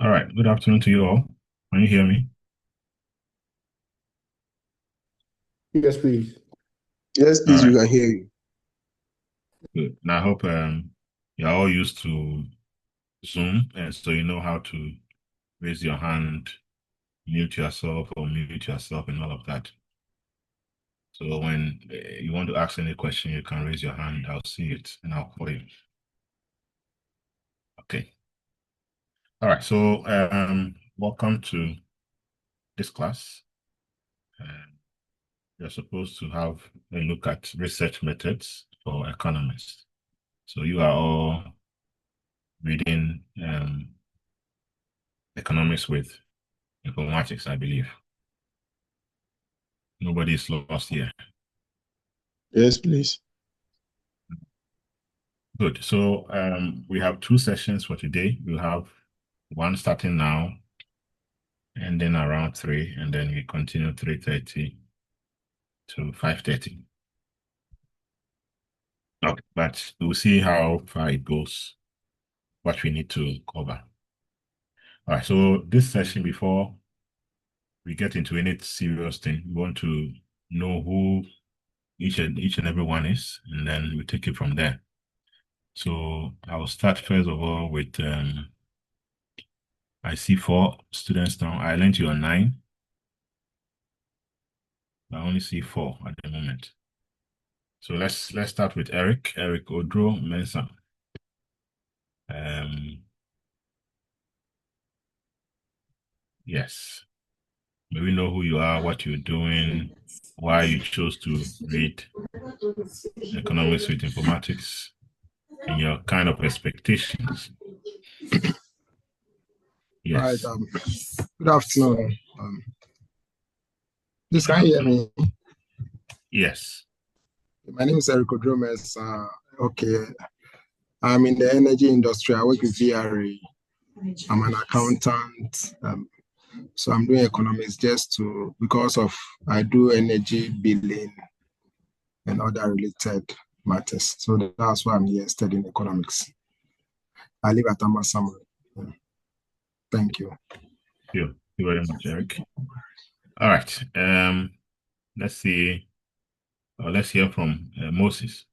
All right. Good afternoon to you all. Can you hear me? Yes, please. Yes, All please, we right. can hear you. Good. Now I hope you're all used to Zoom, and so you know how to raise your hand, mute yourself, or mute yourself, and all of that. So when you want to ask any question, you can raise your hand. I'll see it, and I'll call you. Okay. All right. So welcome to this class. You're supposed to have a look at research methods for economists. So you are all reading economics with informatics, I believe. Nobody is lost here. Yes, please. Good. So we have two sessions for today. We'll have one starting now, and then around 3, and then we continue 3:30 to 5:30. Okay, but we'll see how far it goes, what we need to cover. All right, so this session, before we get into any serious thing, we want to know who each and every one is, and then we take it from there. So I'll start first of all with I see 4 students now. I learned you are 9. I only see 4 at the moment. So let's start with Eric. Eric Odro Mensah. Um, yes. May we know who you are, what you're doing, why you chose to read economics with informatics, and your kind of expectations. All right. Yes. Good afternoon. Please can you hear me? Yes. My name is Eric Odromes. Okay. I'm in the energy industry. I work with VRA. I'm an accountant. So I'm doing economics because of I do energy billing and other related matters. So that's why I'm here studying economics. I live at Amasamu. Thank you. Thank you very much, Eric. All right. Let's see. Let's hear from Moses.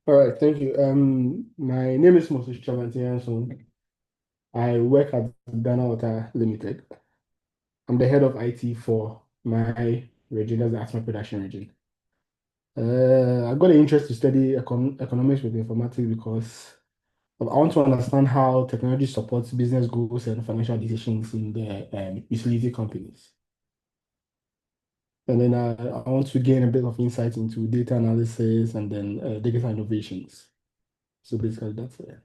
All right, thank you. My name is Moses Chamantianson. I work at Ghana Water Limited. I'm the head of IT for my region, that's the Asthma Production region. I got an interest to study economics with informatics because I want to understand how technology supports business goals and financial decisions in the utility companies. And then I want to gain a bit of insight into data analysis and then data innovations. So basically, that's it.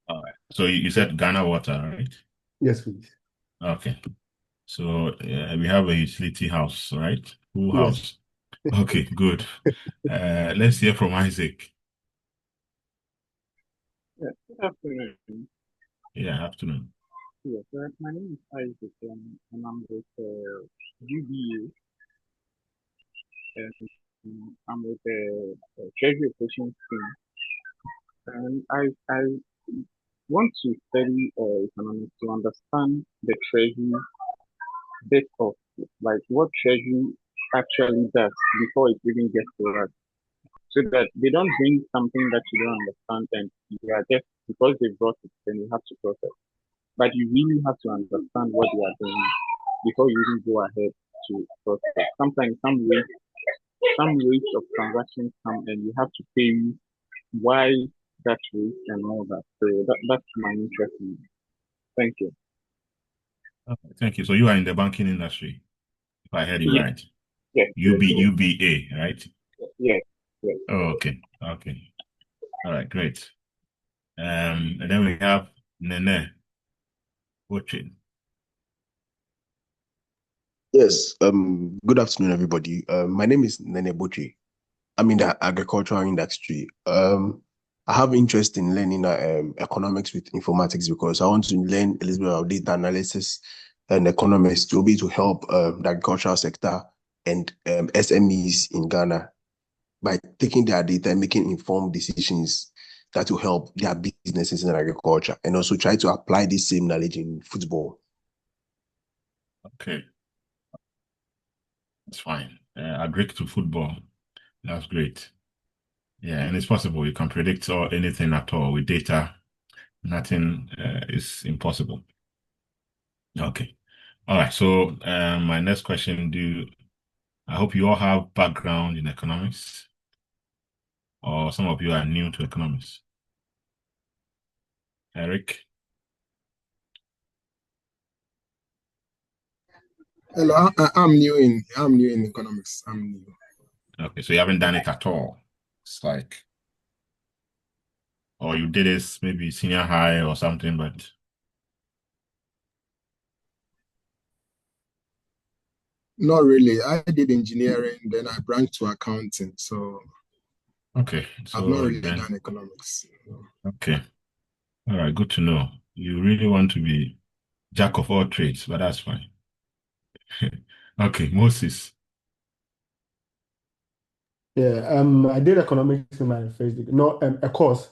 All right. So you said Ghana Water, right? Yes, please. Okay. So we have a utility house, right? Full Yes. house. Okay, good. Let's hear from Isaac. Good afternoon. Yeah, afternoon. Yes, my name is Isaac, and I'm with UBA, and I'm with the Treasury Operations team. And I want to study economics to understand the Treasury bit of like what Treasury actually does before it even gets to us, so that they don't bring something that you don't understand and you are just because they brought it, then you have to process. But you really have to understand what they are doing before you even go ahead to process. Sometimes some rates of transactions come and you have to pay why that rate and all that. So that's my interest in it. Thank you. Okay, thank you. So you are in the banking industry, if I heard you Yes, right. yes, yes, UBA, right? yes, yes. Oh, okay. Okay. All right, great. And then we have Nene Ochin. Yes, good afternoon, everybody. My name is Nene Boche. I'm in the agricultural industry. I have interest in learning economics with informatics because I want to learn a little bit about data analysis and economics to be able to help the agricultural sector and SMEs in Ghana by taking their data and making informed decisions try to help their businesses in agriculture, and also try to apply this same knowledge in football. Okay, that's fine. Agree to football. That's great. Yeah, and it's possible. You can predict or anything at all with data. Nothing is impossible. Okay. All right. So my next question, I hope you all have background in economics, or some of you are new to economics. Eric? Hello, I'm new in economics. I'm new. Okay, so you haven't done it at all. It's like, or you did this maybe senior high or something, but Not really. I did engineering, then I branched to accounting. So okay. I've not So really then, done economics. okay. All right, good to know. You really want to be jack of all trades, but that's fine. Okay, Moses. Yeah, I did economics in my first degree. No, a course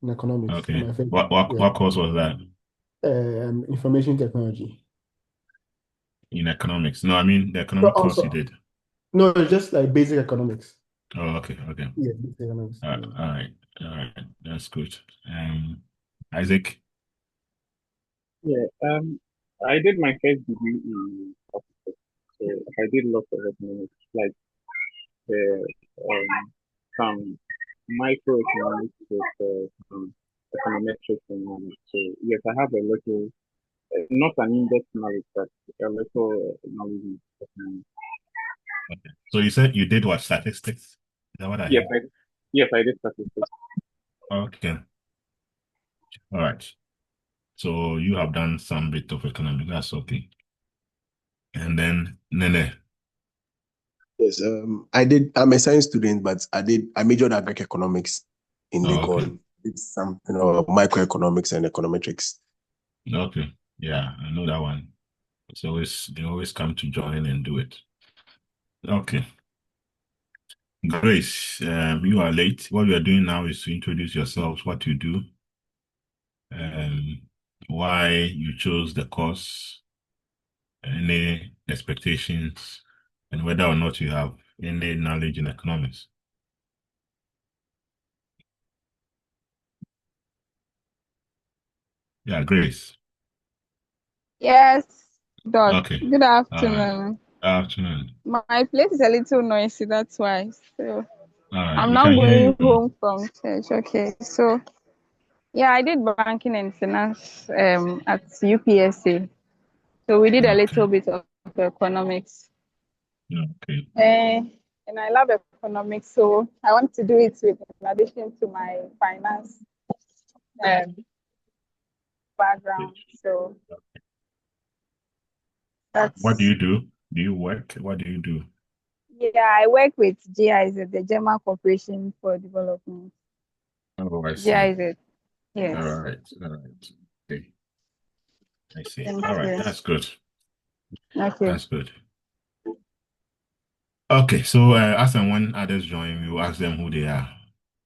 in economics in Okay. my first What degree. what Yeah, what course was that information technology. in economics? No, I mean the So economic course you also, did. no, it's just like basic economics. Oh, okay, okay. Yeah, basic economics. All right, Yeah. all right, all right. That's good. Isaac. Yeah, I did my first degree in statistics, so I did lots of economics, like the some microeconomics with some econometrics and all that. So yes, I have a little, not an in-depth knowledge, but a little knowledge in economics. Okay. So you said you did what, statistics? Is that what I Yes, heard? I did statistics. Okay. All right. So you have done some bit of economics. That's okay. And then Nene. Yes, I'm a science student, but I majored agric economics in Oh, okay. Lincoln. It's some, microeconomics and econometrics. Okay. Yeah, I know that one. They always come to join and do it. Okay. Grace, you are late. What we are doing now is to introduce yourselves, what you do, um, why you chose the course, any expectations, and whether or not you have any knowledge in economics. Yeah, Grace. Yes, Doc. Okay. Good All right. afternoon. Afternoon. My place is a little noisy, that's why. So All right. I'm We now can hear going you. home from church. Okay. So yeah, I did banking and finance at UPSA. So we did a Okay. little bit of economics. Okay. And I love economics, so I want to do it with in addition to my finance um, background. So What do that's you do? Do you work? What do you do? yeah, I work with GIZ, the German Corporation for Development. Oh, I see. GIZ. All Yes. right. All right. Okay. I see. Thank All right. you. That's good. Okay. That's good. Okay. So, as and when others join, we will ask them who they are,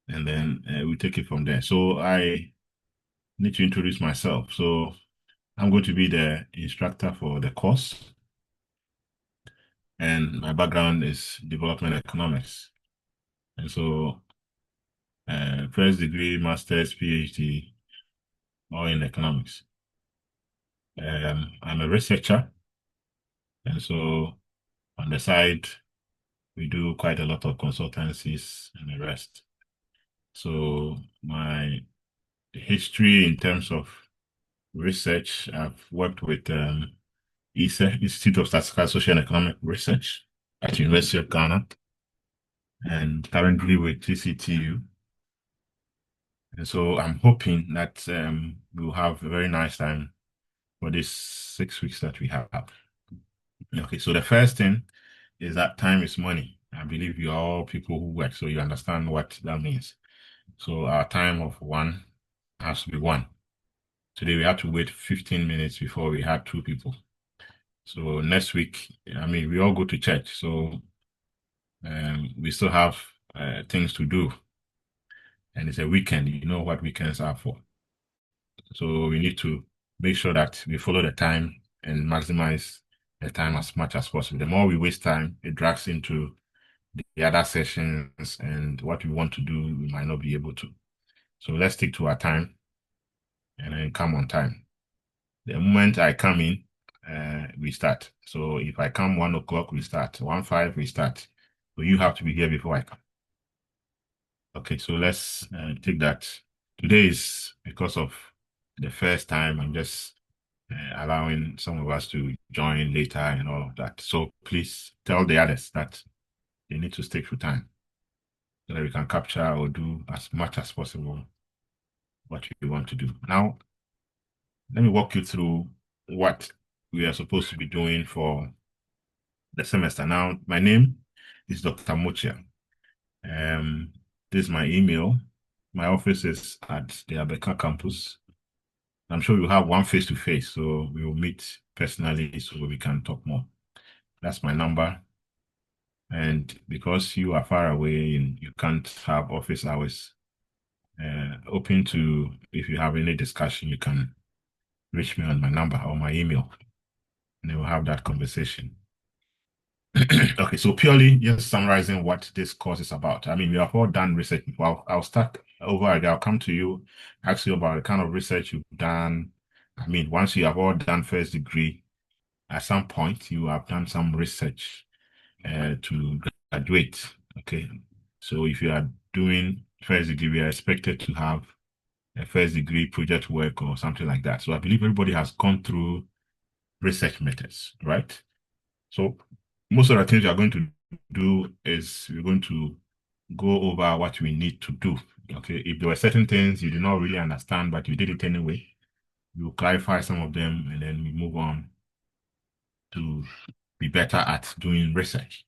and then we take it from there. So, I need to introduce myself. So, I'm going to be the instructor for the course, and my background is development economics. And so, first degree, master's, PhD, all in economics. I'm a researcher, and so on the side, we do quite a lot of consultancies and the rest. So my history in terms of research, I've worked with ISE, Institute of Statistical Social and Economic Research at University of Ghana, and currently with TCTU. And so I'm hoping that we'll have a very nice time for these 6 weeks that we have. Okay, so the first thing is that time is money. I believe you are all people who work, so you understand what that means. So our time of one has to be one. Today we had to wait 15 minutes before we had two people. So next week, I mean, we all go to church, so we still have things to do. and it's a weekend. You know what weekends are for. So we need to make sure that we follow the time and maximize the time as much as possible. The more we waste time, it drags into the other sessions, and what we want to do, we might not be able to. So let's stick to our time and then come on time. The moment I come in, we start. So if I come 1 o'clock, we start. 1:05, we start. So you have to be here before I come. Okay, so let's take that. Today is because of the first time. I'm just allowing some of us to join later and all of that. So please tell the others that they need to stick to time so that we can capture or do as much as possible what we want to do. Now, let me walk you through what we are supposed to be doing for the semester. Now, my name is Dr. Mochiah. This is my email. My office is at the Abeka campus. I'm sure you have one face-to-face, so we will meet personally so we can talk more. That's my number. And because you are far away and you can't have office hours, open to, if you have any discussion, you can reach me on my number or my email, and we'll have that conversation. Okay, so purely just summarizing what this course is about. I mean, we have all done research before. I'll start over again. I'll come to you, ask you about the kind of research you've done. I mean, once you have all done first degree, at some point you have done some research to graduate. Okay, so if you are doing first degree, we are expected to have a first degree project work or something like that. So I believe everybody has gone through research methods, right? So most of the things we are going to do is we're going to go over what we need to do. Okay, if there were certain things you did not really understand, but you did it anyway, we'll clarify some of them and then we move on to be better at doing research.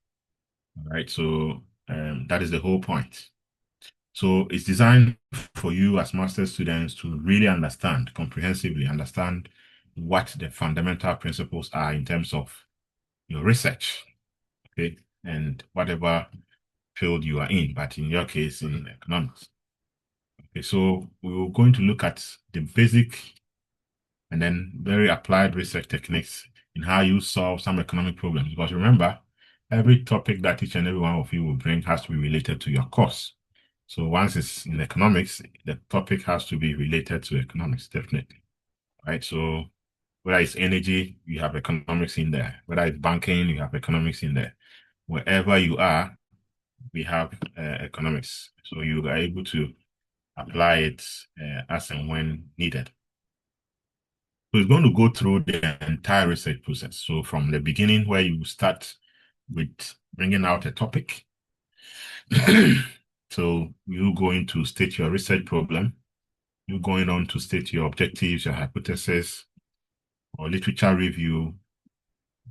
All right, so that is the whole point. So it's designed for you as master's students to really understand, comprehensively understand what the fundamental principles are in terms of your research, okay, and whatever field you are in, but in your case, in economics. Okay, so we're going to look at the basic and then very applied research techniques in how you solve some economic problems. Because remember, every topic that each and every one of you will bring has to be related to your course. So once it's in economics, the topic has to be related to economics, definitely. Right? So whether it's energy, you have economics in there. Whether it's banking, you have economics in there. Wherever you are, we have economics. So you are able to apply it as and when needed. So it's going to go through the entire research process. So from the beginning where you start with bringing out a topic. So you going to state your research problem. You're going on to state your objectives, your hypothesis, or literature review,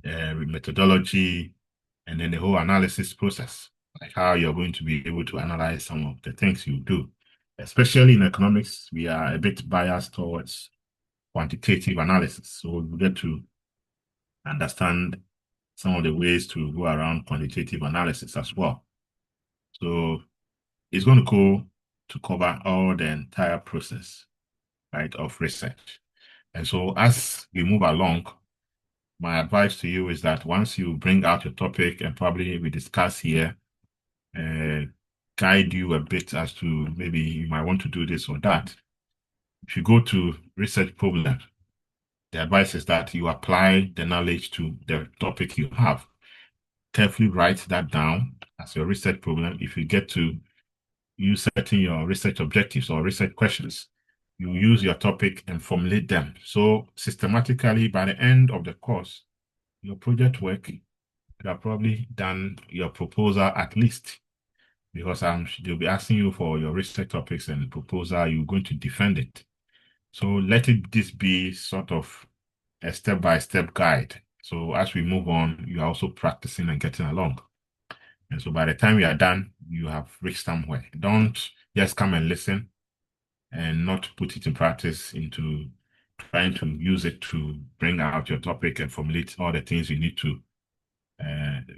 methodology, and then the whole analysis process, like how you're going to be able to analyze some of the things you do. Especially in economics, we are a bit biased towards quantitative analysis. So we get to understand some of the ways to go around quantitative analysis as well. So it's going to go to cover all the entire process, right, of research. And so as we move along, my advice to you is that once you bring out your topic and probably we discuss here, guide you a bit as to maybe you might want to do this or that. If you go to research problem, the advice is that you apply the knowledge to the topic you have. Carefully write that down as your research problem. If you get to you setting your research objectives or research questions, you use your topic and formulate them. So systematically, by the end of the course, your project work, you have probably done your proposal at least, because they'll be asking you for your research topics and proposal, you're going to defend it. So let this be sort of a step-by-step guide. So as we move on, you're also practicing and getting along. And so by the time you are done, you have reached somewhere. Don't just come and listen and not put it in practice into trying to use it to bring out your topic and formulate all the things you need to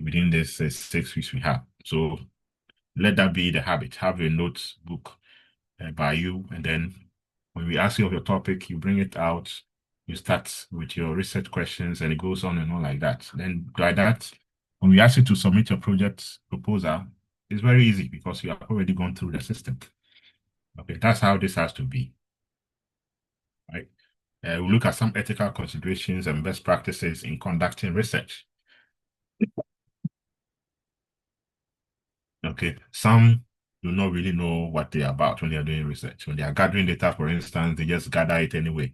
within this 6 weeks we have. So let that be the habit. Have a notebook by you. And then when we ask you of your topic, you bring it out, you start with your research questions, and it goes on and on like that. Then by that, when we ask you to submit your project proposal, it's very easy because you have already gone through the system. Okay, that's how this has to be. Right? We'll look at some ethical considerations and best practices in conducting research. Okay, some do not really know what they are about when they are doing research. When they are gathering data, for instance, they just gather it anyway,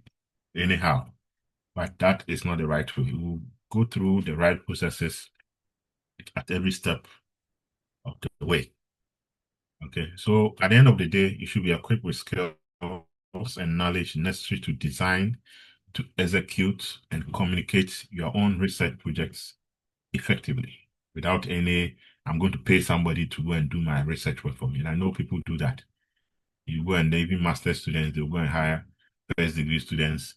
anyhow. But that is not the right way. You will go through the right processes at every step of the way. Okay, so at the end of the day, you should be equipped with skills and knowledge necessary to design, to execute, and communicate your own research projects effectively without any, I'm going to pay somebody to go and do my research work for me. And I know people do that. You go and even master students, they'll go and hire first degree students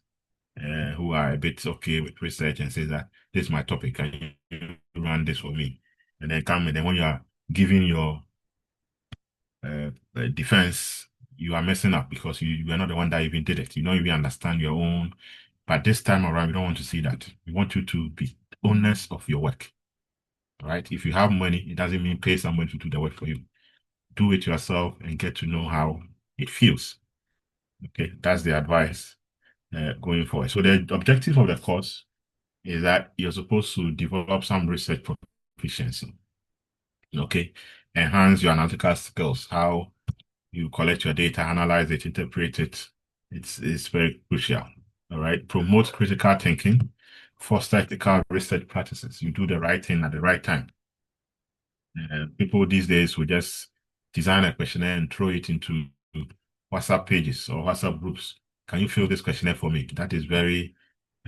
who are a bit okay with research and say that this is my topic, can you run this for me? And then come and then when you are giving your defense, you are messing up because you are not the one that even did it. You don't even understand your own. But this time around, we don't want to see that. We want you to be owners of your work. Right? If you have money, it doesn't mean pay someone to do the work for you. Do it yourself and get to know how it feels. Okay, that's the advice going forward. So the objective of the course is that you're supposed to develop some research proficiency. Okay, enhance your analytical skills, how you collect your data, analyze it, interpret it. It's very crucial. All right, promote critical thinking, foster ethical research practices. You do the right thing at the right time. People these days will just design a questionnaire and throw it into WhatsApp pages or WhatsApp groups. Can you fill this questionnaire for me? That is very,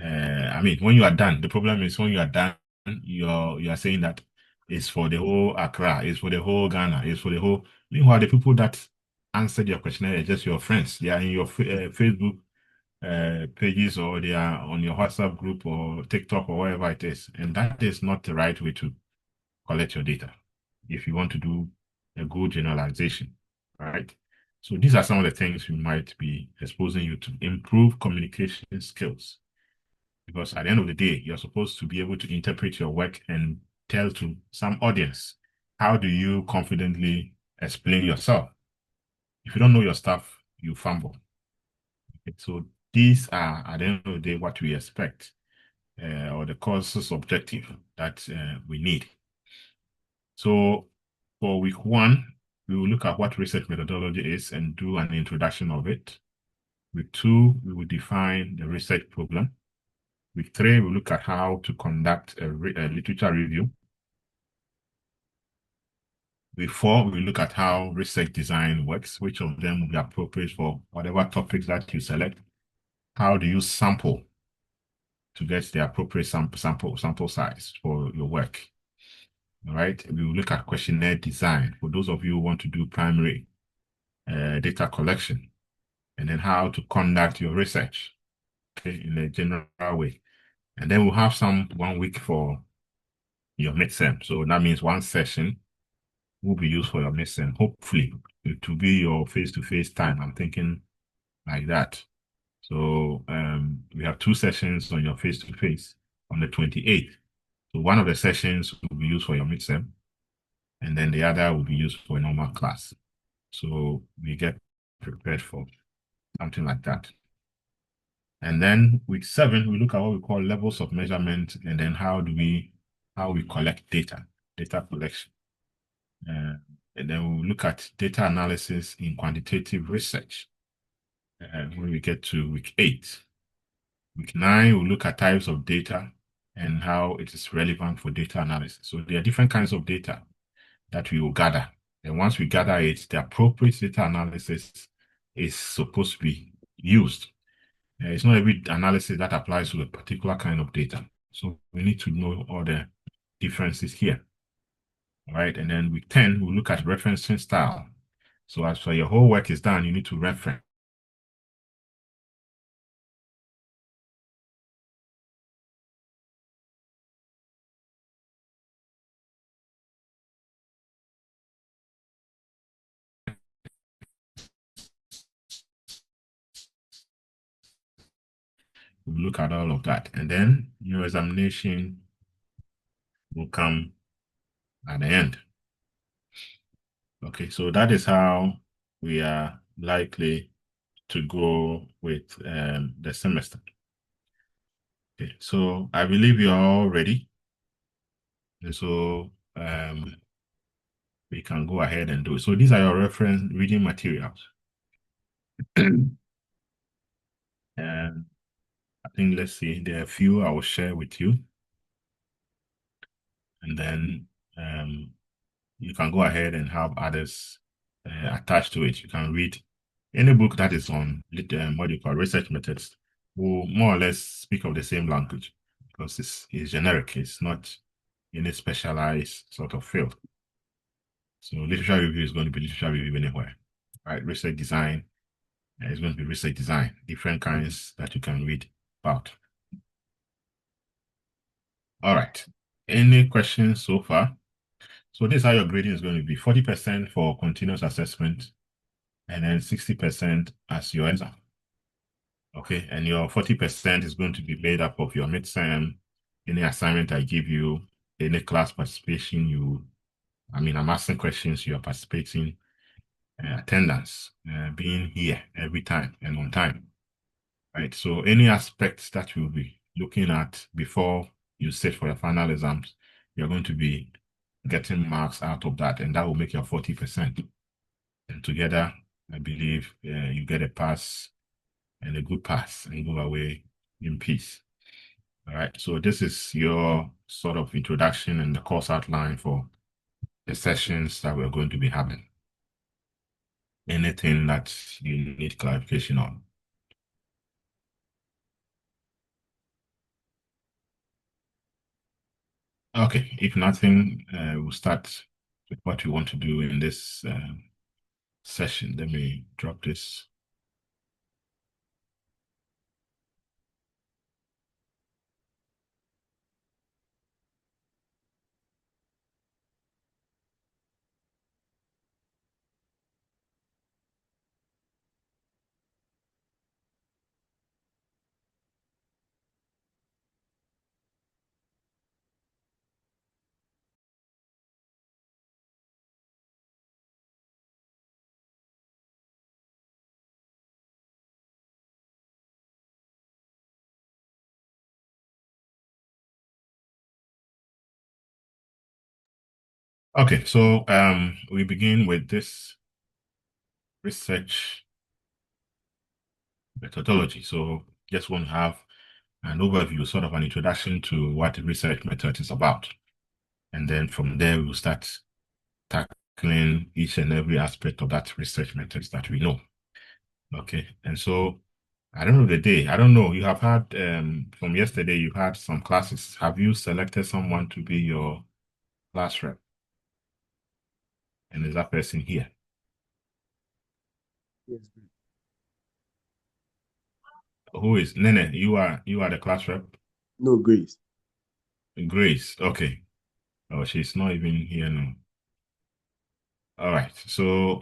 I mean, when you are done, the problem is when you are done, you are saying that it's for the whole Accra, it's for the whole Ghana, it's for the whole. Meanwhile, the people that answered your questionnaire are just your friends. They are in your Facebook pages or they are on your WhatsApp group or TikTok or wherever it is. And that is not the right way to collect your data if you want to do a good generalization, right? So these are some of the things we might be exposing you to. Improve communication skills. Because at the end of the day, you're supposed to be able to interpret your work and tell to some audience. How do you confidently explain yourself? If you don't know your stuff, you fumble. Okay, so these are, at the end of the day, what we expect, or the course's objective that we need. So for week 1, we will look at what research methodology is and do an introduction of it. Week 2, we will define the research problem. Week 3, we'll look at how to conduct a literature review. Week 4, we'll look at how research design works, which of them will be appropriate for whatever topics that you select. How do you sample to get the appropriate sample size for your work? All right, we will look at questionnaire design for those of you who want to do primary data collection, and then how to conduct your research, okay, in a general way. And then we'll have some 1 week for your midterm. So that means one session will be used for your midterm. Hopefully, it will be your face-to-face time. I'm thinking like that. So we have 2 sessions on your face-to-face on the 28th. So one of the sessions will be used for your midterm, and then the other will be used for a normal class. So we get prepared for something like that. And then week 7, we look at what we call levels of measurement, and then how we collect data collection. And then we'll look at data analysis in quantitative research when we get to week 8. Week 9, we'll look at types of data and how it is relevant for data analysis. So there are different kinds of data that we will gather. And once we gather it, the appropriate data analysis is supposed to be used. It's not every analysis that applies to a particular kind of data. So we need to know all the differences here. All right. And then week 10, we'll look at referencing style. So as for your whole work is done, you need to reference. we'll look at all of that. And then your examination will come at the end. Okay, so that is how we are likely to go with the semester. Okay, so I believe you're all ready. And so we can go ahead and do it. So these are your reference reading materials. And I think, let's see, there are a few I will share with you. And then you can go ahead and have others attached to it. You can read any book that is on what you call research methods will more or less speak of the same language because it's generic. It's not in a specialized sort of field. So literature review is going to be literature review anywhere, right? Research design is going to be research design, different kinds that you can read about. All right. Any questions so far? So this is how your grading is going to be 40% for continuous assessment and then 60% as your exam. Okay, and your 40% is going to be made up of your midterm, any assignment I give you, any class participation I'm asking questions, you're participating, attendance, being here every time and on time, right? So any aspects that you'll be looking at before you sit for your final exams, you're going to be getting marks out of that, and that will make your 40%. And together, I believe you get a pass and a good pass and go away in peace. All right, so this is your sort of introduction and the course outline for the sessions that we're going to be having. Anything that you need clarification on? Okay, if nothing, we'll start with what we want to do in this session. Let me drop this. Okay, so we begin with this research methodology. So just want to have an overview, sort of an introduction to what the research method is about. And then from there, we'll start tackling each and every aspect of that research methods that we know. Okay, and so I don't know the day. I don't know. You have had, from yesterday, you had some classes. Have you selected someone to be your class rep? And is that person here? Yes. Who is Nene? You are the class rep? No, Grace. Grace. Okay. Oh, she's not even here now. All right. So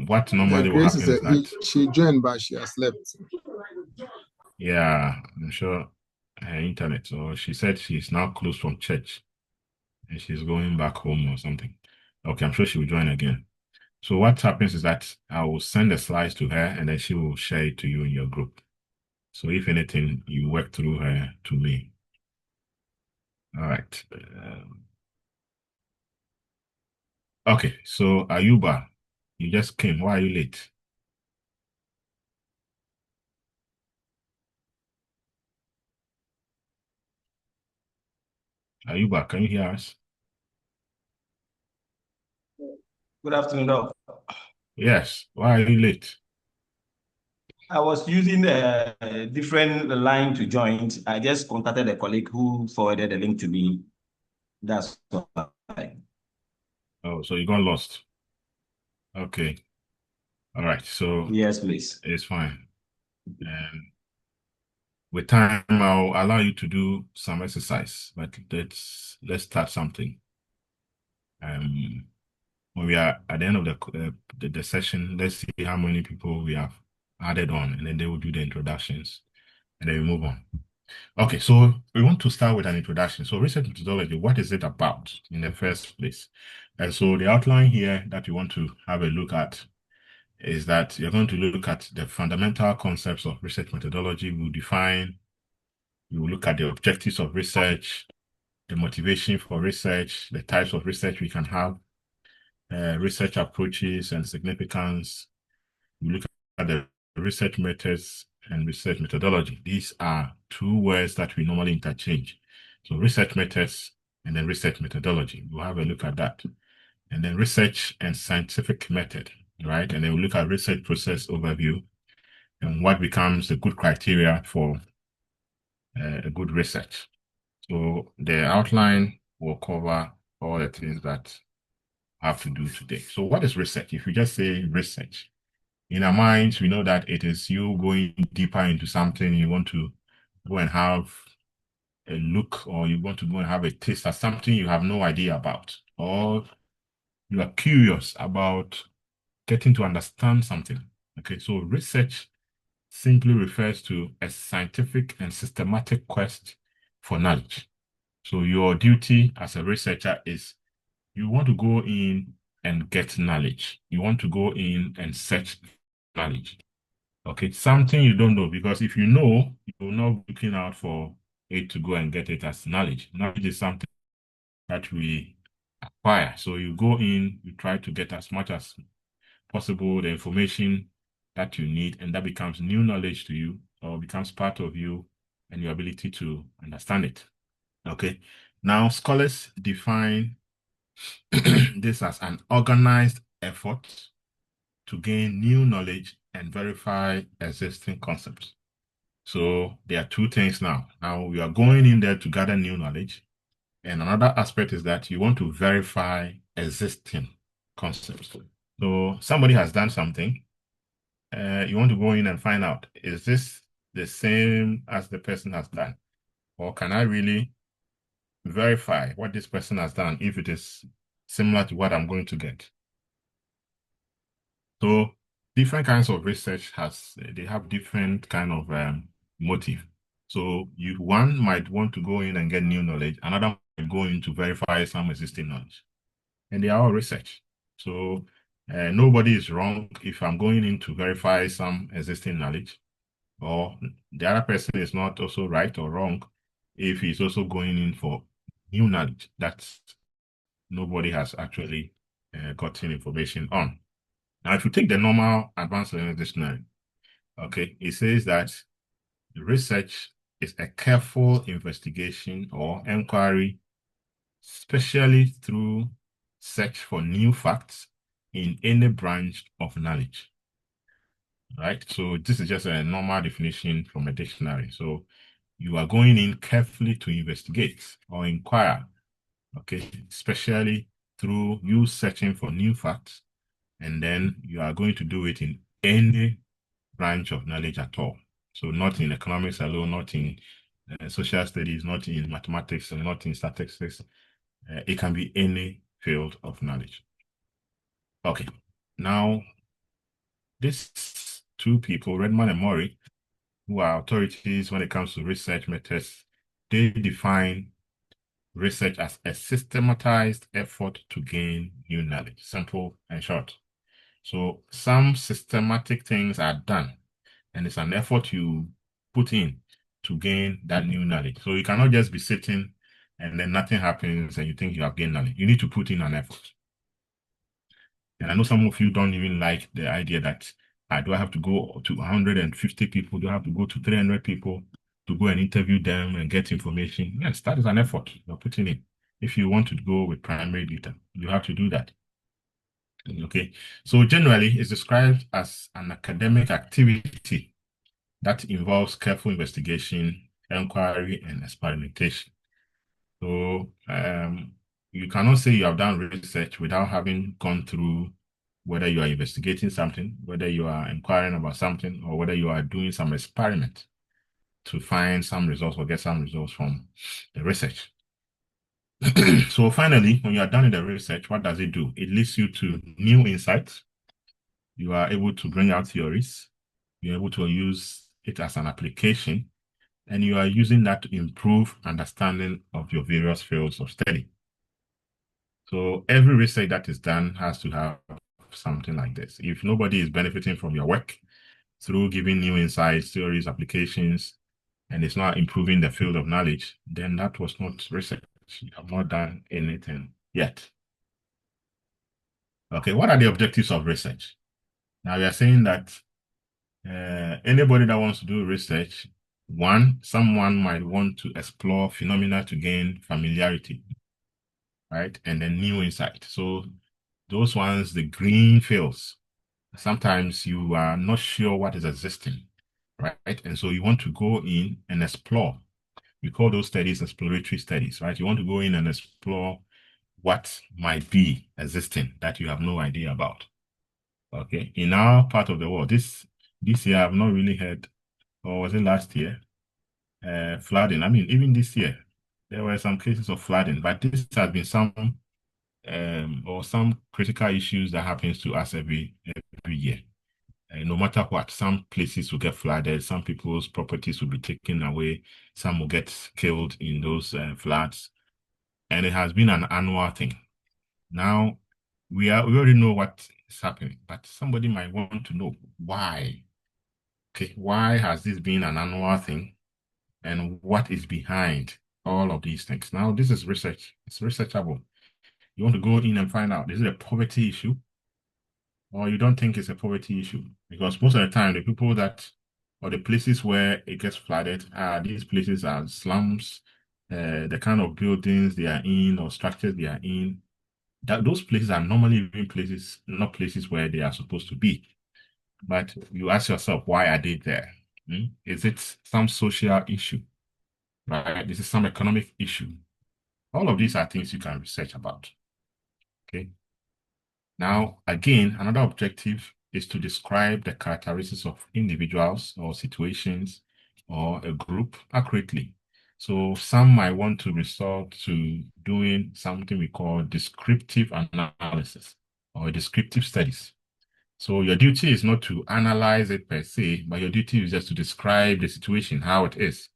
what normally will Grace happen is that she joined, but she has left. yeah, I'm sure her internet. So she said she's now closed from church and she's going back home or something. Okay, I'm sure she will join again. So what happens is that I will send the slides to her and then she will share it to you in your group. So if anything, you work through her to me. All right. Okay, so Ayuba, you just came. Why are you late? Ayuba, can you hear us? Good afternoon, Doc. Yes. Why are you late? I was using a different line to join. I just contacted a colleague who forwarded the link to me. That's why. Oh, so you got lost. Okay. All right. So Yes, please. it's fine. With time, I'll allow you to do some exercise, but let's start something. When we are at the end of the session, let's see how many people we have added on, and then they will do the introductions. and then we move on. Okay, so we want to start with an introduction. So research methodology, what is it about in the first place? And so the outline here that you want to have a look at is that you're going to look at the fundamental concepts of research methodology. We will look at the objectives of research, the motivation for research, the types of research we can have, research approaches and significance. We look at the research methods and research methodology. These are two words that we normally interchange. So research methods and then research methodology. We'll have a look at that. And then research and scientific method, right? And then we'll look at research process overview and what becomes a good criteria for a good research. So the outline will cover all the things that I have to do today. So what is research? If you just say research, in our minds, we know that it is you going deeper into something. You want to go and have a look, or you want to go and have a taste at something you have no idea about, or you are curious about getting to understand something. Okay, so research simply refers to a scientific and systematic quest for knowledge. So your duty as a researcher is you want to go in and get knowledge. You want to go in and search knowledge. Okay, something you don't know, because if you know, you will not be looking out for it to go and get it as knowledge. Knowledge is something that we acquire. So you go in, you try to get as much as possible the information that you need, and that becomes new knowledge to you or becomes part of you and your ability to understand it. Okay, now scholars define this as an organized effort to gain new knowledge and verify existing concepts. So there are two things now. Now we are going in there to gather new knowledge. And another aspect is that you want to verify existing concepts. So somebody has done something. You want to go in and find out, is this the same as the person has done? Or can I really verify what this person has done if it is similar to what I'm going to get? So different kinds of research they have different kind of motive. So one might want to go in and get new knowledge, another might go in to verify some existing knowledge. And they are all research. So nobody is wrong if I'm going in to verify some existing knowledge, or the other person is not also right or wrong if he's also going in for new knowledge that nobody has actually gotten information on. Now, if you take the normal advanced learning dictionary, okay, it says that research is a careful investigation or inquiry, especially through search for new facts in any branch of knowledge. Right? So this is just a normal definition from a dictionary. So you are going in carefully to investigate or inquire, okay, especially through you searching for new facts, and then you are going to do it in any branch of knowledge at all. So not in economics alone, not in social studies, not in mathematics, and not in statistics. It can be any field of knowledge. Okay, now these two people, Redman and Murray, who are authorities when it comes to research methods, they define research as a systematized effort to gain new knowledge, simple and short. So some systematic things are done, and it's an effort you put in to gain that new knowledge. So you cannot just be sitting and then nothing happens and you think you have gained knowledge. You need to put in an effort. And I know some of you don't even like the idea that do I have to go to 150 people? Do I have to go to 300 people to go and interview them and get information? Yes, that is an effort you're putting in. If you want to go with primary data, you have to do that. Okay, so generally it's described as an academic activity that involves careful investigation, inquiry, and experimentation. So you cannot say you have done research without having gone through whether you are investigating something, whether you are inquiring about something, or whether you are doing some experiment to find some results or get some results from the research. So finally, when you are done with the research, what does it do? It leads you to new insights. You are able to bring out theories. You're able to use it as an application. and you are using that to improve understanding of your various fields of study. So every research that is done has to have something like this. If nobody is benefiting from your work through giving new insights, theories, applications, and it's not improving the field of knowledge, then that was not research. You have not done anything yet. Okay, what are the objectives of research? Now we are saying that anybody that wants to do research, someone might want to explore phenomena to gain familiarity, right? And then new insight. So those ones, the green fields, sometimes you are not sure what is existing, right? And so you want to go in and explore. We call those studies exploratory studies, right? You want to go in and explore what might be existing that you have no idea about. Okay, in our part of the world, this year I've not really heard, or was it last year? Flooding. I mean, even this year, there were some cases of flooding, but this has been some critical issues that happens to us every year. No matter what, some places will get flooded, some people's properties will be taken away, some will get killed in those floods, and it has been an annual thing. Now, we already know what is happening, but somebody might want to know why. Okay, why has this been an annual thing, and what is behind all of these things? Now, this is research. It's researchable. You want to go in and find out, is it a poverty issue? Or you don't think it's a poverty issue? Because most of the time, the people or the places where it gets flooded, these places are slums, the kind of buildings they are in or structures they are in. Those places are normally even places, not places where they are supposed to be. But you ask yourself, why are they there? Is it some social issue? Right? This is some economic issue. All of these are things you can research about. Okay. Now, again, another objective is to describe the characteristics of individuals or situations or a group accurately. So some might want to resort to doing something we call descriptive analysis or descriptive studies. So your duty is not to analyze it per se, but your duty is just to describe the situation, how it is.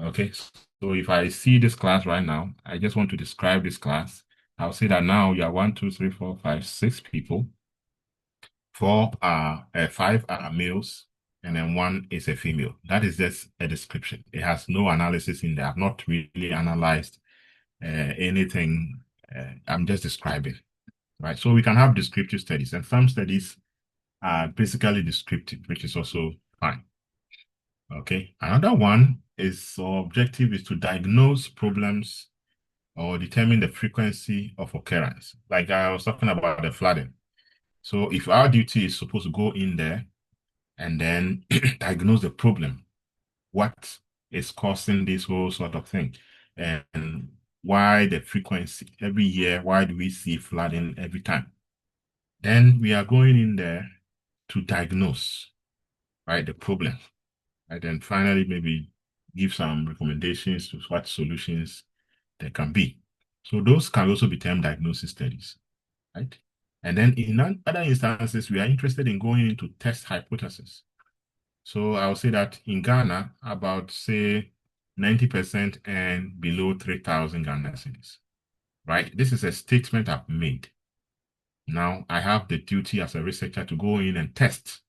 Okay, so if I see this class right now, I just want to describe this class. I'll say that now you are 1, 2, 3, 4, 5, 6 people. 5 are males, and then 1 is a female. That is just a description. It has no analysis in there. I've not really analyzed anything. I'm just describing, right? So we can have descriptive studies, and some studies are basically descriptive, which is also fine. Okay, another one is objective is to diagnose problems or determine the frequency of occurrence. Like I was talking about the flooding. So if our duty is supposed to go in there and then diagnose the problem, what is causing this whole sort of thing, and why the frequency every year, why do we see flooding every time? Then we are going in there to diagnose, right, the problem. And then finally, maybe give some recommendations to what solutions there can be. So those can also be termed diagnosis studies, right? And then in other instances, we are interested in going into test hypothesis. So I'll say that in Ghana, about say 90% and below 3,000 Ghana cedis, right? This is a statement I've made. Now I have the duty as a researcher to go in and test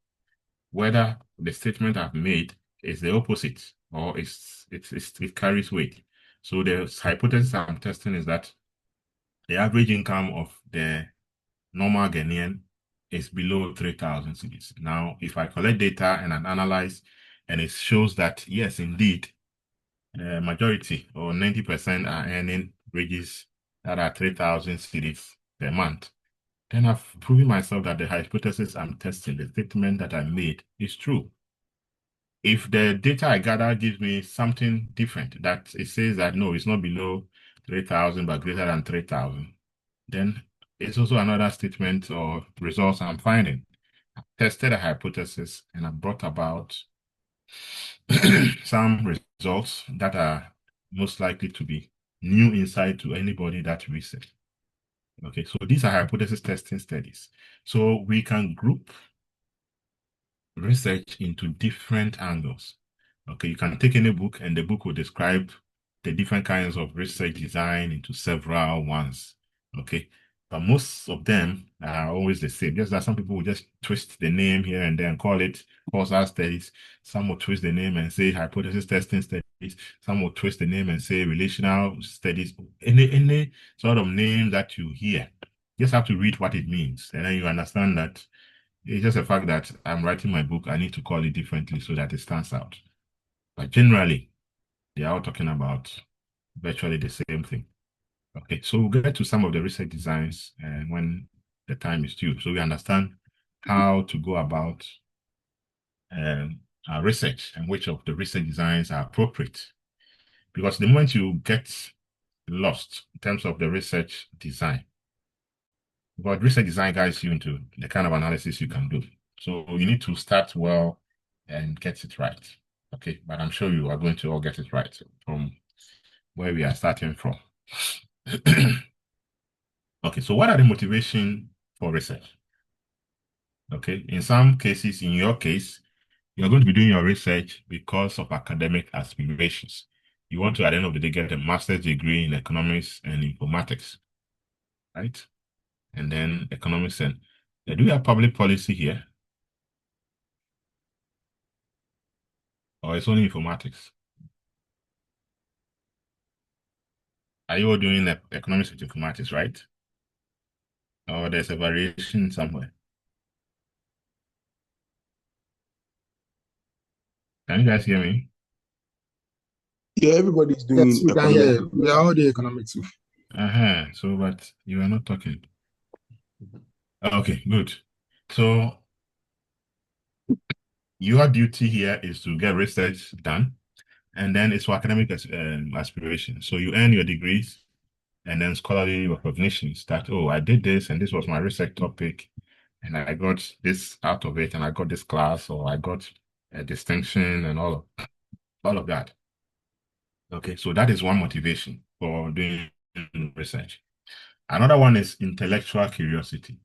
whether the statement I've made is the opposite or it carries weight. So the hypothesis I'm testing is that the average income of the normal Ghanaian is below 3,000 cedis. Now, if I collect data and I analyze, and it shows that, yes, indeed, the majority or 90% are earning wages that are 3,000 cedis per month, then I've proven myself that the hypothesis I'm testing, the statement that I made, is true. If the data I gather gives me something different, that it says that no, it's not below 3,000 but greater than 3,000, then it's also another statement or results I'm finding. I tested a hypothesis and I brought about some results that are most likely to be new insight to anybody that research. Okay, so these are hypothesis testing studies. So we can group research into different angles. Okay, you can take any book and the book will describe the different kinds of research design into several ones. Okay, but most of them are always the same. Just that some people will just twist the name here and then call it causal studies. Some will twist the name and say hypothesis testing studies. Some will twist the name and say relational studies. Any sort of name that you hear, you just have to read what it means, and then you understand that it's just a fact that I'm writing my book. I need to call it differently so that it stands out. But generally, they are all talking about virtually the same thing. Okay, so we'll get to some of the research designs when the time is due. So we understand how to go about our research and which of the research designs are appropriate. Because the moment you get lost in terms of the research design, but research design guides you into the kind of analysis you can do. So you need to start well and get it right. Okay, but I'm sure you are going to all get it right from where we are starting from. Okay, so what are the motivation for research? Okay, in some cases, in your case, you're going to be doing your research because of academic aspirations. You want to, at the end of the day, get a master's degree in economics and informatics, right? And then economics and do you have public policy here? Or it's only informatics? Are you all doing economics with informatics, right? Or there's a variation somewhere? Can you guys hear me? Yeah, everybody's Yes, doing we can hear economics. you. We are all the economics. So, but you are not talking. Okay, good. So your duty here is to get research done, and then it's for academic aspiration. So you earn your degrees, and then scholarly recognitions that, oh, I did this, and this was my research topic, and I got this out of it, and I got this class, or I got a distinction, and all of that. Okay, so that is one motivation for doing research. Another one is intellectual curiosity.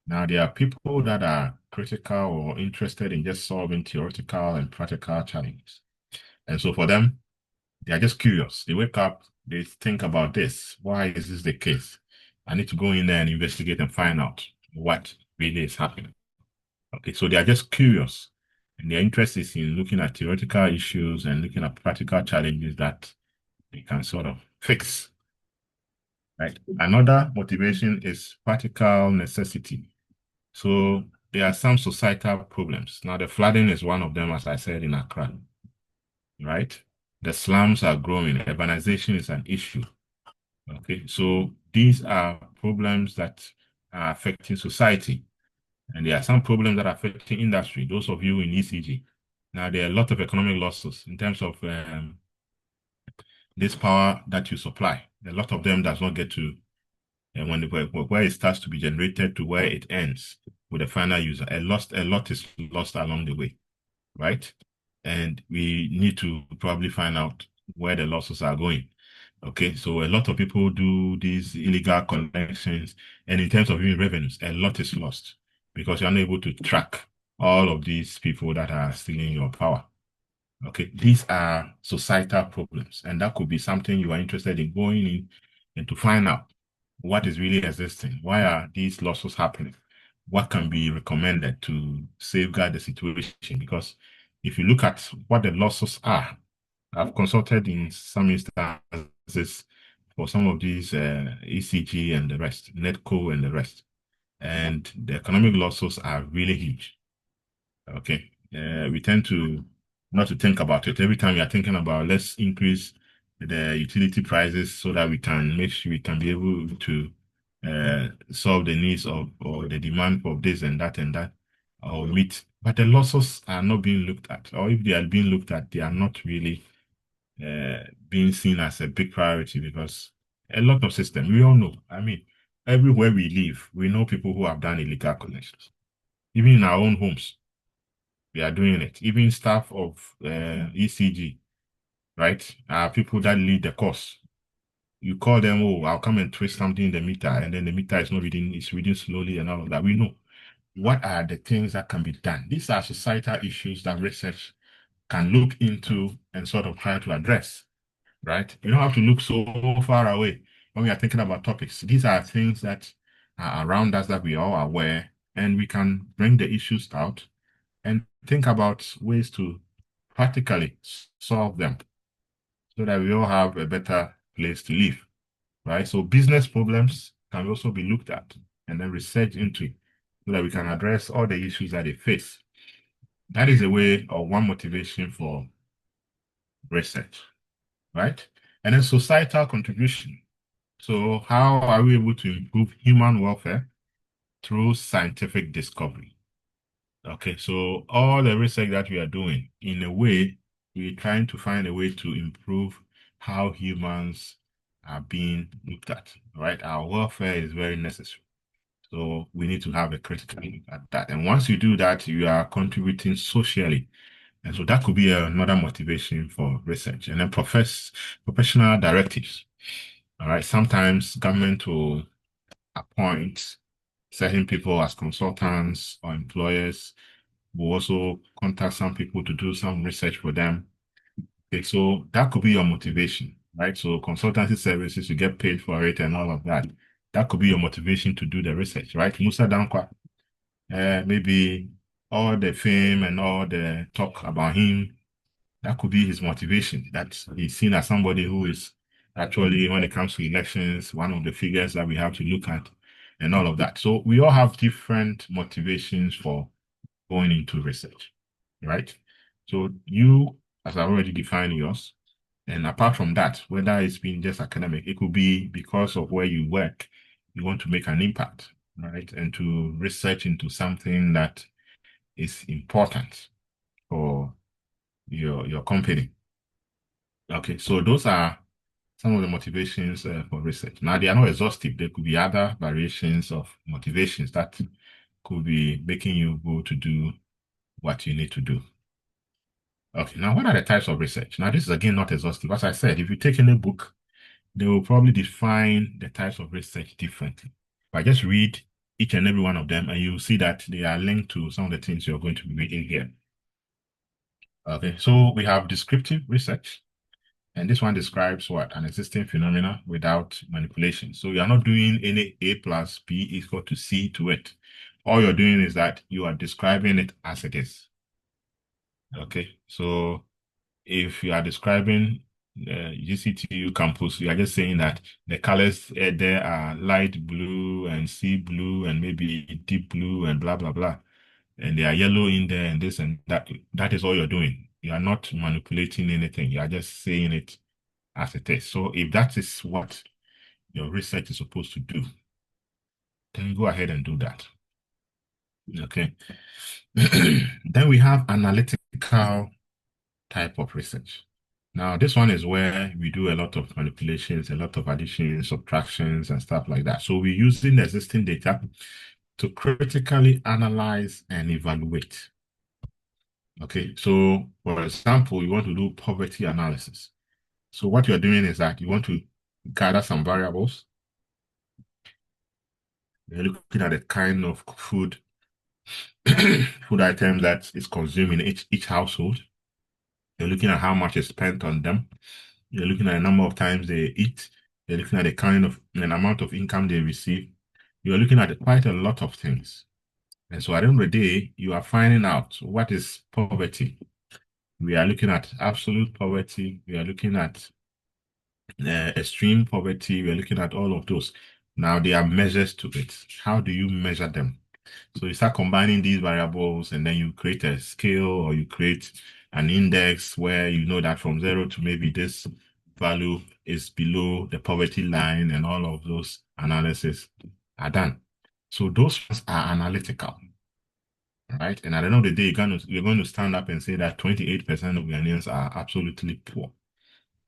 Now, there are people that are critical or interested in just solving theoretical and practical challenges. And so for them, they are just curious. They wake up, they think about this. Why is this the case? I need to go in there and investigate and find out what really is happening. Okay, so they are just curious. And their interest is in looking at theoretical issues and looking at practical challenges that they can sort of fix. Right. Another motivation is practical necessity. So there are some societal problems. Now, the flooding is one of them, as I said, in Accra, right? The slums are growing. Urbanization is an issue. Okay, so these are problems that are affecting society. And there are some problems that are affecting industry, those of you in ECG. Now, there are a lot of economic losses in terms of this power that you supply. A lot of them does not get to and where it starts to be generated to where it ends with the final user. A lot is lost along the way, right? And we need to probably find out where the losses are going. Okay, so a lot of people do these illegal connections, and in terms of even revenues, a lot is lost because you're unable to track all of these people that are stealing your power. Okay, these are societal problems, and that could be something you are interested in going in and to find out what is really existing. Why are these losses happening? What can be recommended to safeguard the situation? Because if you look at what the losses are, I've consulted in some instances for some of these ECG and the rest, NETCO and the rest, and the economic losses are really huge. Okay, we tend to not to think about it. Every time you're thinking about let's increase the utility prices so that we can make sure we can be able to solve the needs of or the demand for this and that or meet. But the losses are not being looked at, or if they are being looked at, they are not really being seen as a big priority because a lot of systems, we all know. I mean, everywhere we live, we know people who have done illegal connections, even in our own homes. We are doing it. Even staff of ECG, right? People that lead the course. You call them, oh, I'll come and twist something in the meter, and then the meter is not reading, it's reading slowly and all of that. We know what are the things that can be done. These are societal issues that research can look into and sort of try to address, right? You don't have to look so far away when we are thinking about topics. These are things that are around us that we are all aware, and we can bring the issues out and think about ways to practically solve them so that we all have a better place to live, right? So business problems can also be looked at and then research into it so that we can address all the issues that they face. That is a way or one motivation for research, right? And then societal contribution. So how are we able to improve human welfare through scientific discovery? Okay, so all the research that we are doing, in a way, we're trying to find a way to improve how humans are being looked at, right? Our welfare is very necessary. So we need to have a critical look at that. And once you do that, you are contributing socially. And so that could be another motivation for research. And then professional directives. All right, sometimes government will appoint certain people as consultants or employers. Will also contact some people to do some research for them. Okay, so that could be your motivation, right? So consultancy services, you get paid for it and all of that. That could be your motivation to do the research, right? Musa Dankwa, maybe all the fame and all the talk about him, that could be his motivation. That he's seen as somebody who is actually, when it comes to elections, one of the figures that we have to look at and all of that. So we all have different motivations for going into research, right? So you, as I already defined yours, and apart from that, whether it's been just academic, it could be because of where you work, you want to make an impact, right? And to research into something that is important for your company. Okay, so those are some of the motivations for research. Now, they are not exhaustive. There could be other variations of motivations that could be making you go to do what you need to do. Okay, now what are the types of research? Now, this is again not exhaustive. As I said, if you take any book, they will probably define the types of research differently. But just read each and every one of them, and you'll see that they are linked to some of the things you're going to be reading here. Okay, so we have descriptive research, and this one describes what? An existing phenomena without manipulation. So you're not doing any A plus B equal to C to it. All you're doing is that you are describing it as it is. Okay, so if you are describing GCTU campus, you are just saying that the colors there are light blue and sea blue and maybe deep blue and blah, blah, blah. And they are yellow in there and this and that. That is all you're doing. You are not manipulating anything. You are just saying it as it is. So if that is what your research is supposed to do, then go ahead and do that. Okay. Then we have analytical type of research. Now, this one is where we do a lot of manipulations, a lot of additions, subtractions, and stuff like that. So we're using existing data to critically analyze and evaluate. Okay, so for example, you want to do poverty analysis. So what you're doing is that you want to gather some variables. You're looking at the kind of food food items that is consumed in each household. You're looking at how much is spent on them. You're looking at the number of times they eat. You're looking at the kind of an amount of income they receive. You're looking at quite a lot of things. And so at the end of the day, you are finding out what is poverty. We are looking at absolute poverty. We are looking at extreme poverty. We are looking at all of those. Now, there are measures to it. How do you measure them? So you start combining these variables and then you create a scale or you create an index where you know that from 0 to maybe this value is below the poverty line, and all of those analyses are done. So those are analytical, right? And at the end of the day, you're going to stand up and say that 28% of Ghanaians are absolutely poor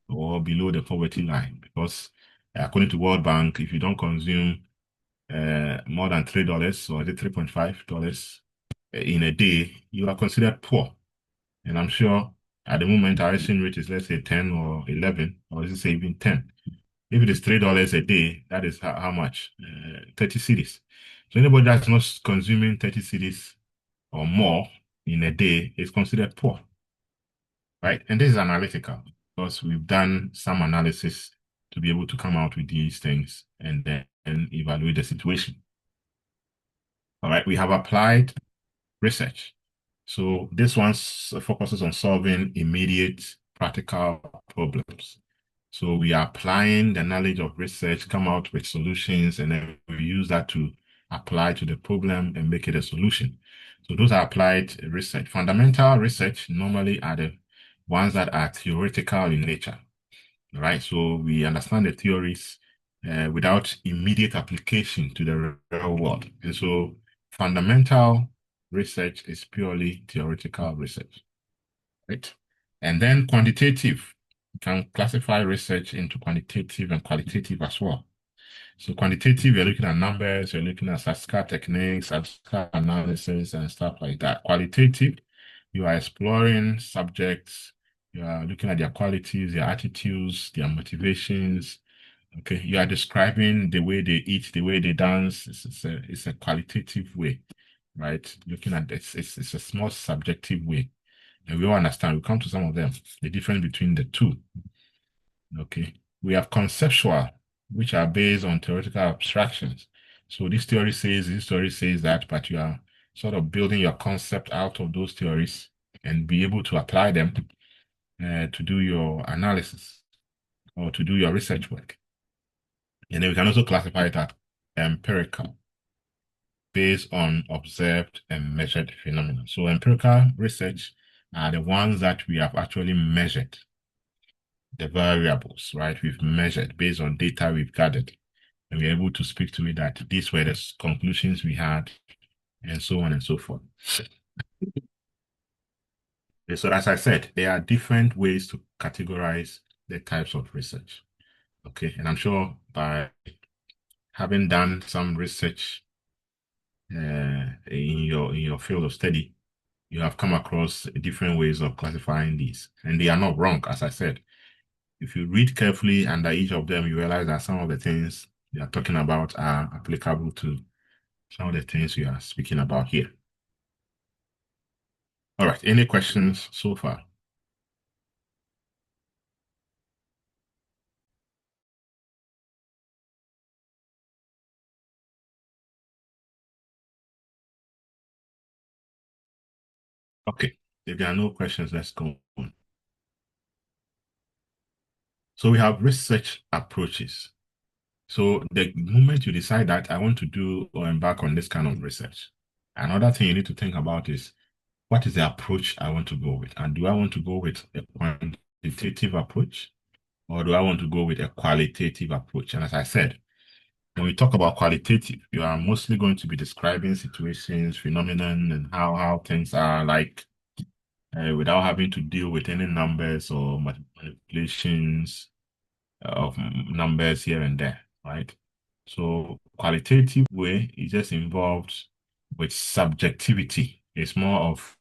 or below the poverty line because according to World Bank, if you don't consume more than $3 or $3.5 in a day, you are considered poor. And I'm sure at the moment our exchange rate is, let's say, 10 or 11, or is it even 10? If it is $3 a day, that is how much? 30 cedis. So anybody that's not consuming 30 cedis or more in a day is considered poor. right? And this is analytical because we've done some analysis to be able to come out with these things and then evaluate the situation. All right, we have applied research. So this one focuses on solving immediate practical problems. So we are applying the knowledge of research, come out with solutions, and then we use that to apply to the problem and make it a solution. So those are applied research. Fundamental research normally are the ones that are theoretical in nature, right? So we understand the theories without immediate application to the real world. And so fundamental research is purely theoretical research, right? And then quantitative, you can classify research into quantitative and qualitative as well. So quantitative, you're looking at numbers, you're looking at statistical techniques, statistical analysis, and stuff like that. Qualitative, you are exploring subjects, you are looking at their qualities, their attitudes, their motivations. Okay, you are describing the way they eat, the way they dance. It's a qualitative way, right? Looking at this, it's a small subjective way. And we all understand, we'll come to some of them, the difference between the two. Okay. We have conceptual, which are based on theoretical abstractions. So this theory says that, but you are sort of building your concept out of those theories and be able to apply them to do your analysis or to do your research work. And then we can also classify it as empirical, based on observed and measured phenomena. So empirical research are the ones that we have actually measured the variables, right? We've measured based on data we've gathered, and we're able to speak to it that these were the conclusions we had, and so on and so forth. So as I said, there are different ways to categorize the types of research. Okay, and I'm sure by having done some research in your field of study, you have come across different ways of classifying these, and they are not wrong, as I said. If you read carefully under each of them, you realize that some of the things they are talking about are applicable to some of the things we are speaking about here. All right, any questions so far? Okay, if there are no questions, let's go on. So we have research approaches. So the moment you decide that I want to do or embark on this kind of research, another thing you need to think about is what is the approach I want to go with? And do I want to go with a quantitative approach or do I want to go with a qualitative approach? And as I said, when we talk about qualitative, you are mostly going to be describing situations, phenomenon, and how things are like without having to deal with any numbers or manipulations of numbers here and there, right? So qualitative way is just involved with subjectivity. It's more of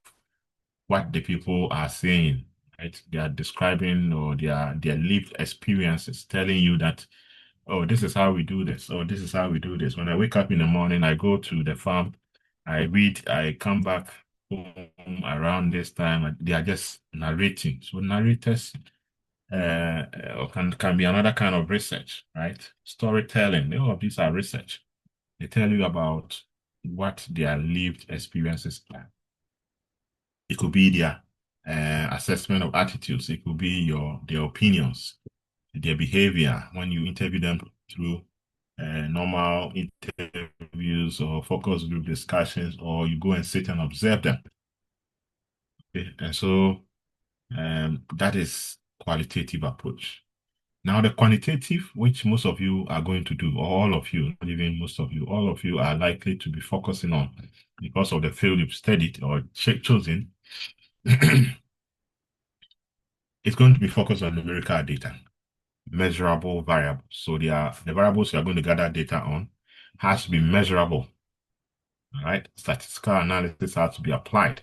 what the people are saying, right? They are describing or their lived experiences, telling you that, oh, this is how we do this. Oh, this is how we do this. When I wake up in the morning, I go to the farm, I read, I come back home around this time, and they are just narrating. So narrators can be another kind of research, right? Storytelling, all of these are research. They tell you about what their lived experiences are. It could be their assessment of attitudes. It could be their opinions, their behavior when you interview them through normal interviews or focus group discussions, or you go and sit and observe them. Okay? And so that is qualitative approach. Now, the quantitative, which most of you are going to do, or all of you, not even most of you, all of you are likely to be focusing on because of the field you've studied or chosen, it's going to be focused on numerical data, measurable variables. So the variables you are going to gather data on has to be measurable. All right, statistical analysis has to be applied.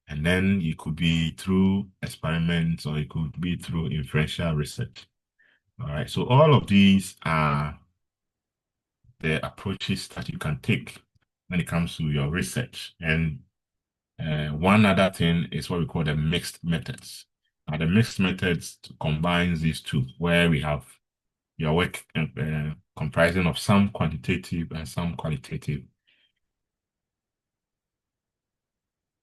And then it could be through experiments or it could be through inferential research. All right, so all of these are the approaches that you can take when it comes to your research. And One other thing is what we call the mixed methods. Now, the mixed methods combines these two, where we have your work comprising of some quantitative and some qualitative.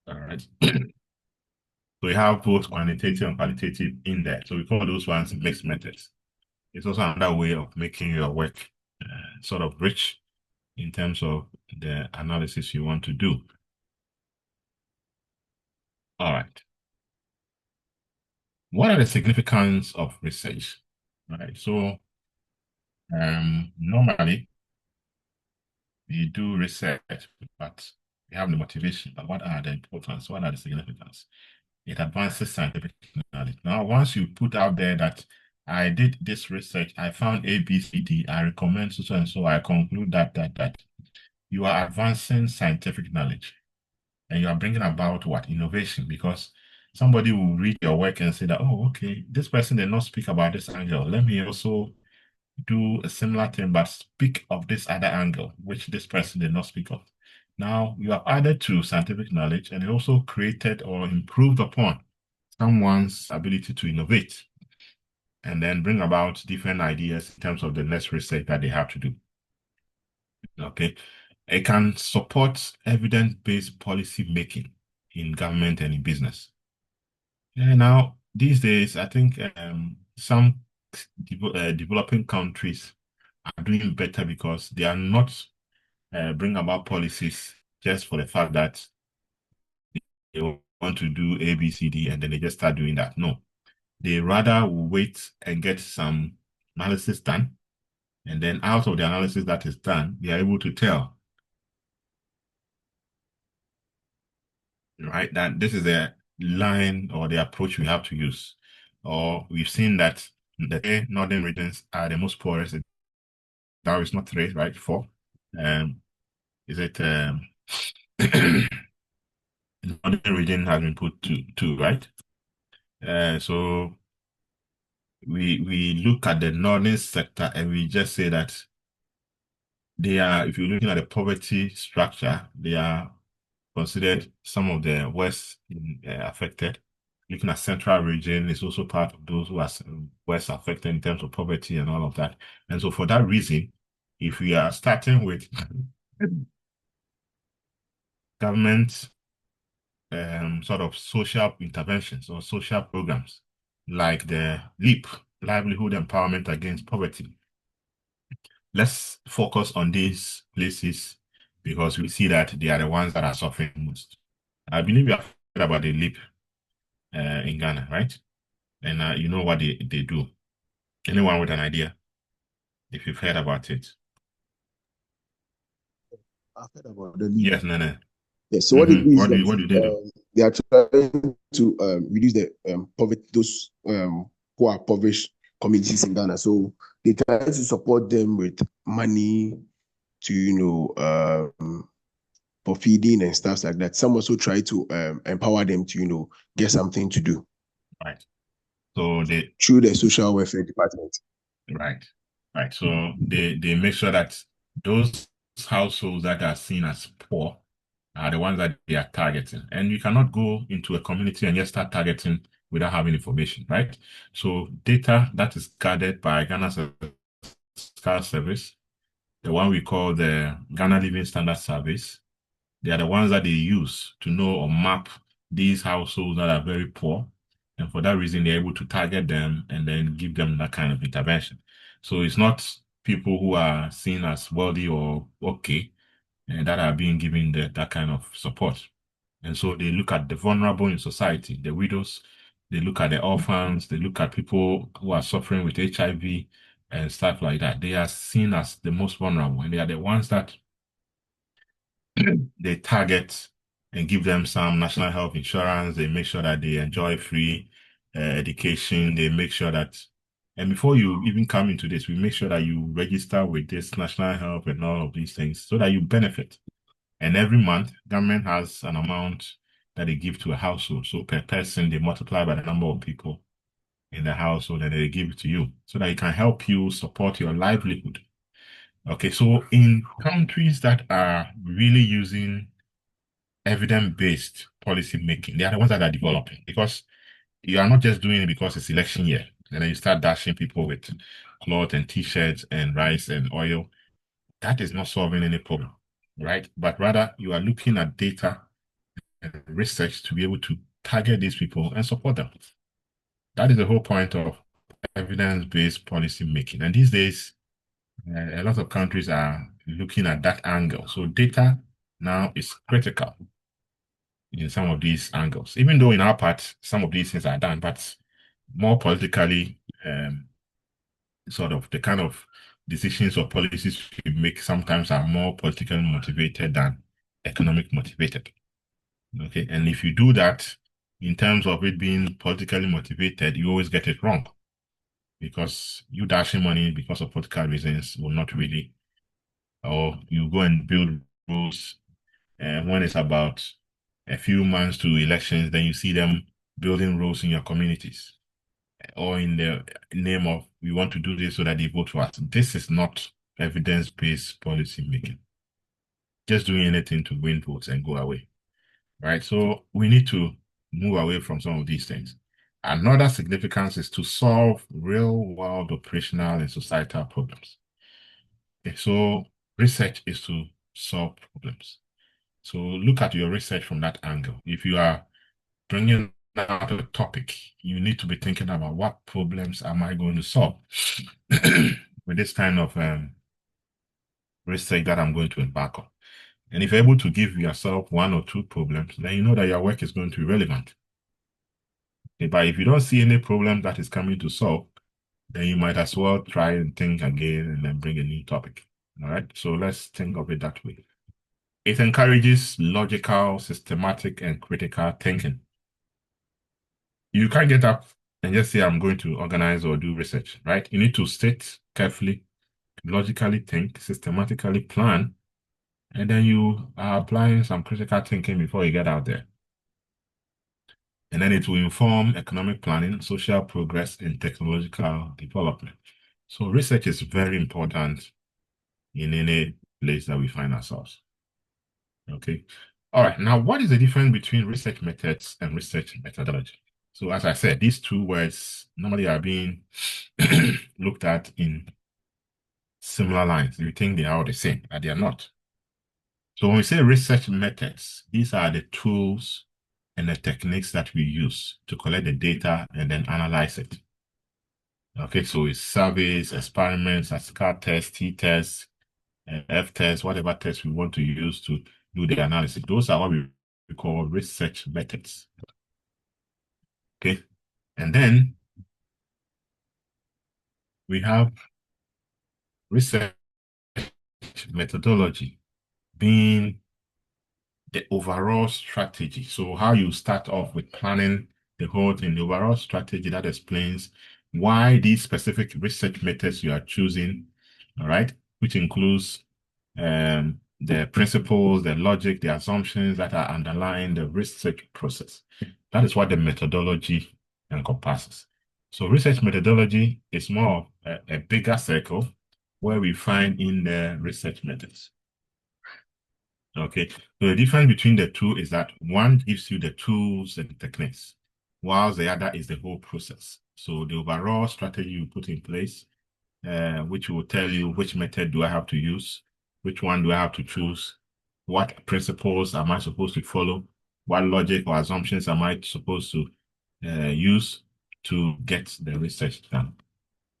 All right. So we have both quantitative and qualitative in there. So we call those ones mixed methods. It's also another way of making your work sort of rich in terms of the analysis you want to do. All right. What are the significance of research? All right. So normally we do research, but we have the motivation. But what are the importance? What are the significance? It advances scientific knowledge. Now, once you put out there that I did this research, I found A, B, C, D, I recommend so and so, I conclude that, you are advancing scientific knowledge and you are bringing about what? Innovation, because somebody will read your work and say that, oh, okay, this person did not speak about this angle. Let me also do a similar thing, but speak of this other angle, which this person did not speak of. Now, you have added to scientific knowledge and it also created or improved upon someone's ability to innovate and then bring about different ideas in terms of the next research that they have to do. Okay. It can support evidence-based policy making in government and in business. And now, these days, I think some developing countries are doing better because they are not bring about policies just for the fact that they want to do A, B, C, D, and then they just start doing that. No, they rather wait and get some analysis done. And then out of the analysis that is done, they are able to tell, right, that this is the line or the approach we have to use. Or we've seen that the northern regions are the most poorest. That is not three, right? Four. Is it the northern region has been put to two, right? So we look at the northern sector and we just say that they are, if you're looking at the poverty structure, they are considered some of the worst affected. Looking at central region is also part of those who are worst affected in terms of poverty and all of that. And so for that reason, if we are starting with government sort of social interventions or social programs like the LEAP, Livelihood Empowerment Against Poverty. Let's focus on these places because we see that they are the ones that are suffering most. I believe you have heard about the LEAP in Ghana, right? And you know what they do. Anyone with an idea? If you've heard about it. I've heard about the leap. Yes, Nene. Yes. So what they do is what do they do? they are trying to reduce the poverty, those who are impoverished communities in Ghana. So they try to support them with money to for feeding and stuff like that. Some also try to empower them to get something to do. Right. So they through the social welfare department. Right. Right. So they make sure that those households that are seen as poor are the ones that they are targeting. And you cannot go into a community and just start targeting without having information, right? So data that is gathered by Ghana Statistical Service, the one we call the Ghana Living Standard Service, they are the ones that they use to know or map these households that are very poor. And for that reason, they're able to target them and then give them that kind of intervention. So it's not people who are seen as wealthy or okay and that are being given that kind of support. And so they look at the vulnerable in society, the widows, they look at the orphans, they look at people who are suffering with HIV and stuff like that. They are seen as the most vulnerable, and they are the ones that they target and give them some national health insurance. They make sure that they enjoy free education. They make sure that, and before you even come into this, we make sure that you register with this national health and all of these things so that you benefit. And every month, government has an amount that they give to a household. So per person, they multiply by the number of people in the household and they give it to you so that it can help you support your livelihood. Okay, so in countries that are really using evidence-based policy making. They are the ones that are developing, because you are not just doing it because it's election year and then you start dashing people with cloth and t-shirts and rice and oil. That is not solving any problem, right? But rather you are looking at data and research to be able to target these people and support them. That is the whole point of evidence-based policy making. And these days, a lot of countries are looking at that angle. So data now is critical in some of these angles, even though in our part, some of these things are done, but more politically, sort of the kind of decisions or policies we make sometimes are more politically motivated than economic motivated. Okay, and if you do that in terms of it being politically motivated, you always get it wrong, because you dashing money because of political reasons will not really, or you go and build rules, and when it's about a few months to elections, then you see them building roads in your communities, or in the name of we want to do this so that they vote for us. This is not evidence-based policy making. Just doing anything to win votes and go away, right? So we need to move away from some of these things. Another significance is to solve real-world operational and societal problems. Okay, so research is to solve problems. So look at your research from that angle. If you are bringing out a topic, you need to be thinking about what problems am I going to solve with this kind of research that I'm going to embark on. And if you're able to give yourself one or two problems, then you know that your work is going to be relevant. Okay, but if you don't see any problem that is coming to solve, then you might as well try and think again and then bring a new topic. All right, so let's think of it that way. It encourages logical, systematic, and critical thinking. You can't get up and just say, I'm going to organize or do research, right? You need to sit carefully, logically think, systematically plan, and then you are applying some critical thinking before you get out there. And then it will inform economic planning, social progress, and technological development. So research is very important in any place that we find ourselves. Okay. All right. Now, what is the difference between research methods and research methodology? So as I said, these two words normally are being looked at in similar lines. You think they are all the same, but they are not. So when we say research methods, these are the tools and the techniques that we use to collect the data and then analyze it. Okay, so it's surveys, experiments, SCAR tests, t-tests, f-tests, whatever tests we want to use to do the analysis. Those are what we call research methods. Okay, and then we have research methodology being the overall strategy. So how you start off with planning the whole thing, the overall strategy that explains why these specific research methods you are choosing, all right, which includes the principles, the logic, the assumptions that are underlying the research process. That is what the methodology encompasses. So research methodology is more of a bigger circle where we find in the research methods. Okay, so the difference between the two is that one gives you the tools and techniques, while the other is the whole process. So the overall strategy you put in place, which will tell you which method do I have to use, which one do I have to choose, what principles am I supposed to follow, what logic or assumptions am I supposed to use to get the research done.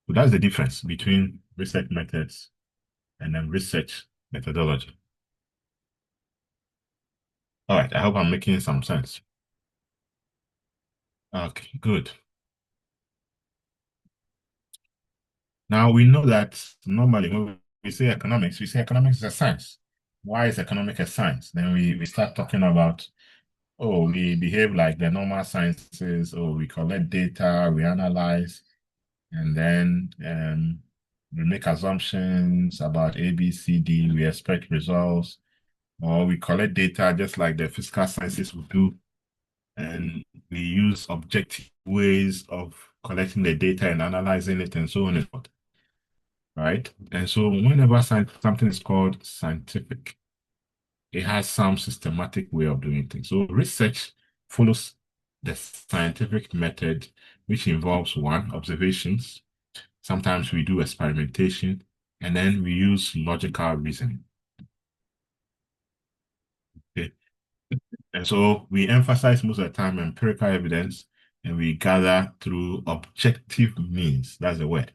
So that's the difference between research methods and then research methodology. All right, I hope I'm making some sense. Okay, good. Now we know that normally when we say economics is a science. Why is economics a science? Then we start talking about, oh, we behave like the normal sciences, or we collect data, we analyze, and then we make assumptions about A, B, C, D, we expect results, or we collect data just like the physical sciences would do, and we use objective ways of collecting the data and analyzing it and so on and so forth, right? And so whenever something is called scientific, it has some systematic way of doing things. So research follows the scientific method, which involves one, observations. Sometimes we do experimentation, and then we use logical reasoning. Okay. And so we emphasize most of the time empirical evidence, and we gather through objective means. That's the word.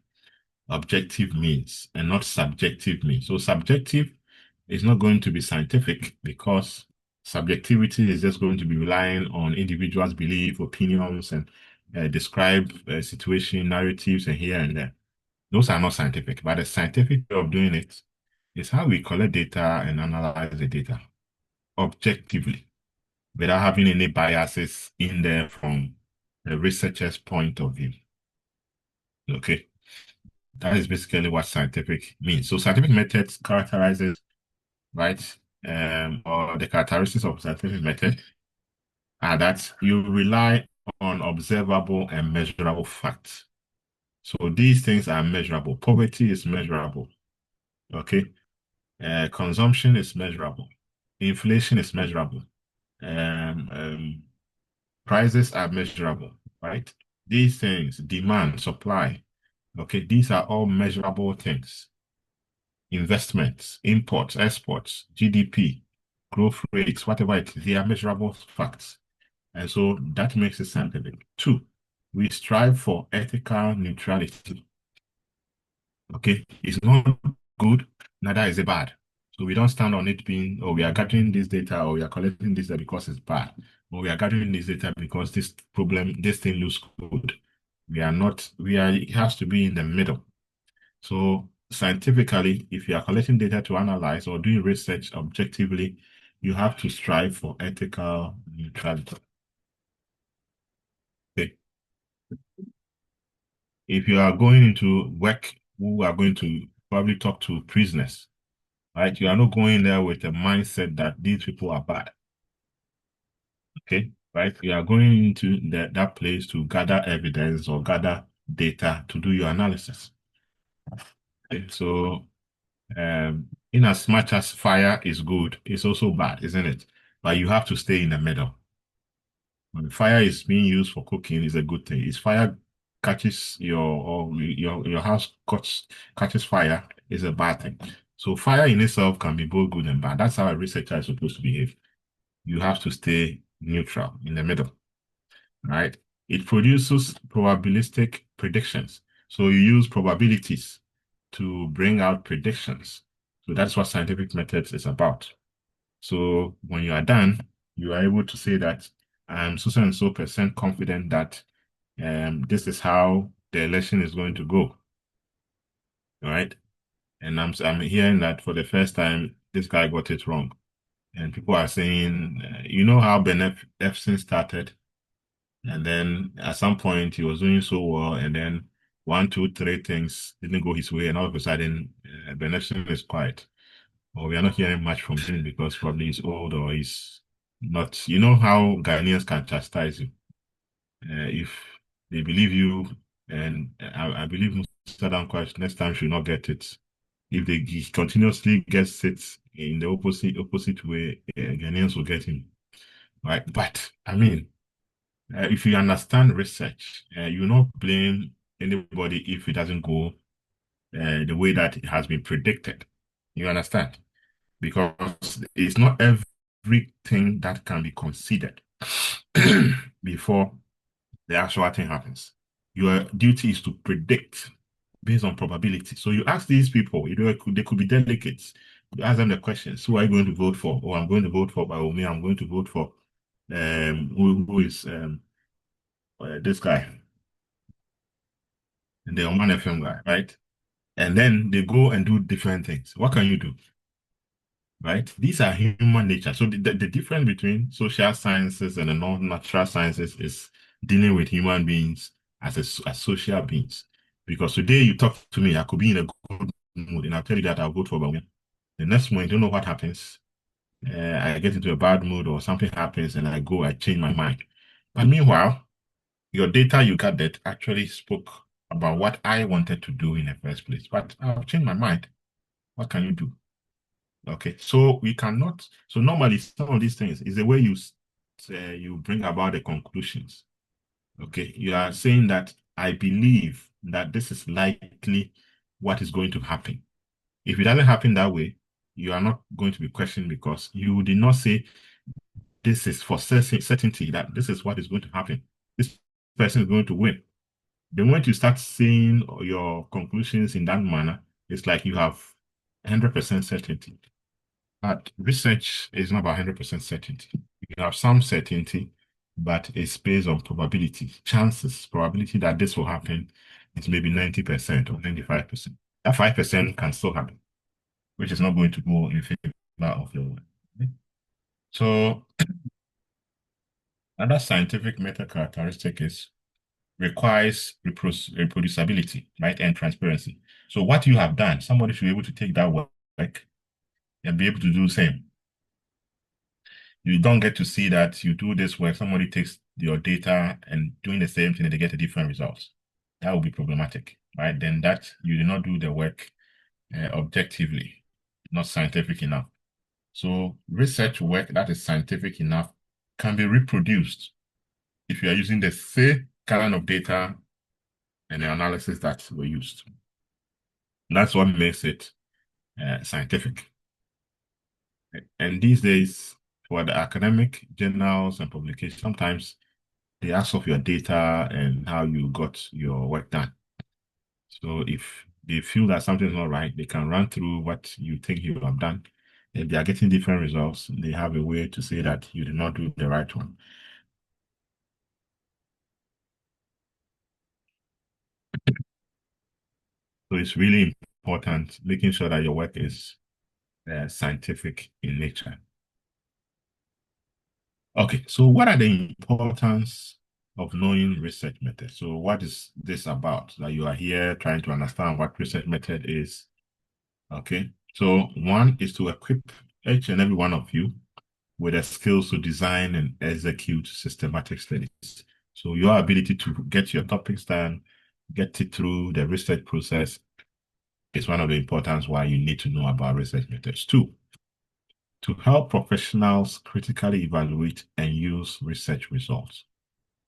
Objective means, and not subjective means. So subjective is not going to be scientific because subjectivity is just going to be relying on individuals' belief, opinions, and describe situation, narratives, and here and there. Those are not scientific, but the scientific way of doing it is how we collect data and analyze the data objectively without having any biases in there from the researcher's point of view. Okay, that is basically what scientific means. So scientific methods characterizes, right, or the characteristics of scientific method are that you rely on observable and measurable facts. So these things are measurable. Poverty is measurable. Okay, consumption is measurable. Inflation is measurable. Prices are measurable, right? These things, demand, supply, okay, these are all measurable things. Investments, imports, exports, GDP, growth rates, whatever it is, they are measurable facts. And so that makes it scientific. Two, we strive for ethical neutrality. Okay, it's not good, neither is it bad. So we don't stand on it being, oh, we are gathering this data or we are collecting this data because it's bad, or we are gathering this data because this problem, this thing looks good. We are not, it has to be in the middle. So scientifically, if you are collecting data to analyze or doing research objectively, you have to strive for ethical neutrality. Okay. If you are going into work, who are going to probably talk to prisoners, right? You are not going there with a mindset that these people are bad. Okay, right? You are going into that place to gather evidence or gather data to do your analysis. Okay, so in as much as fire is good, it's also bad, isn't it? But you have to stay in the middle. When fire is being used for cooking, is a good thing. If fire catches your house catches fire, is a bad thing. So fire in itself can be both good and bad. That's how a researcher is supposed to behave. You have to stay neutral in the middle, right? It produces probabilistic predictions. So you use probabilities to bring out predictions. So that's what scientific methods is about. So when you are done, you are able to say that I'm so and so percent confident that this is how the election is going to go. All right. And I'm hearing that for the first time, this guy got it wrong. And people are saying, you know how Ben Epstein started? And then at some point he was doing so well, and then one, two, three things didn't go his way, and all of a sudden Ben Epstein is quiet. Or we are not hearing much from him because probably he's old or he's not. You know how Ghanaians can chastise you. If they believe you, and I believe Mr. Danquash next time should not get it. If he continuously gets it in the opposite way, Ghanaians will get him. Right? But I mean, if you understand research, you not blame anybody if it doesn't go the way that it has been predicted. You understand? Because it's not everything that can be considered before the actual thing happens. Your duty is to predict based on probability. So you ask these people, they could be delegates. You ask them the questions. Who are you going to vote for? Oh, I'm going to vote for Baomi. I'm going to vote for who is this guy, the Oman FM guy, right? And then they go and do different things. What can you do? Right? These are human nature. So the difference between social sciences and the non-natural sciences is dealing with human beings as social beings. Because today you talk to me, I could be in a good mood and I'll tell you that I'll vote for Bawumia. The next moment, you don't know what happens. I get into a bad mood or something happens and I change my mind. But meanwhile, your data you gathered actually spoke about what I wanted to do in the first place. But I've changed my mind. What can you do? Okay, so we cannot. So normally, some of these things is the way you bring about the conclusions. Okay, you are saying that I believe that this is likely what is going to happen. If it doesn't happen that way, you are not going to be questioned because you did not say this is for certainty that this is what is going to happen. This person is going to win. The moment you start saying your conclusions in that manner, it's like you have 100% certainty. But research is not about 100% certainty. You have some certainty, but it's based on probability, chances, probability that this will happen is maybe 90% or 95%. That 5% can still happen, which is not going to go in favor of your one. So another scientific method characteristic is requires reproducibility, right, and transparency. So what you have done, somebody should be able to take that work and be able to do the same. You don't get to see that you do this work, somebody takes your data and doing the same thing and they get a different results. That would be problematic, right? Then that you did not do the work objectively, not scientific enough. So research work that is scientific enough can be reproduced if you are using the same kind of data and the analysis that were used. That's what makes it scientific. And these days, for the academic journals and publications, sometimes they ask of your data and how you got your work done. So if they feel that something's not right, they can run through what you think you have done. If they are getting different results, they have a way to say that you did not do the right one. So it's really important making sure that your work is scientific in nature. Okay, so what are the importance of knowing research methods? So what is this about? That you are here trying to understand what research method is. Okay, so one is to equip each and every one of you with the skills to design and execute systematic studies. So your ability to get your topics done, get it through the research process is one of the importance why you need to know about research methods. Two, to help professionals critically evaluate and use research results.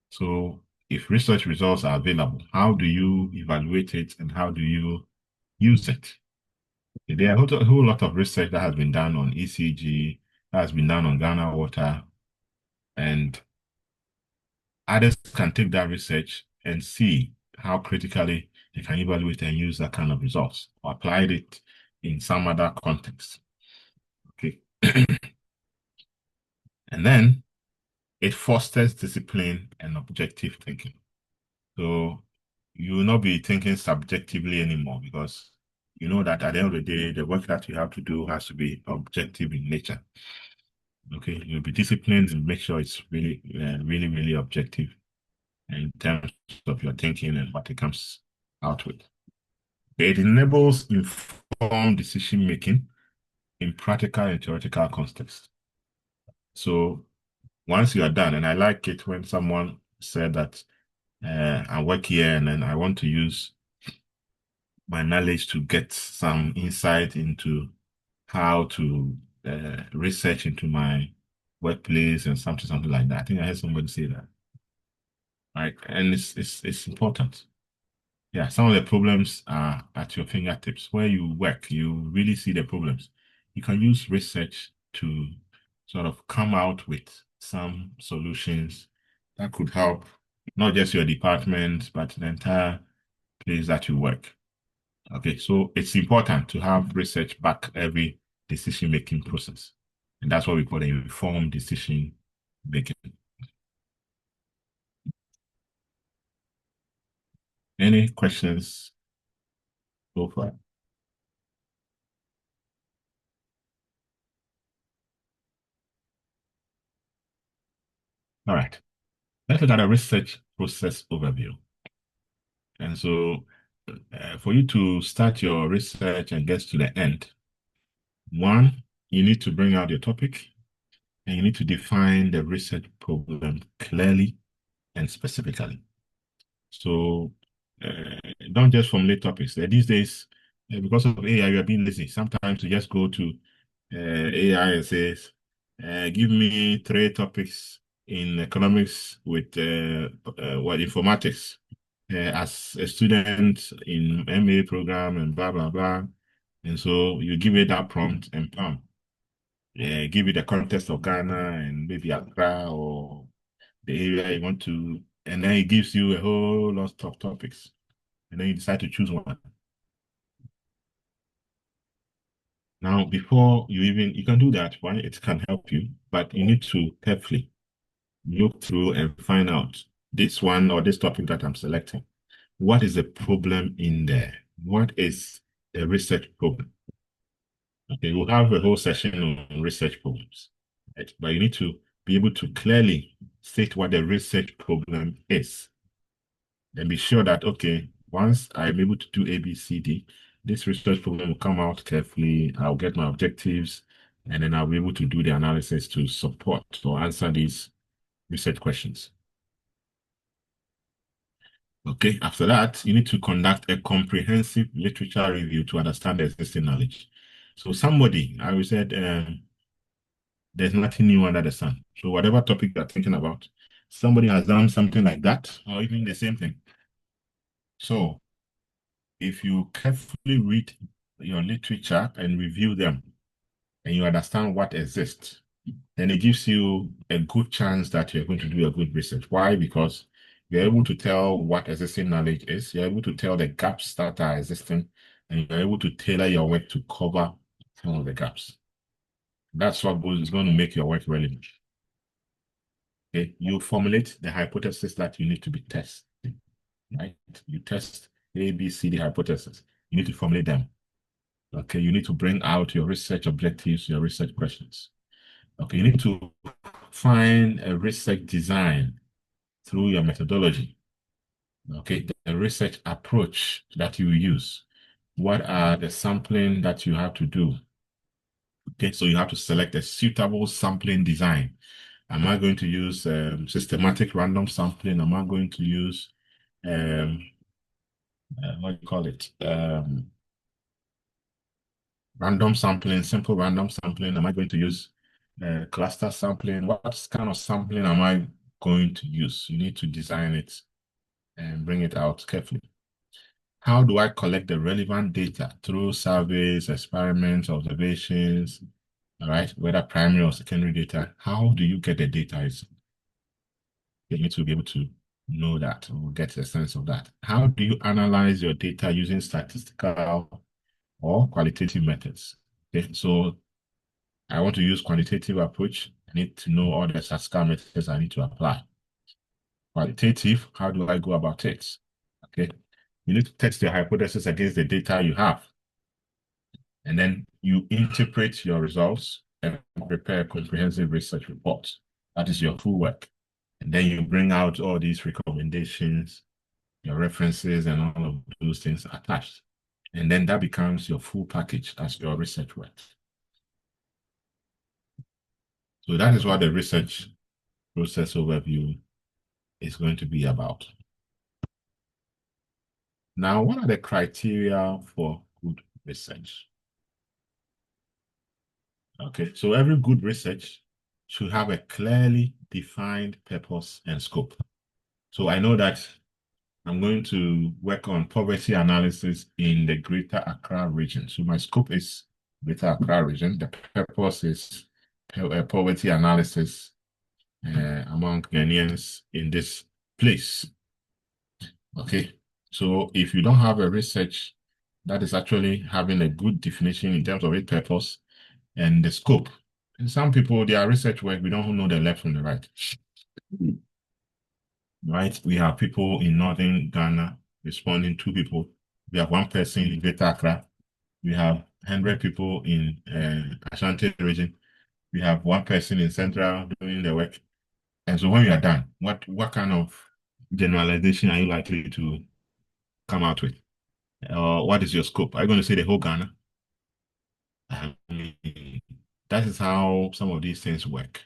So if research results are available, how do you evaluate it and how do you use it? There are a whole lot of research that has been done on ECG, that has been done on Ghana water, and others can take that research and see how critically they can evaluate and use that kind of results or apply it in some other context. Okay. And then it fosters discipline and objective thinking. So you will not be thinking subjectively anymore because you know that at the end of the day, the work that you have to do has to be objective in nature. Okay, you'll be disciplined and make sure it's really, really objective in terms of your thinking and what it comes out with. It enables informed decision making in practical and theoretical contexts. So once you are done, and I like it when someone said that I work here and then I want to use my knowledge to get some insight into how to research into my workplace and something like that. I think I heard somebody say that. Right, and it's important. Yeah, some of the problems are at your fingertips. Where you work, you really see the problems. You can use research to sort of come out with some solutions that could help not just your department, but the entire place that you work. Okay, so it's important to have research back every decision-making process. And that's what we call the informed decision making. Any questions so far? All right, let's look at a research process overview. And so for you to start your research and get to the end, one, you need to bring out your topic and you need to define the research problem clearly and specifically. So don't just formulate topics. These days, because of AI, you are being lazy. Sometimes you just go to AI and says, give me 3 topics in economics with informatics as a student in MA program and blah blah blah. And so you give it that prompt and bam, give it the context of Ghana and maybe Accra or the area you want to, and then it gives you a whole lot of topics, and then you decide to choose one. Now, before you can do that, one, it can help you, but you need to carefully look through and find out this one or this topic that I'm selecting. What is the problem in there? What is the research problem? Okay, we'll have a whole session on research problems, right? But you need to be able to clearly state what the research problem is. And be sure that, okay, once I'm able to do A, B, C, D, this research problem will come out carefully. I'll get my objectives, and then I'll be able to do the analysis to support or answer these research questions. Okay, after that, you need to conduct a comprehensive literature review to understand the existing knowledge. So somebody, I said, there's nothing new under the sun. So whatever topic you're thinking about, somebody has done something like that, or even the same thing. So if you carefully read your literature and review them, and you understand what exists, then it gives you a good chance that you're going to do a good research. Why? Because you're able to tell what existing knowledge is, you're able to tell the gaps that are existing, and you're able to tailor your work to cover some of the gaps. That's what is going to make your work relevant. Okay, you formulate the hypothesis that you need to be testing, right? You test A, B, C, D hypothesis. You need to formulate them. Okay, you need to bring out your research objectives, your research questions. Okay, you need to find a research design through your methodology. Okay, the research approach that you use. What are the sampling that you have to do? Okay, so you have to select a suitable sampling design. Am I going to use systematic random sampling? Am I going to use what do you call it? Random sampling, simple random sampling? Am I going to use cluster sampling? What kind of sampling am I going to use? You need to design it and bring it out carefully. How do I collect the relevant data through surveys, experiments, observations, all right, whether primary or secondary data? How do you get the data? You need to be able to know that or get a sense of that. How do you analyze your data using statistical or qualitative methods? Okay, so I want to use quantitative approach. I need to know all the statistical methods I need to apply. Qualitative, how do I go about it? Okay, you need to test the hypothesis against the data you have. And then you interpret your results and prepare a comprehensive research report. That is your full work. And then you bring out all these recommendations, your references, and all of those things attached. And then that becomes your full package as your research work. So that is what the research process overview is going to be about. Now, what are the criteria for good research? Okay, so every good research should have a clearly defined purpose and scope. So I know that I'm going to work on poverty analysis in the Greater Accra region. So my scope is Greater Accra region. The purpose is poverty analysis among Ghanaians in this place. Okay, so if you don't have a research that is actually having a good definition in terms of its purpose and the scope, and some people, their research work, we don't know the left from the right. Right? We have people in northern Ghana responding, 2 people. We have 1 person in Greater Accra. We have 100 people in Ashanti region. We have 1 person in Central doing the work. And so when you are done, what kind of generalization are you likely to come out with? What is your scope? Are you going to say the whole Ghana? I mean, that is how some of these things work.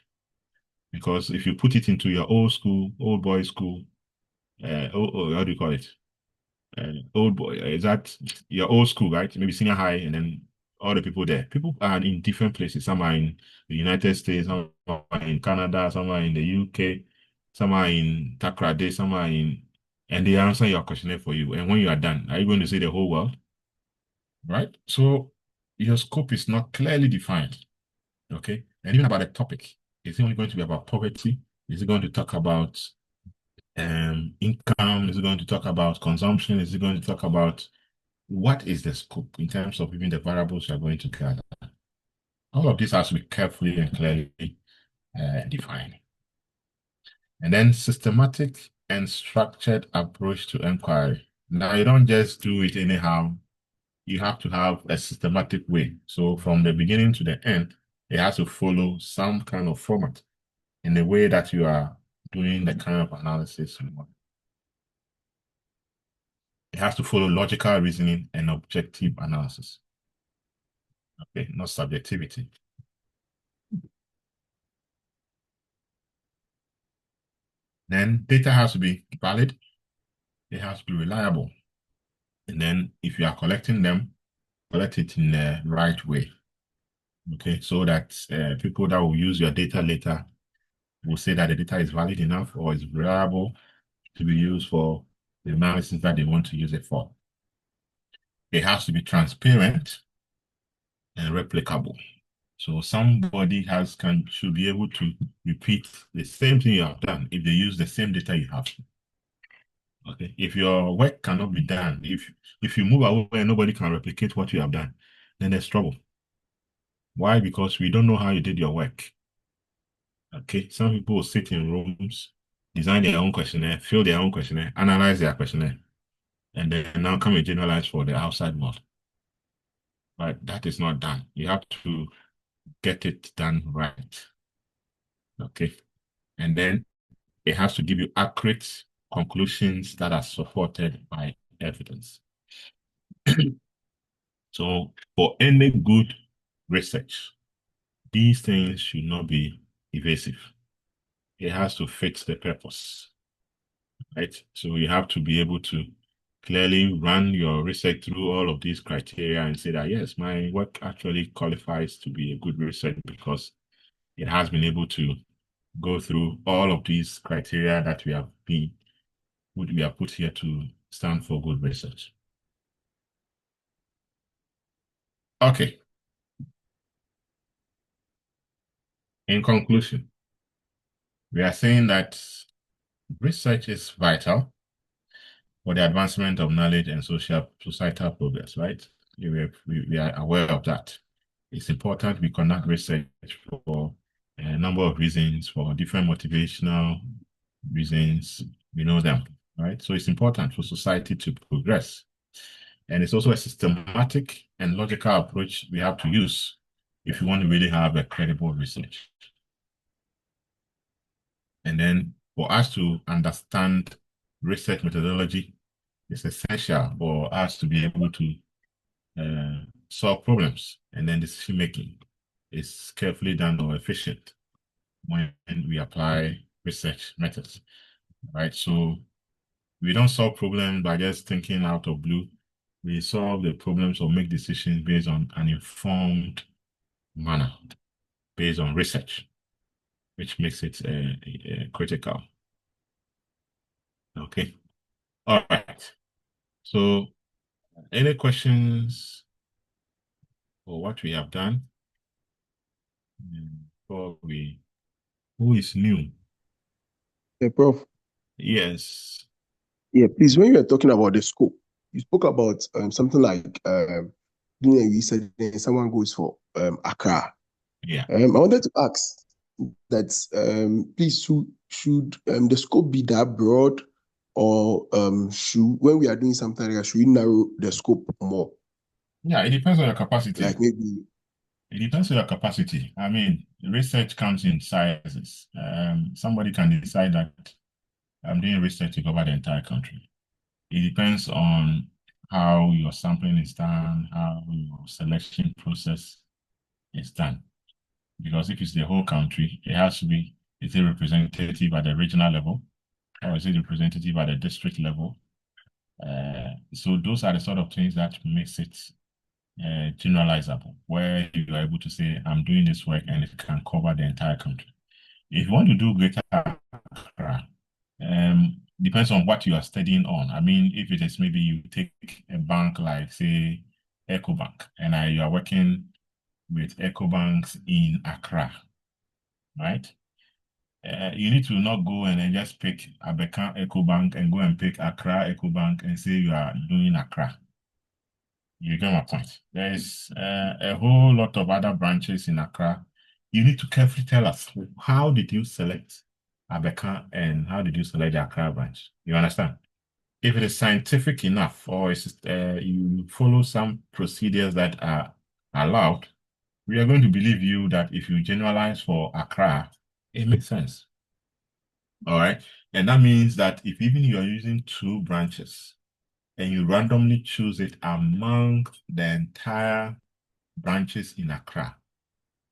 Because if you put it into your old boys school, how do you call it? Old boy, is that your old school, right? Maybe senior high, and then all the people there. People are in different places. Some are in the United States, some are in Canada, some are in the UK, some are in Takrade, some are in, and they answer your questionnaire for you. And when you are done, are you going to see the whole world? Right? So your scope is not clearly defined. Okay. And even about the topic, is it only going to be about poverty? Is it going to talk about income? Is it going to talk about consumption? Is it going to talk about what is the scope in terms of even the variables you're going to gather? All of this has to be carefully and clearly defined. And then systematic and structured approach to inquiry. Now, you don't just do it anyhow. You have to have a systematic way. So from the beginning to the end, it has to follow some kind of format in the way that you are doing the kind of analysis you want. It has to follow logical reasoning and objective analysis. Okay, not subjectivity. Then data has to be valid. It has to be reliable. And then if you are collecting them, collect it in the right way. Okay, so that people that will use your data later will say that the data is valid enough or is reliable to be used for the analysis that they want to use it for. It has to be transparent and replicable. So somebody should be able to repeat the same thing you have done if they use the same data you have. Okay. If your work cannot be done, if you move away and nobody can replicate what you have done, then there's trouble. Why? Because we don't know how you did your work. Okay. Some people will sit in rooms, design their own questionnaire, fill their own questionnaire, analyze their questionnaire, and then now come and generalize for the outside world. But that is not done. You have to get it done right. Okay. And then it has to give you accurate conclusions that are supported by evidence. So for any good research, these things should not be evasive. It has to fit the purpose, right? So you have to be able to clearly run your research through all of these criteria and say that, yes, my work actually qualifies to be a good research because it has been able to go through all of these criteria that we have put here to stand for good research. Okay. In conclusion, we are saying that research is vital for the advancement of knowledge and societal progress, right? We are aware of that. It's important we conduct research for a number of reasons, for different motivational reasons. We know them, right? So it's important for society to progress. And it's also a systematic and logical approach we have to use if you want to really have a credible research. And then for us to understand research methodology, it's essential for us to be able to solve problems, and then decision making is carefully done or efficient when we apply research methods, right? So we don't solve problems by just thinking out of blue. We solve the problems or make decisions based on an informed manner, based on research, which makes it critical. Okay. All right. So any questions for what we have done? Before who is new? Yeah, Prof. Yes. Yeah, please, when you were talking about the scope, you spoke about something like doing a research, then someone goes for Accra. Yeah. I wanted to ask that please should the scope be that broad, or should, when we are doing something like that, should we narrow the scope more? Yeah, it depends on your capacity. Like maybe It depends on your capacity. I mean, research comes in sizes. Somebody can decide that I'm doing research to cover the entire country. It depends on how your sampling is done, how your selection process is done. Because if it's the whole country, it has to be, is it representative at the regional level, or is it representative at the district level? So those are the sort of things that makes it generalizable, where you are able to say, I'm doing this work and it can cover the entire country. If you want to do Greater Accra, depends on what you are studying on. I mean, if it is maybe you take a bank like, say, EcoBank, and you are working with EcoBanks in Accra, right? You need to not go and then just pick Abeka EcoBank and go and pick Accra EcoBank and say you are doing Accra. You get my point. There's a whole lot of other branches in Accra. You need to carefully tell us, how did you select Abeka and how did you select the Accra branch? You understand? If it is scientific enough or you follow some procedures that are allowed, we are going to believe you that if you generalize for Accra, it makes sense. All right. And that means that if even you are using two branches and you randomly choose it among the entire branches in Accra,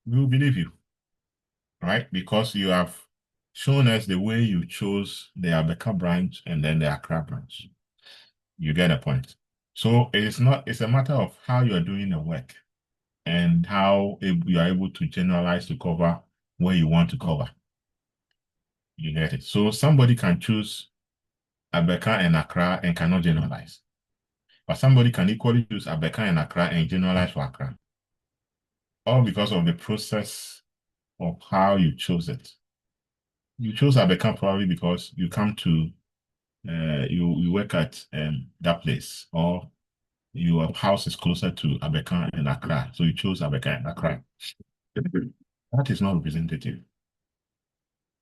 we will believe you, right? Because you have shown us the way you chose the Abeka branch and then the Accra branch. You get a point. So it's a matter of how you are doing the work and how you are able to generalize to cover where you want to cover. You get it. So somebody can choose Abeka and Accra and cannot generalize. But somebody can equally choose Abeka and Accra and generalize for Accra. All because of the process of how you chose it. You chose Abeka probably because you come to, you work at that place, or your house is closer to Abeka and Accra, so you chose Abeka and Accra. That is not representative.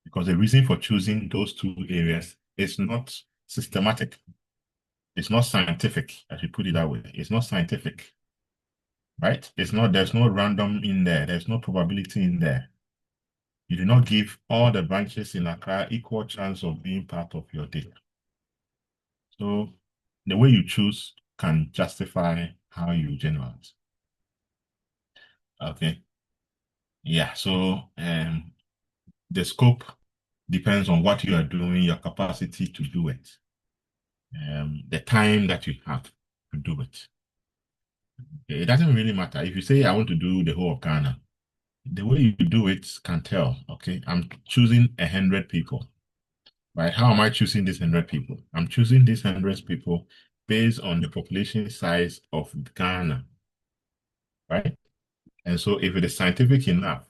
Because the reason for choosing those two areas is not systematic. It's not scientific, I should put it that way. It's not scientific, right? There's no random in there. There's no probability in there. You do not give all the branches in Accra equal chance of being part of your data. So the way you choose can justify how you generalize. Okay. Yeah, so the scope depends on what you are doing, your capacity to do it, the time that you have to do it. It doesn't really matter. If you say, I want to do the whole of Ghana, the way you do it can tell, okay, I'm choosing 100 people, right? How am I choosing these 100 people? I'm choosing these 100 people based on the population size of Ghana, right? And so if it is scientific enough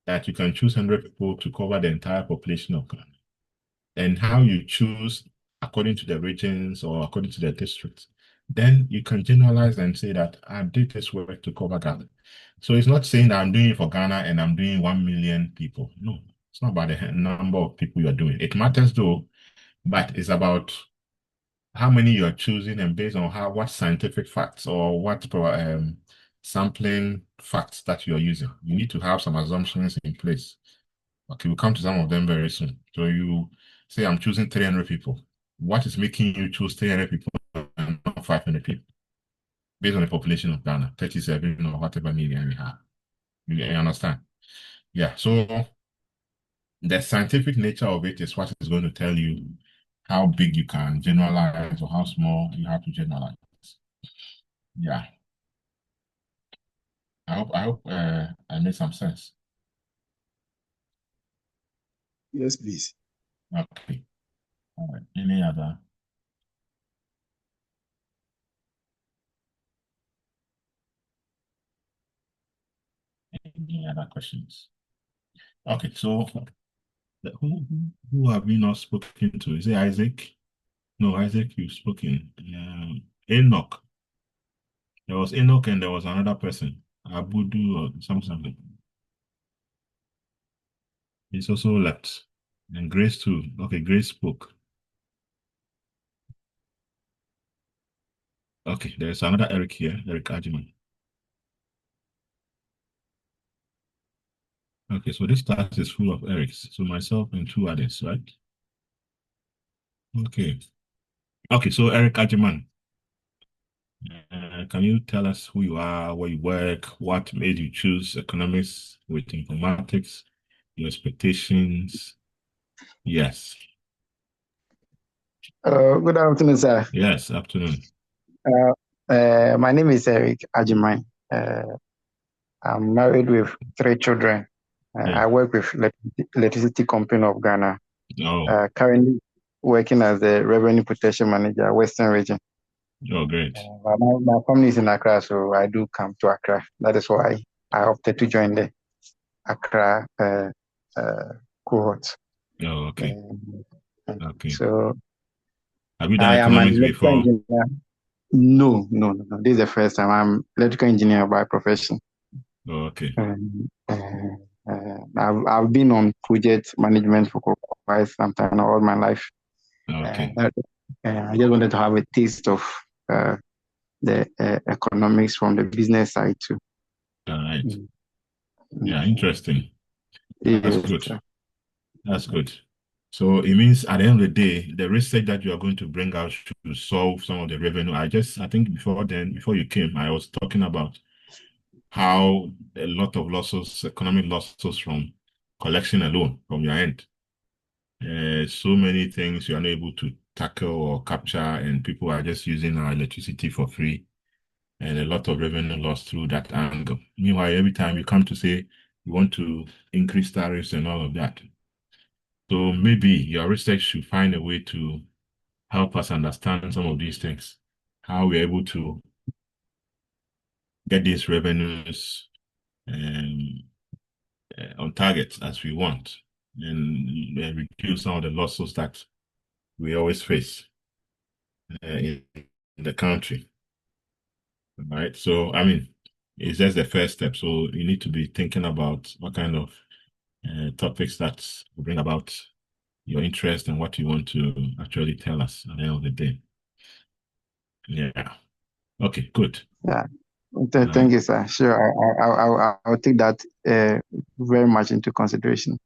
that you can choose 100 people to cover the entire population of Ghana, and how you choose according to the regions or according to the districts, then you can generalize and say that I did this work to cover Ghana. So it's not saying that I'm doing it for Ghana and I'm doing 1 million people. No, it's not about the number of people you're doing. It matters though, but it's about how many you're choosing and based on what scientific facts or what sampling facts that you're using. You need to have some assumptions in place. Okay, we'll come to some of them very soon. So you say, I'm choosing 300 people. What is making you choose 300 people and not 500 people? Based on the population of Ghana, 37 or whatever million we have. You understand? Yeah, so the scientific nature of it is what is going to tell you how big you can generalize or how small you have to generalize. Yeah. I hope I made some sense. Yes, please. Okay. All right. Any other? Any other questions? Okay, so who have we not spoken to? Is it Isaac? No, Isaac, you've spoken. Enoch. There was Enoch and there was another person, Abudu or something. He's also left. And Grace too. Okay, Grace spoke. Okay, there's another Eric here, Eric Ajiman. Okay, so this class is full of Erics. So myself and two others, right? Okay. Okay, so Eric Ajiman, can you tell us who you are, where you work, what made you choose economics with informatics, your expectations? Yes. Good afternoon, sir. Yes, afternoon. My name is Eric Ajimai. I'm married with 3 children. Yeah. I work with Electricity Company of Ghana. Oh, Currently working as the Revenue Protection Manager, Western Region. oh, great. But my family is in Accra, so I do come to Accra. That is why I opted to join the Accra cohort. Oh, okay. Okay. So Have you done I am an economics electrical before? engineer. No. This is the first time. I'm electrical engineer by profession. Oh, okay. I've been on project management for quite some time all my life. Okay. I just wanted to have a taste of the economics from the business side too. All right. Mm. Yeah, interesting. That's Yes, good. sir. That's good. So it means at the end of the day, the research that you are going to bring out to solve some of the revenue. I think before you came, I was talking about how a lot of losses, economic losses from collection alone from your end. So many things you are not able to tackle or capture, and people are just using our electricity for free, and a lot of revenue lost through that angle. Meanwhile, every time you come to say you want to increase tariffs and all of that. So maybe your research should find a way to help us understand some of these things, how we're able to get these revenues um, on target as we want, and reduce some of the losses that we always face in the country. Right. So, I mean, it's just the first step. So you need to be thinking about what kind of topics that will bring about your interest and what you want to actually tell us at the end of the day. Yeah. Okay, good. Yeah. All Thank right. you, sir. Sure, I'll take that very much into consideration.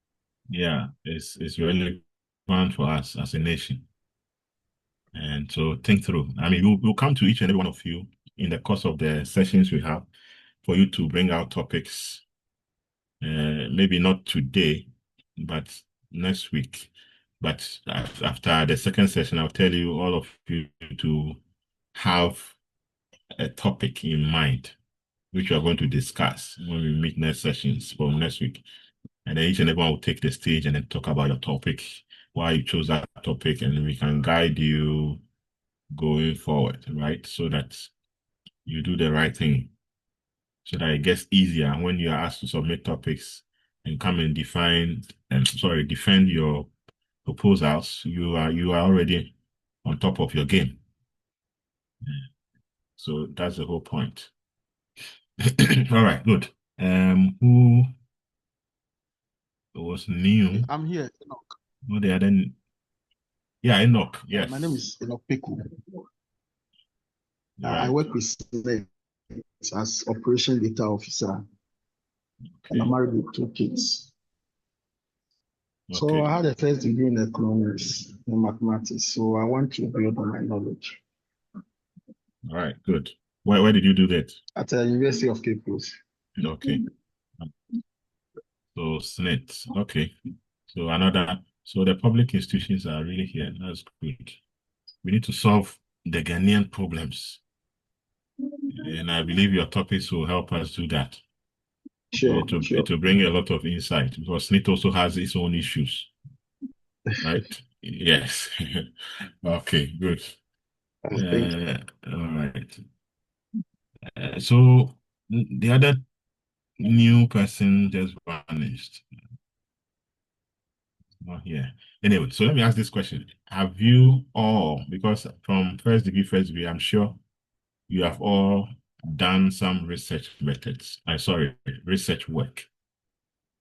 Yeah, it's really fun for us as a nation. And so think through. I mean, we'll come to each and every one of you in the course of the sessions we have for you to bring out topics, maybe not today, but next week. But after the second session, I'll tell you all of you to have a topic in mind, which we are going to discuss when we meet next sessions for next week. And then each and everyone will take the stage and then talk about your topic, why you chose that topic, and we can guide you going forward, right? So that you do the right thing, so that it gets easier when you are asked to submit topics and come and defend your proposals. You are already on top of your game. So that's the whole point. All right, good. Who was new? I'm here, Enoch. No, they are then. Yeah, Enoch. Yes. My name is Enoch Peku. Right. I work with Select as Operation Data Officer, and I'm Okay. married with 2 kids. So Okay. I had a first degree in economics and mathematics, so I want to build on my knowledge All right, good. Where did you do that? at the University of Cape Coast. Okay. So SNET. Okay. So the public institutions are really here. That's good. We need to solve the Ghanaian problems. And I believe your topics will help us do that. Sure. It will bring a lot of insight, because SNET also has its own issues. Right? Yes. Okay, good. Thank you. All right. So the other new person just vanished. Not here. Anyway, so let me ask this question. Have you all, because from first degree, I'm sure you have all done some research research work,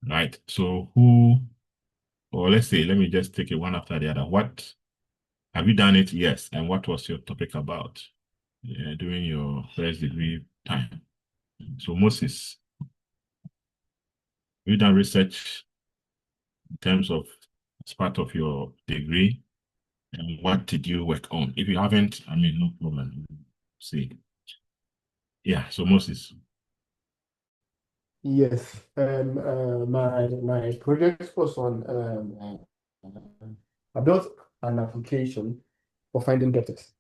right? So let me just take it one after the other. What have you done it? Yes. And what was your topic about during your first degree time? So Moses, have you done research in terms of as part of your degree? And what did you work on? If you haven't, I mean, no problem. See. Yeah, so Moses. Yes. My project was on I built an application for finding doctors.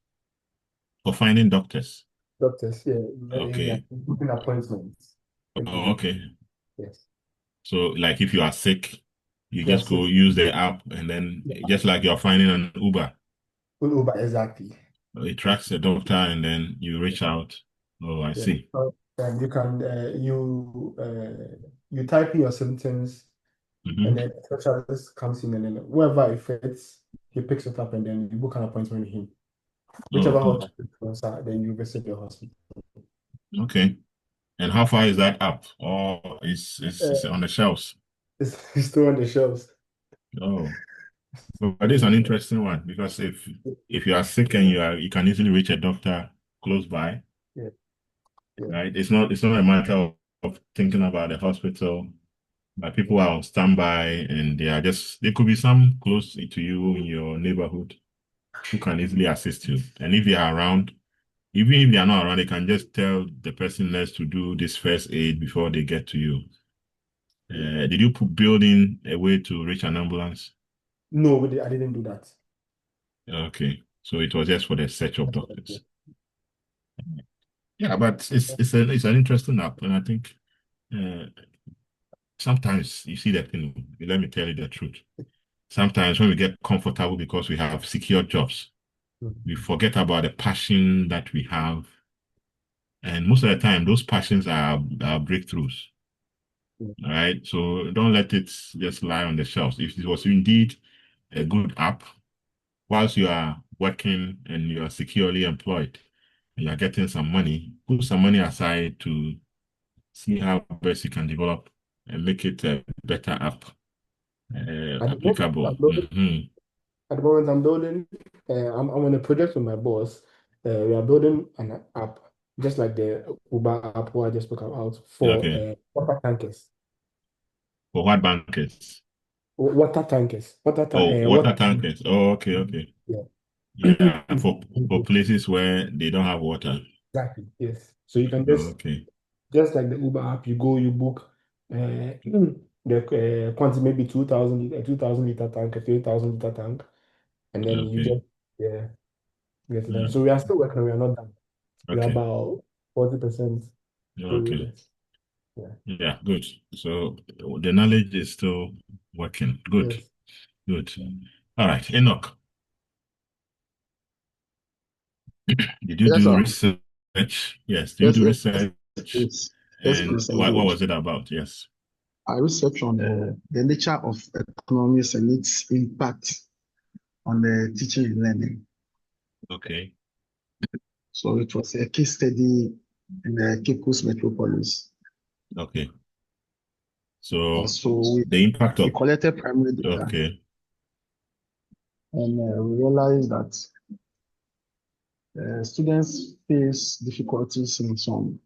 For finding doctors. doctors, yeah, Okay. booking appointments. Oh, okay. Yes. So, like, if you are sick, you Yeah, just go use the app, and then just like you're finding an Uber, Uber, exactly. it tracks the doctor, and then you reach out. Oh, I Yeah. see. So, you can you type in your symptoms, and then a specialist comes in, and then whoever it fits, he picks it up, and then you book an appointment with him. Oh, Whichever good. hospital, then you visit the hospital. Okay. And how far is that up? Or is it on the shelves? It's still on the shelves. Oh, but it's an interesting one because if you are sick and you can easily reach a doctor close by, Yeah, yeah. right? It's not a matter of thinking about the hospital, but people are on standby and there could be some close to you in your neighborhood who can easily assist you. And if they are around, even if they are not around, they can just tell the person next to do this first aid before they get to you. Did you build in a way to reach an ambulance? No, I didn't do that. Okay, so it was just for the search of doctors. Yeah, but it's an interesting app, and I think uh, sometimes you see the thing. Let me tell you the truth. Sometimes when we get comfortable because we have secure jobs, we forget about the passion that we have, and most of the time, those passions are breakthroughs. All right, so don't let it just lie on the shelves. If it was indeed a good app, whilst you are working and you are securely employed, and you are getting some money, put some money aside to see how best you can develop and make it a better app, At the moment, applicable. at the moment, I'm building. I'm on a project with my boss. We are building an app, just like the Uber app who I just spoke about for Okay. water tankers. For what bankers? Water tankers. Oh, water Water. tankers. Oh, okay, okay. Yeah. Yeah, for places where they don't have water. Exactly. Yes. So you can Oh, okay, just like the Uber app, you go, you book the quantity, maybe 2,000 liter tank, a 3,000 liter tank, and then you okay, just yeah get it done. So we are still working. We are not done. We are okay, about 40% through with okay. it. Yeah. Yeah, good. So the knowledge is still working. Good, Yes. good. All right, Enoch, did you Yes, do sir. research? Yes, do you Yes, do yes, research? yes. Yes, And please, I what did. was it about? Yes. I researched on the nature of economics and its impact on the teaching and learning. Okay. So it was a case study in the Cape Coast metropolis. Okay. So So the impact we of collected primary data, okay. and we realized that students face difficulties in some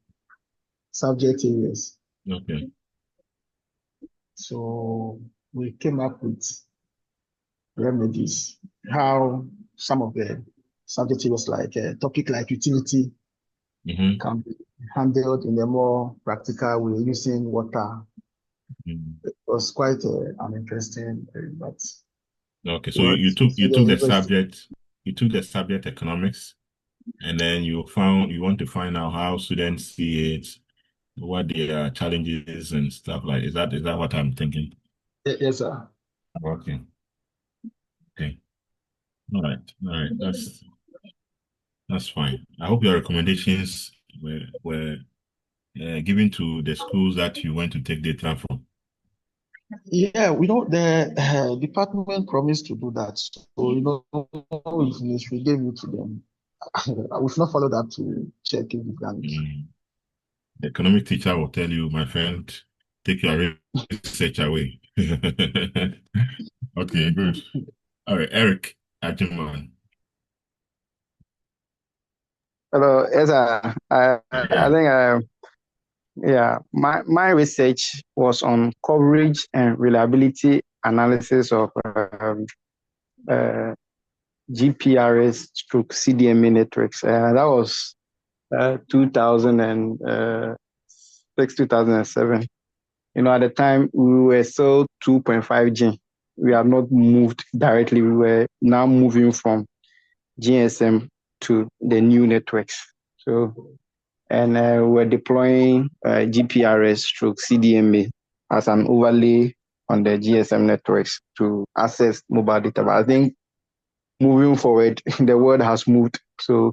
subject areas. Okay. So we came up with remedies, how some of the subject areas like a topic like utility Mm-hmm. can be handled in a more practical way using water. Mm-hmm. It was quite an interesting, but Okay. So what you in the took university. you took the subject economics, and then you want to find out how students see it, what their challenges and stuff like. Is that what I'm thinking? Yes, sir. Okay. Okay. All right. All right. That's fine. I hope your recommendations were given to the schools that you went to take data from. Yeah, we know the department promised to do that. So, we gave it to them. We should not follow that to check if we've done it. The economic teacher will tell you, my friend, take your research away. Okay, good. All right, Eric Ajiman. Hello, yes, I Yeah. think yeah, my research was on coverage and reliability analysis of uh, GPRS stroke CDMA networks. That was 2006, 2007. At the time we were still 2.5 G. We have not moved directly. We were now moving from GSM to the new networks. So and we're deploying GPRS stroke CDMA as an overlay on the GSM networks to access mobile data. But I think moving forward, the world has moved, so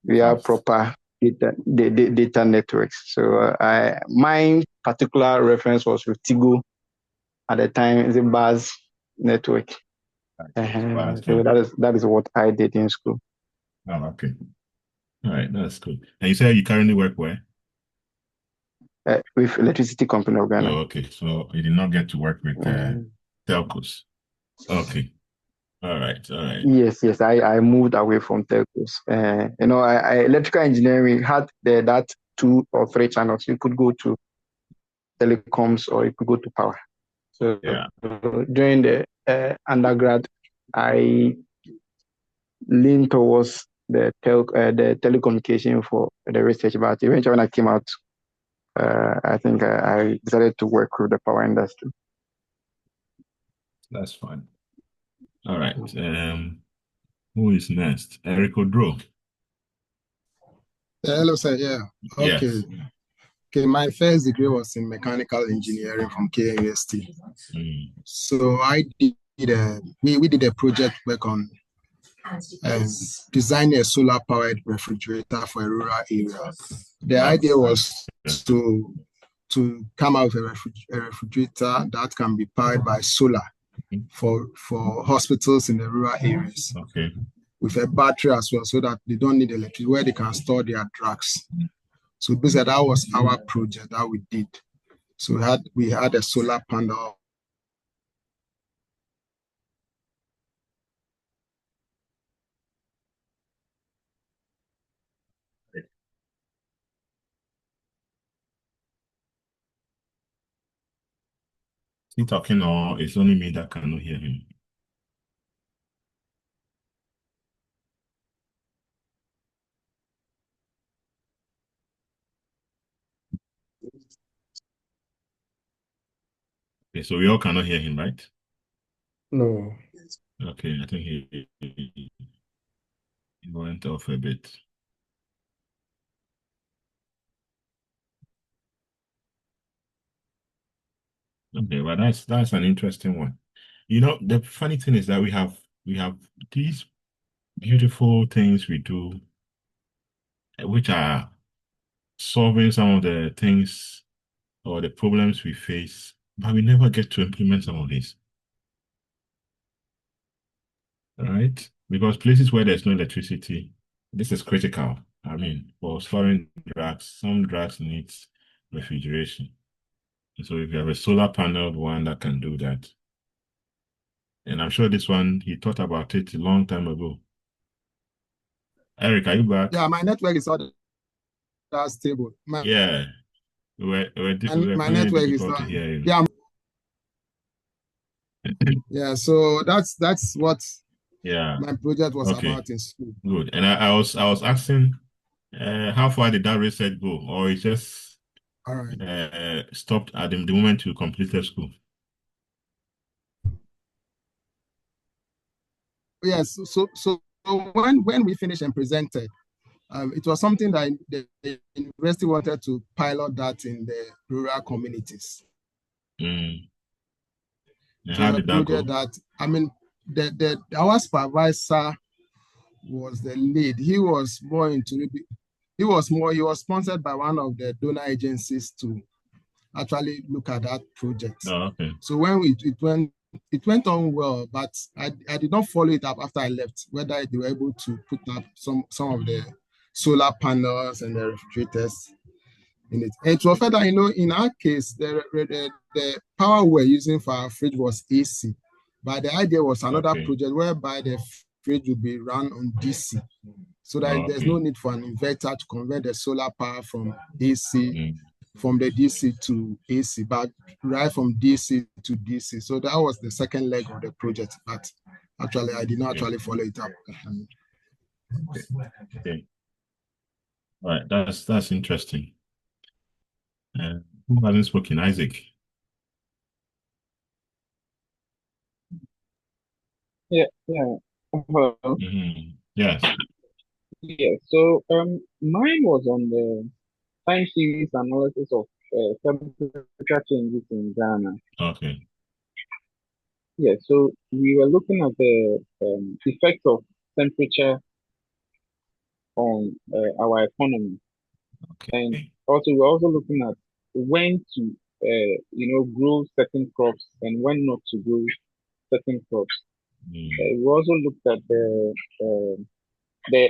we have proper data networks. So my particular reference was with Tigo at the time. It's a buzz network. So that is what I did in school. Oh, okay. All right, that's cool. And you said you currently work where? With Electricity Company of Ghana. Oh, okay. So you did not get to work with telcos. Okay. All right. All right. Yes. I moved away from telcos. Electrical engineering had that 2 or 3 channels. You could go to telecoms or you could go to power. So during the undergrad, I leaned towards the telecommunication for the research. But eventually, when I came out, I think I decided to work with the power industry. That's fine. All right. Who is next? Eric Odro. Hello, sir. Yeah. Okay. Yes. Okay. My first degree was in mechanical engineering from KUST. So I did. We did a project work on designing a solar-powered refrigerator for a rural area. The idea was to come out with a refrigerator that can be powered by solar for hospitals in the rural areas. Okay. With a battery as well, so that they don't need electricity, where they can store their drugs. So basically, that was our project that we did. So we had a solar panel. Is he talking, or it's only me that cannot hear him? Okay, so we all cannot hear him, right? No. Okay, I think he went off a bit. Okay, well that's an interesting one. You know, the funny thing is that we have these beautiful things we do, which are solving some of the things or the problems we face, but we never get to implement some of these. All right? Because places where there's no electricity, this is critical. I mean, for storing drugs, some drugs need refrigeration. So if you have a solar paneled one that can do that, and I'm sure this one, he thought about it a long time ago. Eric, are you back? Yeah, my network is not that stable. Yeah. We were My finding it network is difficult not. to hear you. Yeah. Yeah, so that's what my project was about in school. Good. And I was asking, how far did that research go, or it just stopped at the moment you completed school? Yes. So when we finished and presented, it was something that the university wanted to pilot that in the rural communities. And how did that go? I mean, our supervisor was the lead. He was sponsored by one of the donor agencies to actually look at that project. Oh, okay. So when it went on well, but I did not follow it up after I left, whether they were able to put up some of the solar panels and the refrigerators in it. And to offer that, in our case, the power we were using for our fridge was AC, but the idea was another project whereby the fridge would be run on DC, so that there's no need for an inverter to convert the solar power from AC, from the DC to AC, but right from DC to DC. So that was the second leg of the project, but actually I did not actually follow it up. Okay. All right, that's interesting. Who hasn't spoken? Isaac. Yeah. Yes. Yeah. So mine was on the time series analysis of temperature changes in Ghana. Okay. Yeah, so we were looking at the effect of temperature on our economy, and Okay. also we're also looking at when to grow certain crops and when not to grow certain crops. Mm. We also looked at the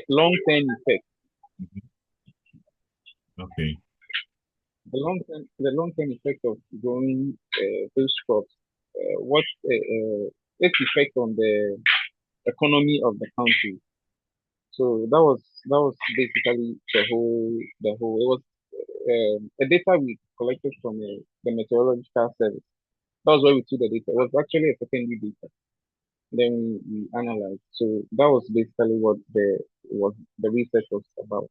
long-term effect. Okay. The long-term effect of growing those crops, what its effect on the economy of the country. So that was basically the whole. It was a data we collected from the meteorological service. That was where we took the data. It was actually a secondary data. Then we analyzed. So that was basically what the research was about.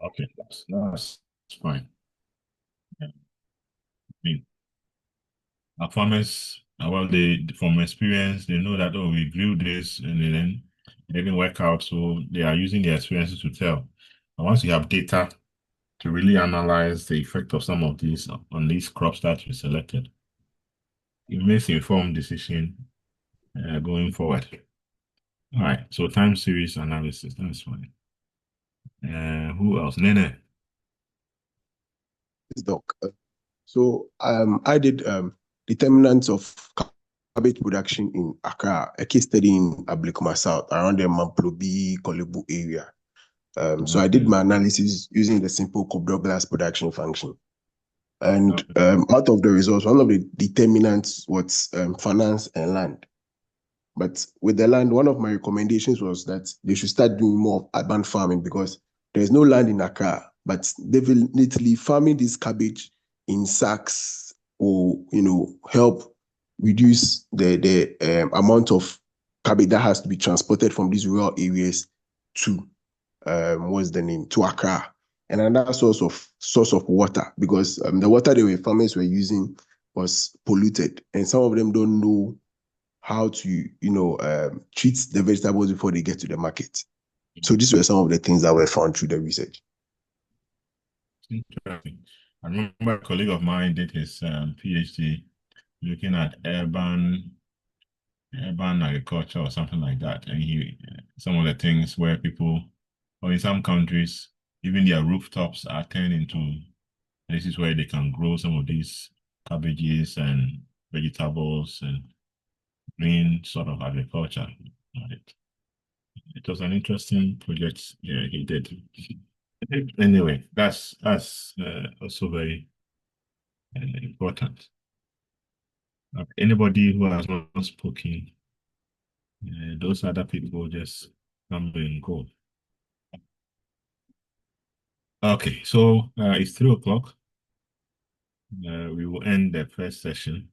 Okay. That's fine. Yeah. I mean, our farmers, well, they from experience, they know that, oh, we grew this and then it didn't work out. So they are using their experiences to tell. And once you have data to really analyze the effect of some of these on these crops that you selected, it makes informed decision going forward. All right. So time series analysis, that's fine. Who else? Nene. Yes, Doc. So I did determinants of cabbage production in Accra, a case study in Ablikuma South, around the Mamplobi, Kolebu area. So I did Okay. my analysis using the simple Cobb-Douglas production function. And Okay. out of the results, one of the determinants was finance and land. But with the land, one of my recommendations was that they should start doing more of urban farming because there's no land in Accra, but definitely farming this cabbage in sacks will, help reduce the amount of cabbage that has to be transported from these rural areas to what's the name, to Accra. And another source of water because the water the farmers were using was polluted, and some of them don't know how to, treat the vegetables before they get to the market. So these were some of the things that were found through the research. Interesting. I remember a colleague of mine did his PhD looking at urban agriculture or something like that. And some of the things where people, or in some countries, even their rooftops are turned into places where they can grow some of these cabbages and vegetables and green sort of agriculture. Right. It was an interesting project he did. Anyway, that's also very important. Anybody who has not spoken, those other people just come and go. Okay, so it's 3 o'clock. We will end the first session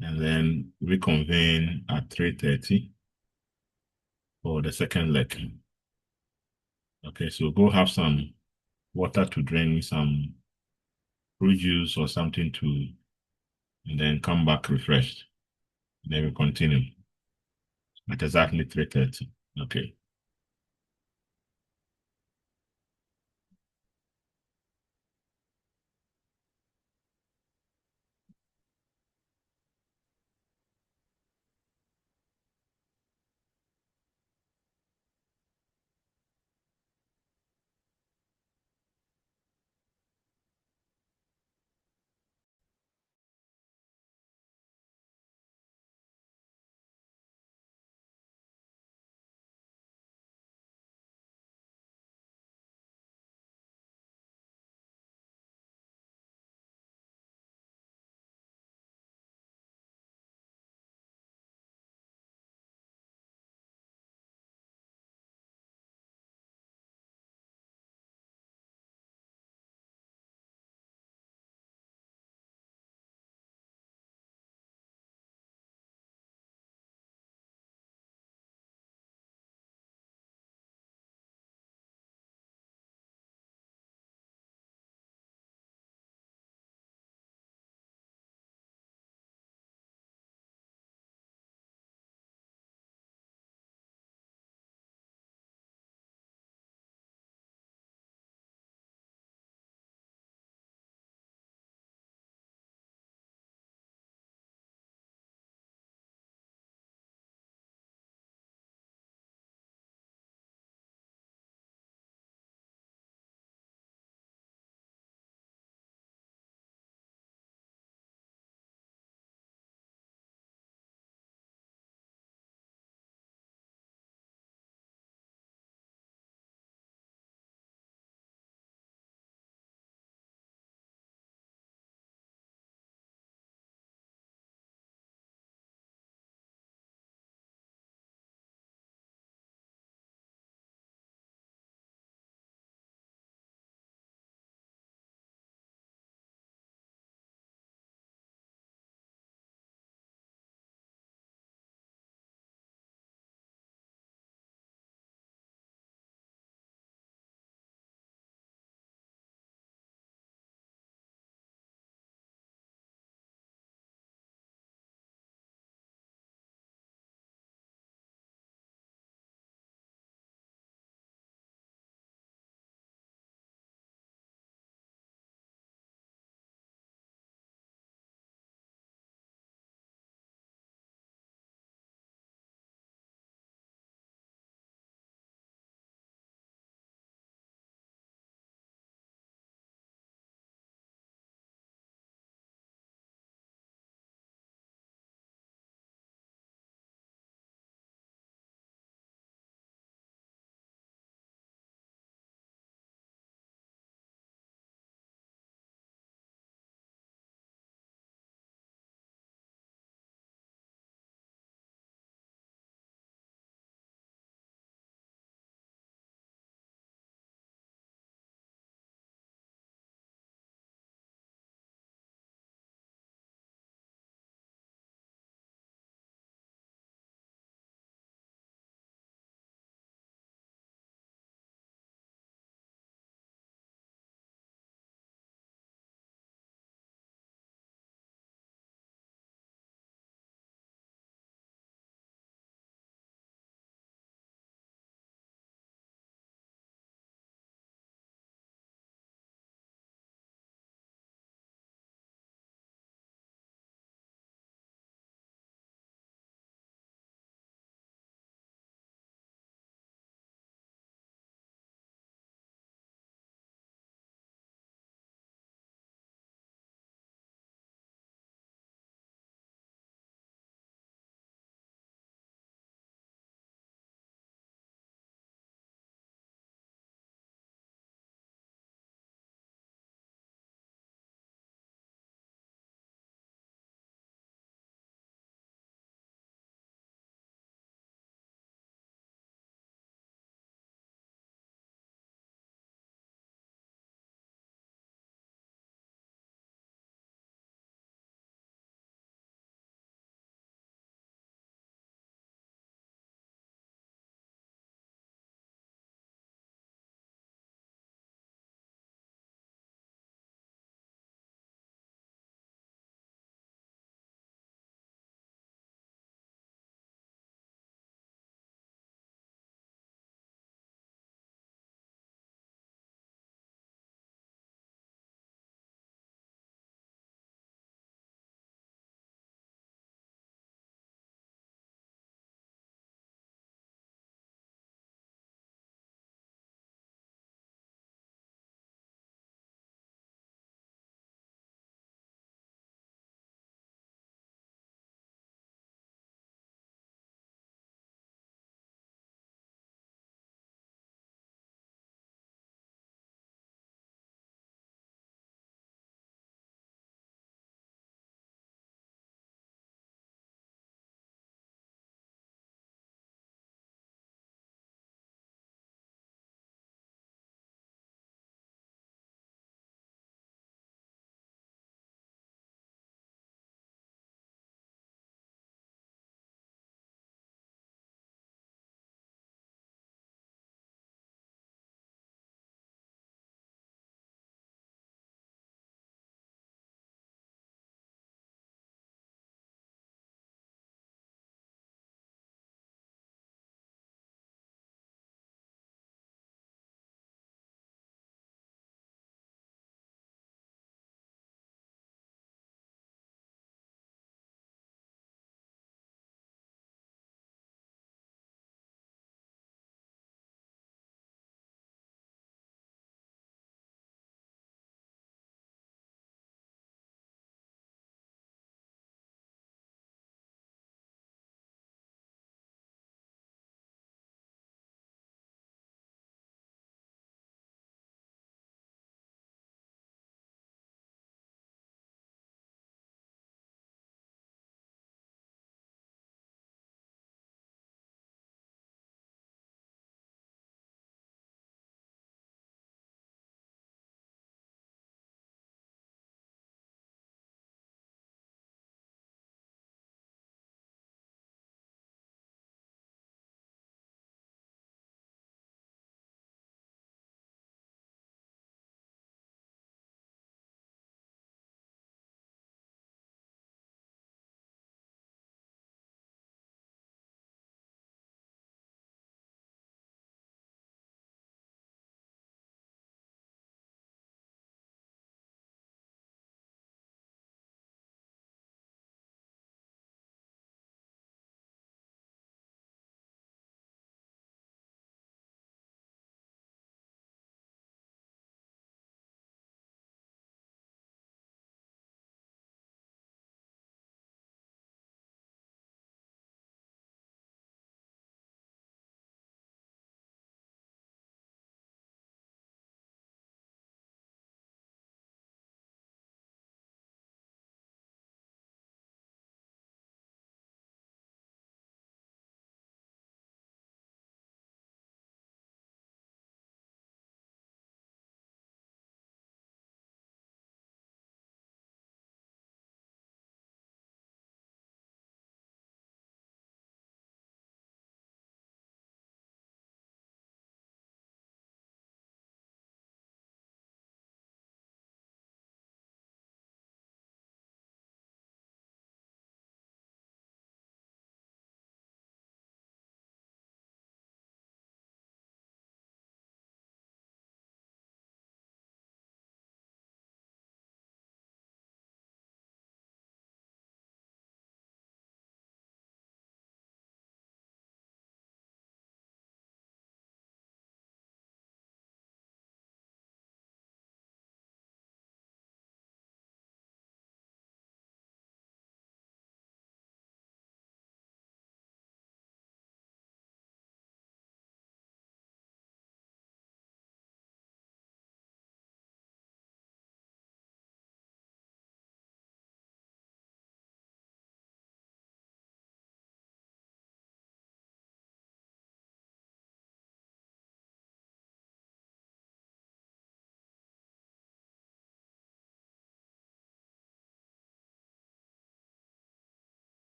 and then reconvene at 3:30 for the second leg. Okay, so go have some water to drink, some fruit juice or something to, and then come back refreshed. Then we continue at exactly 3:30. Okay.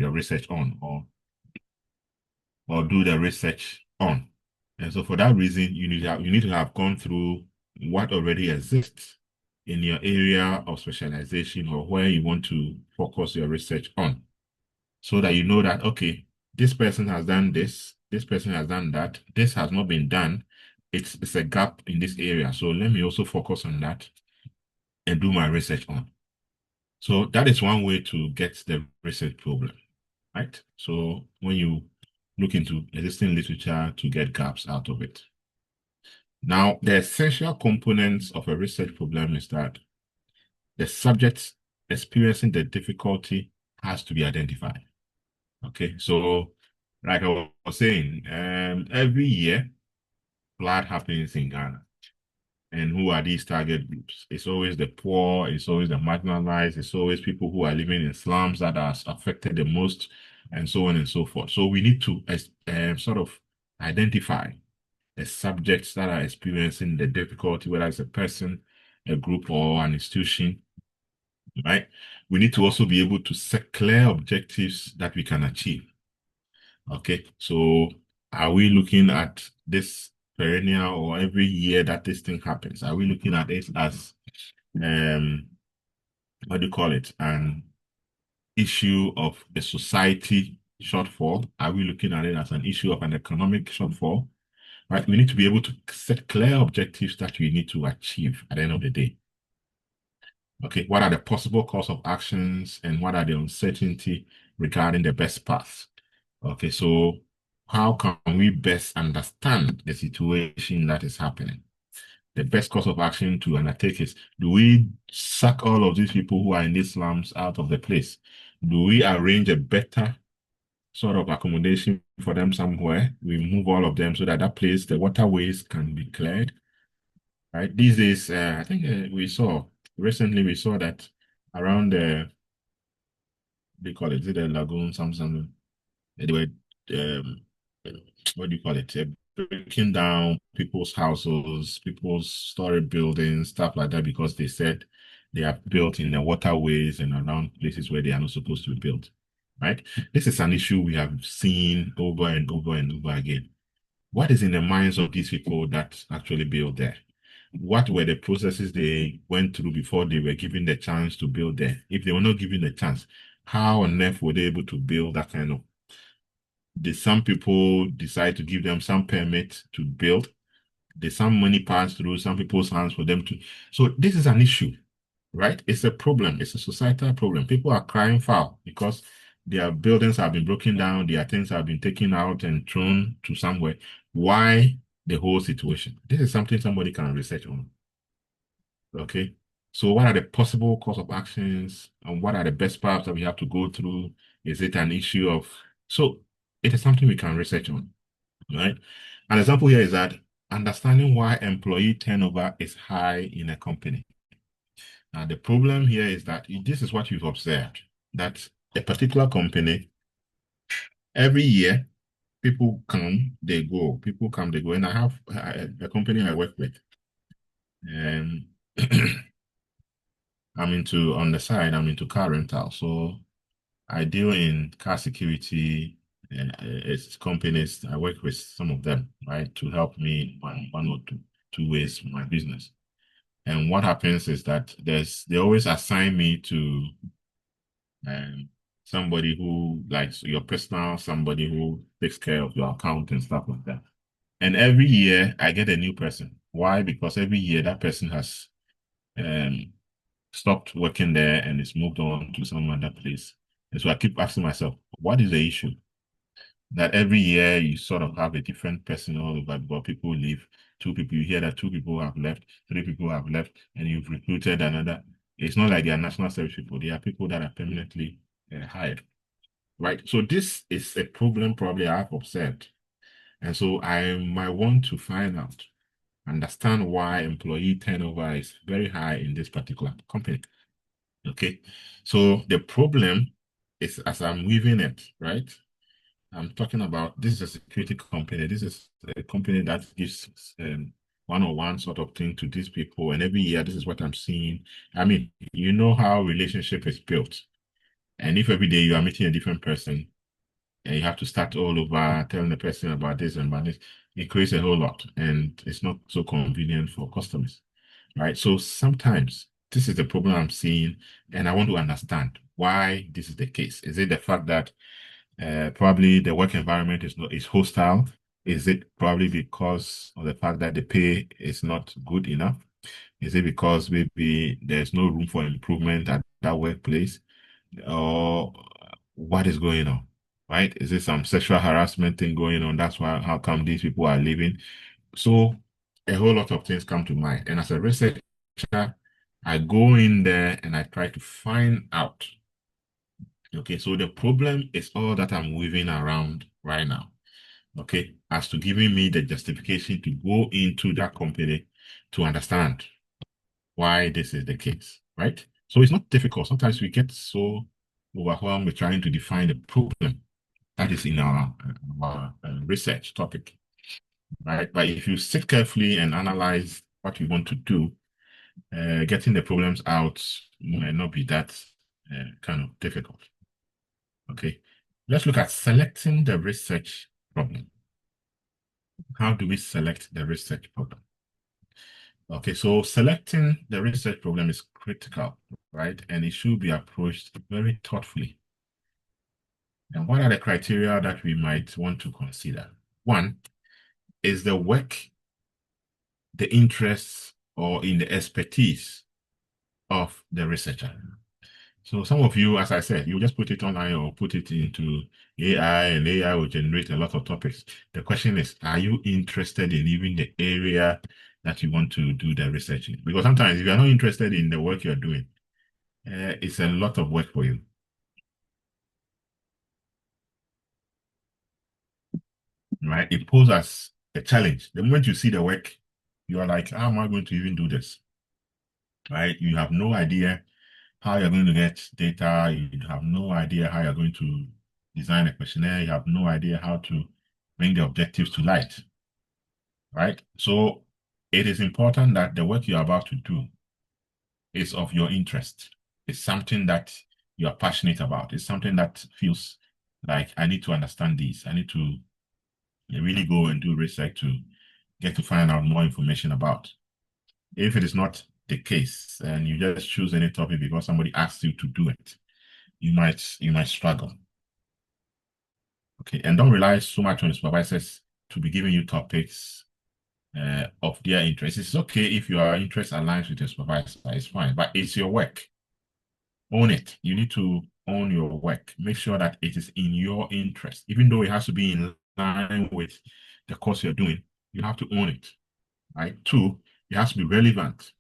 your research on or do the research on. And so for that reason, you need to have gone through what already exists in your area of specialization or where you want to focus your research on, so that you know that, okay, this person has done this person has done that, this has not been done. It's a gap in this area. So let me also focus on that and do my research on. So that is one way to get the research problem, right? So when you look into existing literature to get gaps out of it. Now, the essential components of a research problem is that the subject experiencing the difficulty has to be identified. Okay, so like I was saying, every year flood happens in Ghana. And who are these target groups? It's always the poor, it's always the marginalized, it's always people who are living in slums that are affected the most, and so on and so forth. So we need to sort of identify the subjects that are experiencing the difficulty, whether it's a person, a group, or an institution, right? We need to also be able to set clear objectives that we can achieve. Okay, so are we looking at this perennial or every year that this thing happens? Are we looking at it as what do you call it? An issue of a society shortfall? Are we looking at it as an issue of an economic shortfall? Right? We need to be able to set clear objectives that we need to achieve at the end of the day. Okay, what are the possible course of actions and what are the uncertainty regarding the best path? Okay, so how can we best understand the situation that is happening? The best course of action to undertake is, do we sack all of these people who are in these slums out of the place? Do we arrange a better sort of accommodation for them somewhere? We move all of them so that that place, the waterways can be cleared, right? These days, I think recently we saw that around they call it, is it a lagoon, something, they were, um, what do you call it? Breaking down people's houses, people's story buildings, stuff like that, because they said they are built in the waterways and around places where they are not supposed to be built, right? This is an issue we have seen over and over and over again. What is in the minds of these people that actually built there? What were the processes they went through before they were given the chance to build there? If they were not given the chance, how on earth were they able to build that kind of? Did some people decide to give them some permit to build? Did some money pass through some people's hands for them to? So this is an issue, right? It's a problem. It's a societal problem. People are crying foul because their buildings have been broken down, their things have been taken out and thrown to somewhere. Why the whole situation? This is something somebody can research on. Okay. So what are the possible course of actions and what are the best paths that we have to go through? Is it an issue of, so it is something we can research on, right? An example here is that understanding why employee turnover is high in a company. Now, the problem here is that this is what you've observed, that a particular company, every year, people come, they go, people come, they go. And I have a company I work with, and on the side, I'm into car rental. So I deal in car security. It's companies, I work with some of them, right, to help me in one or two ways for my business. And what happens is that they always assign me to somebody who likes your personal, somebody who takes care of your account and stuff like that. And every year I get a new person. Why? Because every year that person has stopped working there and is moved on to some other place. And so I keep asking myself, what is the issue? That every year you sort of have a different person all over, but people leave. Two people, you hear that two people have left, three people have left, and you've recruited another. It's not like they are national service people. They are people that are permanently hired, right? So this is a problem probably I've observed. And so I might want to find out, understand why employee turnover is very high in this particular company. Okay, so the problem is, as I'm weaving it, right? I'm talking about, this is a security company. This is a company that gives one-on-one sort of thing to these people. And every year, this is what I'm seeing. I mean, you know how relationship is built. And if every day you are meeting a different person and you have to start all over telling the person about this and about this, it creates a whole lot and it's not so convenient for customers, right? So sometimes this is the problem I'm seeing, and I want to understand why this is the case. Is it the fact that probably the work environment is hostile? Is it probably because of the fact that the pay is not good enough? Is it because maybe there's no room for improvement at that workplace? Or what is going on? Right? Is it some sexual harassment thing going on? That's why how come these people are leaving? So a whole lot of things come to mind. And as a researcher, I go in there and I try to find out. Okay, so the problem is all that I'm weaving around right now. Okay, as to giving me the justification to go into that company to understand why this is the case, right? So it's not difficult. Sometimes we get so overwhelmed with trying to define the problem that is in our research topic, right? But if you sit carefully and analyze what you want to do, getting the problems out might not be that kind of difficult. Okay, let's look at selecting the research problem. How do we select the research problem? Okay, so selecting the research problem is critical, right? And it should be approached very thoughtfully. And what are the criteria that we might want to consider? One, is the work the interests or in the expertise of the researcher? So some of you, as I said, you just put it online or put it into AI and AI will generate a lot of topics. The question is, are you interested in even the area that you want to do the research in? Because sometimes if you're not interested in the work you're doing, it's a lot of work for you. Right? It poses a challenge. The moment you see the work, you are like, how am I going to even do this? Right? You have no idea how you're going to get data. You have no idea how you're going to design a questionnaire. You have no idea how to bring the objectives to light. Right? So it is important that the work you're about to do is of your interest. It's something that you're passionate about. It's something that feels like I need to understand this. I need to really go and do research to get to find out more information about. If it is not the case and you just choose any topic because somebody asked you to do it, you might struggle. Okay, and don't rely so much on the supervisors to be giving you topics of their interest. It's okay if your interest aligns with your supervisor, it's fine, but it's your work. Own it. You need to own your work. Make sure that it is in your interest, even though it has to be in line with the course you're doing. You have to own it. Right? Two, it has to be relevant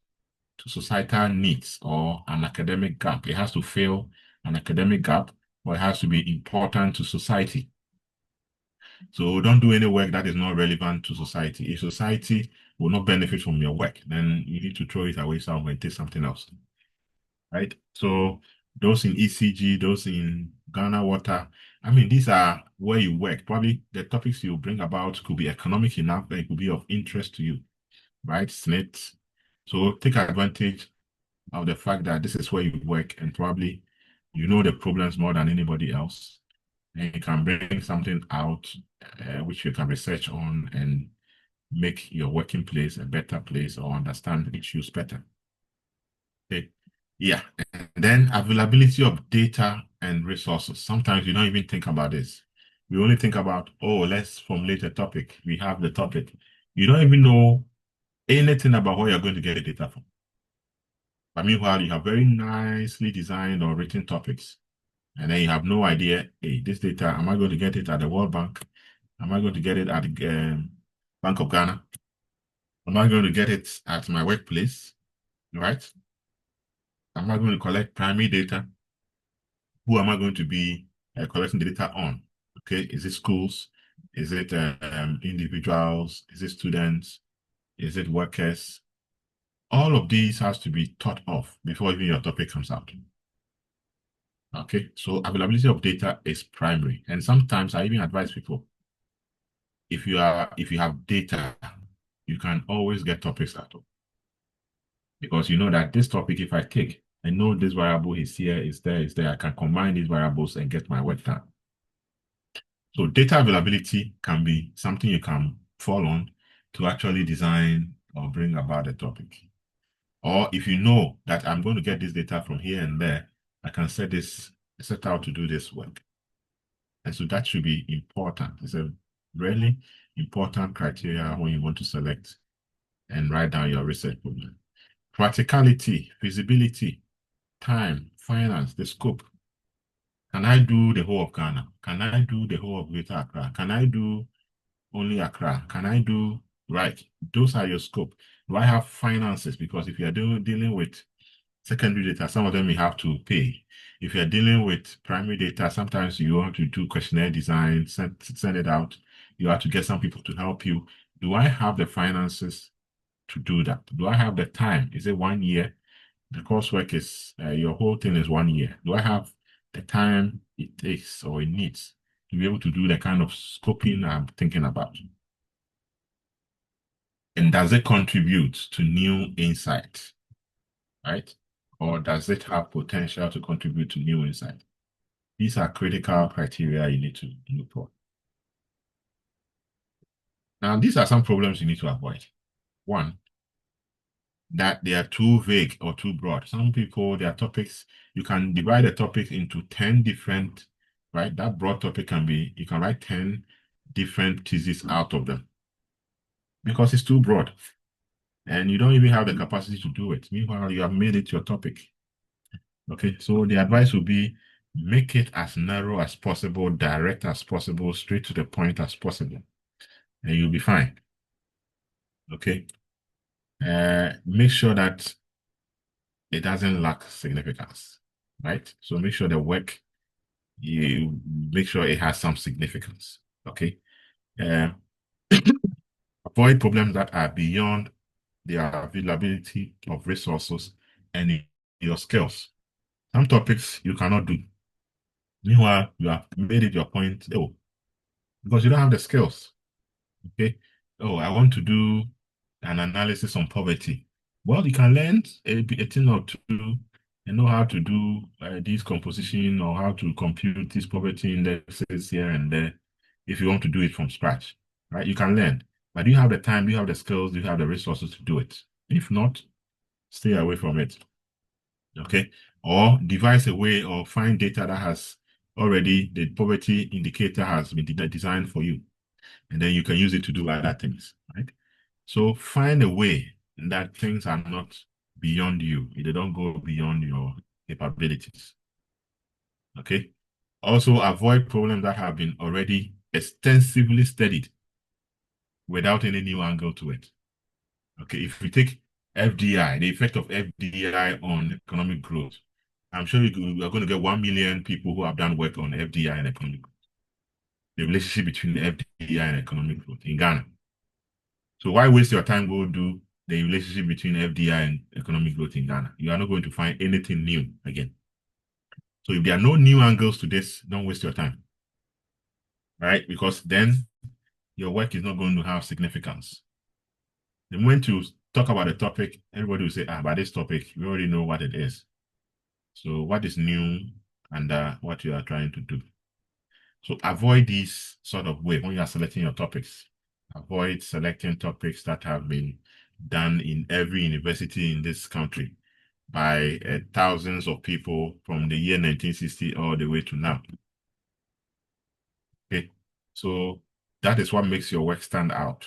to societal needs or an academic gap. It has to fill an academic gap, or it has to be important to society. So don't do any work that is not relevant to society. If society will not benefit from your work, then you need to throw it away somewhere and take something else. Right? So those in ECG, those in Ghana Water, I mean, these are where you work. Probably the topics you bring about could be economic enough and it could be of interest to you, right? SNIT. So take advantage of the fact that this is where you work and probably you know the problems more than anybody else. And you can bring something out which you can research on and make your working place a better place or understand issues better. Okay. Yeah. And then availability of data and resources. Sometimes you don't even think about this. We only think about, oh, let's formulate a topic. We have the topic. You don't even know anything about where you're going to get the data from. But meanwhile, you have very nicely designed or written topics. And then you have no idea, hey, this data, am I going to get it at the World Bank? Am I going to get it at the Bank of Ghana? Am I going to get it at my workplace? Right? Am I going to collect primary data? Who am I going to be collecting the data on? Okay, is it schools? Is it individuals? Is it students? Is it workers? All of these has to be thought of before even your topic comes out. Okay, so availability of data is primary. And sometimes I even advise people, if you have data, you can always get topics out of. Because you know that this topic, if I take, I know this variable is here, is there, is there. I can combine these variables and get my work done. So data availability can be something you can fall on to actually design or bring about a topic. Or if you know that I'm going to get this data from here and there, I can set out to do this work. And so that should be important. It's a really important criteria when you want to select and write down your research problem. Practicality, feasibility, time, finance, the scope. Can I do the whole of Ghana? Can I do the whole of Greater Accra? Can I do only Accra? Can I do, right? Those are your scope. Do I have finances? Because if you're dealing with secondary data, some of them you have to pay. If you're dealing with primary data, sometimes you want to do questionnaire design, send it out. You have to get some people to help you. Do I have the finances to do that? Do I have the time? Is it 1 year? The coursework is, your whole thing is 1 year. Do I have the time it takes or it needs to be able to do the kind of scoping I'm thinking about? And does it contribute to new insight, right? Or does it have potential to contribute to new insight? These are critical criteria you need to look for. Now, these are some problems you need to avoid. One, that they are too vague or too broad. Some people, their topics, you can divide a topic into 10 different, right? That broad topic can be, you can write 10 different theses out of them because it's too broad. And you don't even have the capacity to do it. Meanwhile, you have made it your topic. Okay, so the advice would be make it as narrow as possible, direct as possible, straight to the point as possible, and you'll be fine. Okay, make sure that it doesn't lack significance, right? So make sure the work, you make sure it has some significance. Okay, avoid problems that are beyond the availability of resources and your skills. Some topics you cannot do. Meanwhile, you have made it your point, oh, because you don't have the skills. Okay. Oh, I want to do an analysis on poverty. Well, you can learn a thing or two and know how to do this composition or how to compute these poverty indexes here and there if you want to do it from scratch, right? You can learn, but do you have the time? Do you have the skills? Do you have the resources to do it? If not, stay away from it. Okay. Or devise a way or find data that has already, the poverty indicator has been designed for you. And then you can use it to do other things, right? So find a way that things are not beyond you. They don't go beyond your capabilities. Okay. Also avoid problems that have been already extensively studied without any new angle to it. Okay. If we take FDI, the effect of FDI on economic growth, I'm sure you are going to get 1 million people who have done work on FDI and economic growth. The relationship between FDI and economic growth in Ghana. So why waste your time go do the relationship between FDI and economic growth in Ghana? You are not going to find anything new again. So if there are no new angles to this, don't waste your time, right? Because then your work is not going to have significance. The moment you talk about a topic, everybody will say, about this topic, we already know what it is. So what is new and what you are trying to do? So avoid this sort of way when you are selecting your topics. Avoid selecting topics that have been done in every university in this country by thousands of people from the year 1960 all the way to now. Okay, so that is what makes your work stand out.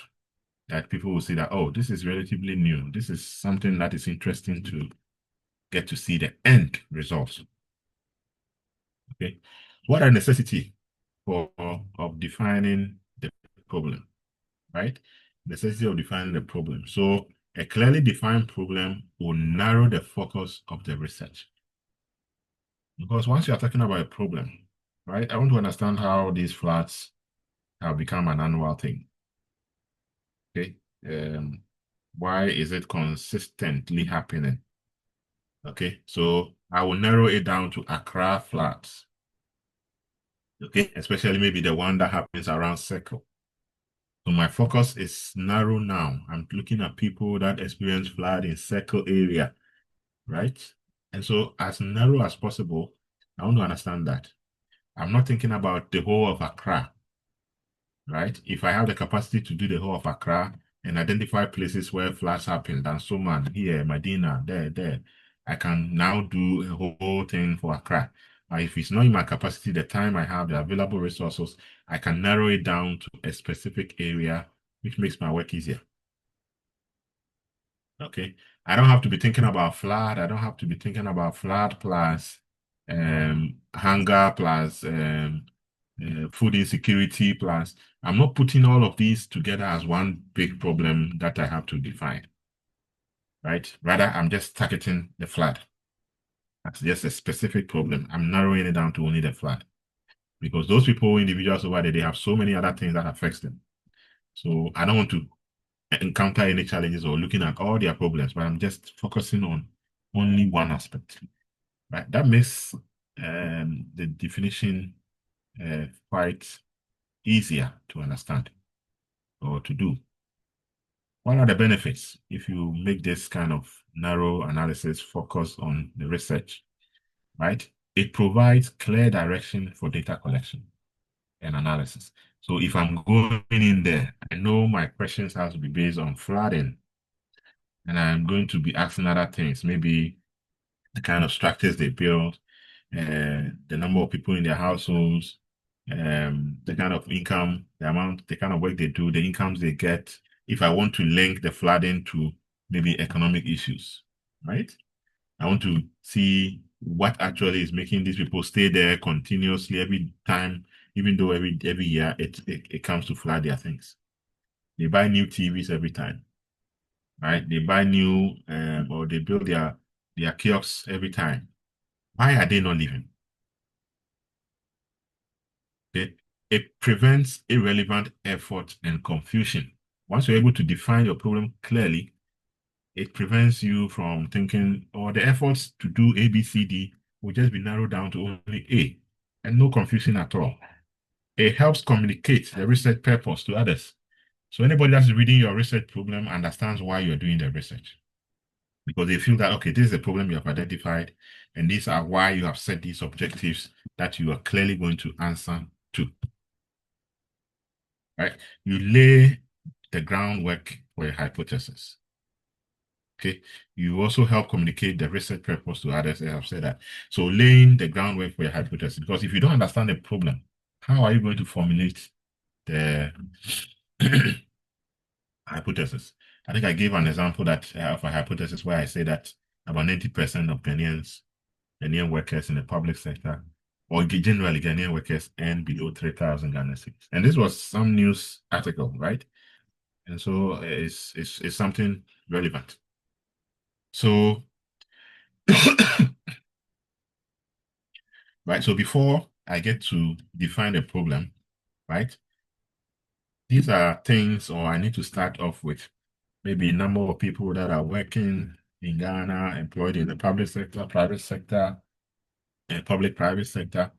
That people will say that, oh, this is relatively new. This is something that is interesting to get to see the end results. Okay, what are necessity of defining the problem, right? Necessity of defining the problem. So a clearly defined problem will narrow the focus of the research. Because once you are talking about a problem, right, I want to understand how these floods have become an annual thing. Okay. Why is it consistently happening? Okay, so I will narrow it down to Accra floods. Okay, especially maybe the one that happens around Circle. So my focus is narrow now. I'm looking at people that experience flood in Circle area, right? And so as narrow as possible, I want to understand that. I'm not thinking about the whole of Accra, right? If I have the capacity to do the whole of Accra and identify places where floods happen, Dansoman, here, Medina, there, I can now do a whole thing for Accra. If it's not in my capacity, the time I have, the available resources, I can narrow it down to a specific area, which makes my work easier. Okay. I don't have to be thinking about flood. I don't have to be thinking about flood plus hunger plus food insecurity plus. I'm not putting all of these together as one big problem that I have to define, right? Rather, I'm just targeting the flood. That's just a specific problem. I'm narrowing it down to only the flood because those people, individuals over there, they have so many other things that affects them. So I don't want to encounter any challenges or looking at all their problems, but I'm just focusing on only one aspect. Right? That makes the definition quite easier to understand or to do. What are the benefits if you make this kind of narrow analysis focus on the research, right? It provides clear direction for data collection and analysis. So if I'm going in there, I know my questions have to be based on flooding, and I'm going to be asking other things, maybe the kind of structures they build, the number of people in their households, the kind of income, the amount, the kind of work they do, the incomes they get. If I want to link the flooding to maybe economic issues, right? I want to see what actually is making these people stay there continuously every time, even though every year it comes to flood their things. They buy new TVs every time, right? They buy new or they build their kiosks every time. Why are they not leaving? Okay. It prevents irrelevant effort and confusion. Once you're able to define your problem clearly, it prevents you from thinking, or the efforts to do A, B, C, D will just be narrowed down to only A and no confusion at all. It helps communicate the research purpose to others. So anybody that's reading your research problem understands why you're doing the research. Because they feel that, okay, this is the problem you have identified, and these are why you have set these objectives that you are clearly going to answer to. Right? You lay the groundwork for a hypothesis. Okay. You also help communicate the research purpose to others. I have said that. So laying the groundwork for a hypothesis, because if you don't understand the problem, how are you going to formulate the hypothesis? I think I gave an example that of a hypothesis where I say that about 90% of Ghanaian workers in the public sector, or generally Ghanaian workers, earn below 3,000 Ghana cedis. And this was some news article, right? And so it's something relevant. So, right, so before I get to define the problem, right, these are things, or I need to start off with maybe a number of people that are working in Ghana, employed in the public sector, private sector, and public-private sector,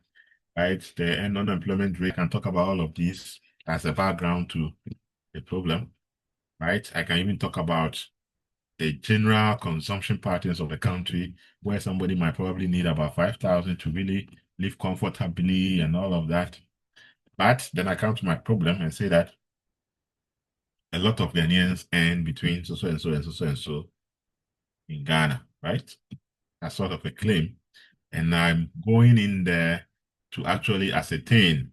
right? The end unemployment rate. I can talk about all of these as a background to the problem, right? I can even talk about the general consumption patterns of the country, where somebody might probably need about 5,000 to really live comfortably and all of that. But then I come to my problem and say that a lot of Ghanaians earn between so and so and so and so in Ghana, right? That's sort of a claim. And I'm going in there to actually ascertain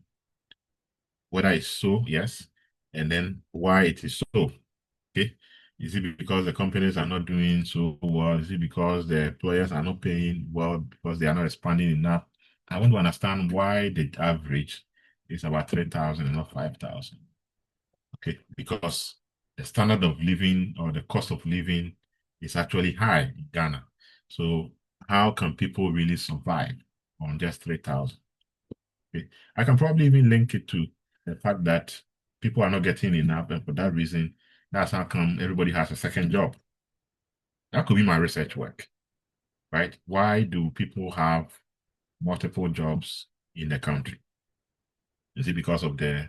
whether it's so, yes, and then why it is so. Okay. Is it because the companies are not doing so well? Is it because the employers are not paying well because they are not expanding enough? I want to understand why the average is about 3,000 and not 5,000. Okay, because the standard of living or the cost of living is actually high in Ghana. So how can people really survive on just 3,000? Okay. I can probably even link it to the fact that people are not getting enough, and for that reason, that's how come everybody has a second job. That could be my research work, right? Why do people have multiple jobs in the country? Is it because of the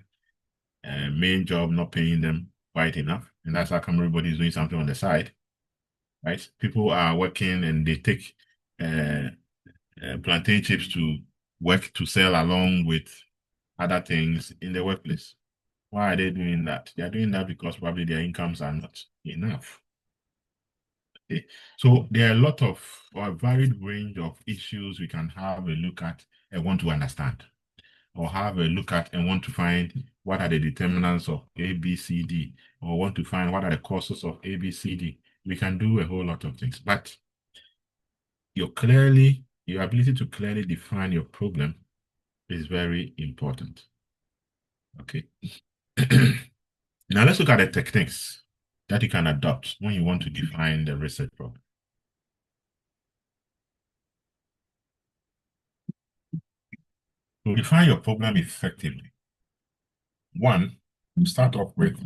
main job not paying them quite enough? And that's how come everybody's doing something on the side, right? People are working and they take plantain chips to work to sell along with other things in the workplace. Why are they doing that? They are doing that because probably their incomes are not enough. Okay. So there are a lot of or a varied range of issues we can have a look at and want to understand, or have a look at and want to find what are the determinants of A, B, C, D, or want to find what are the causes of A, B, C, D. We can do a whole lot of things, but your ability to clearly define your problem is very important. Okay. Now let's look at the techniques that you can adopt when you want to define the research problem. To define your problem effectively, one, you start off with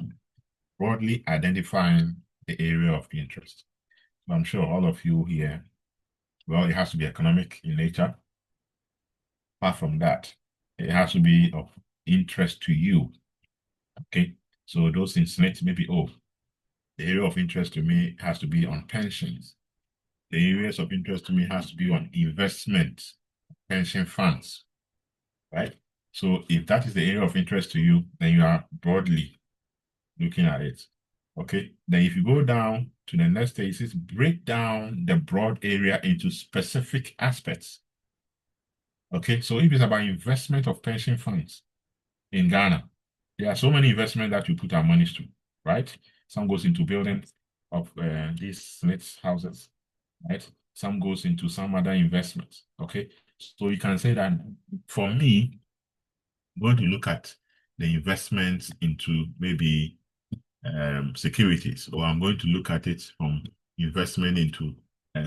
broadly identifying the area of interest. So I'm sure all of you here, well, it has to be economic in nature. Apart from that, it has to be of interest to you. Okay, so those things maybe, oh, the area of interest to me has to be on pensions. The areas of interest to me has to be on investment, pension funds, right? So if that is the area of interest to you, then you are broadly looking at it. Okay, then if you go down to the next stage, it says break down the broad area into specific aspects. Okay, so if it's about investment of pension funds in Ghana, there are so many investments that you put our monies to, right? Some goes into building of these slits houses, right? Some goes into some other investments, okay? So you can say that for me, I'm going to look at the investments into maybe securities, or I'm going to look at it from investment into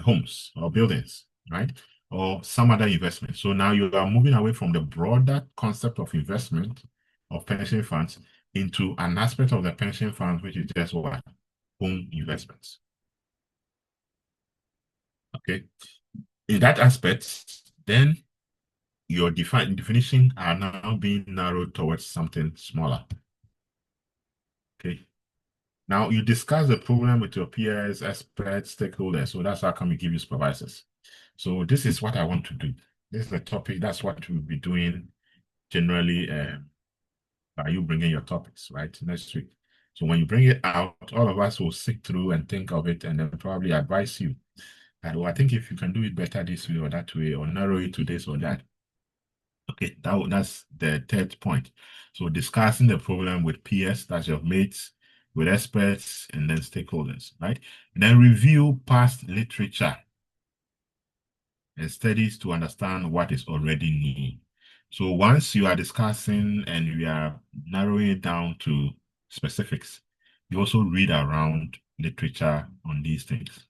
homes or buildings, right? Or some other investment. So now you are moving away from the broader concept of investment of pension funds into an aspect of the pension funds, which is just what? Home investments. Okay. In that aspect, then your definition are now being narrowed towards something smaller. Okay. Now, you discuss the problem with your peers, experts, stakeholders. So that's how come we give you supervisors. So this is what I want to do. This is the topic. That's what we'll be doing generally by you bringing your topics, right, next week. So when you bring it out, all of us will sit through and think of it and then probably advise you. And well, I think if you can do it better this way or that way, or narrow it to this or that. Okay, that's the third point. So discussing the problem with peers, that's your mates, with experts, and then stakeholders, right? And then review past literature and studies to understand what is already new. So once you are discussing and we are narrowing it down to specifics, you also read around literature on these things.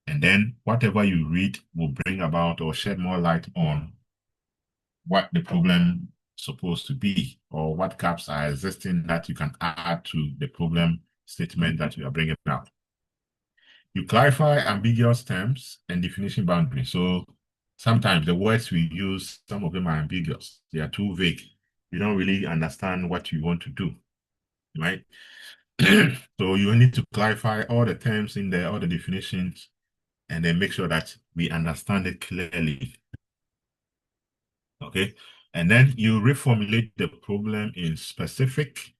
And then whatever you read will bring about or shed more light on what the problem is supposed to be, or what gaps are existing that you can add to the problem statement that you are bringing out. You clarify ambiguous terms and definition boundaries. So sometimes the words we use, some of them are ambiguous. They are too vague. You don't really understand what you want to do, right? So you need to clarify all the terms in there, all the definitions, and then make sure that we understand it clearly. Okay, and then you reformulate the problem in specific,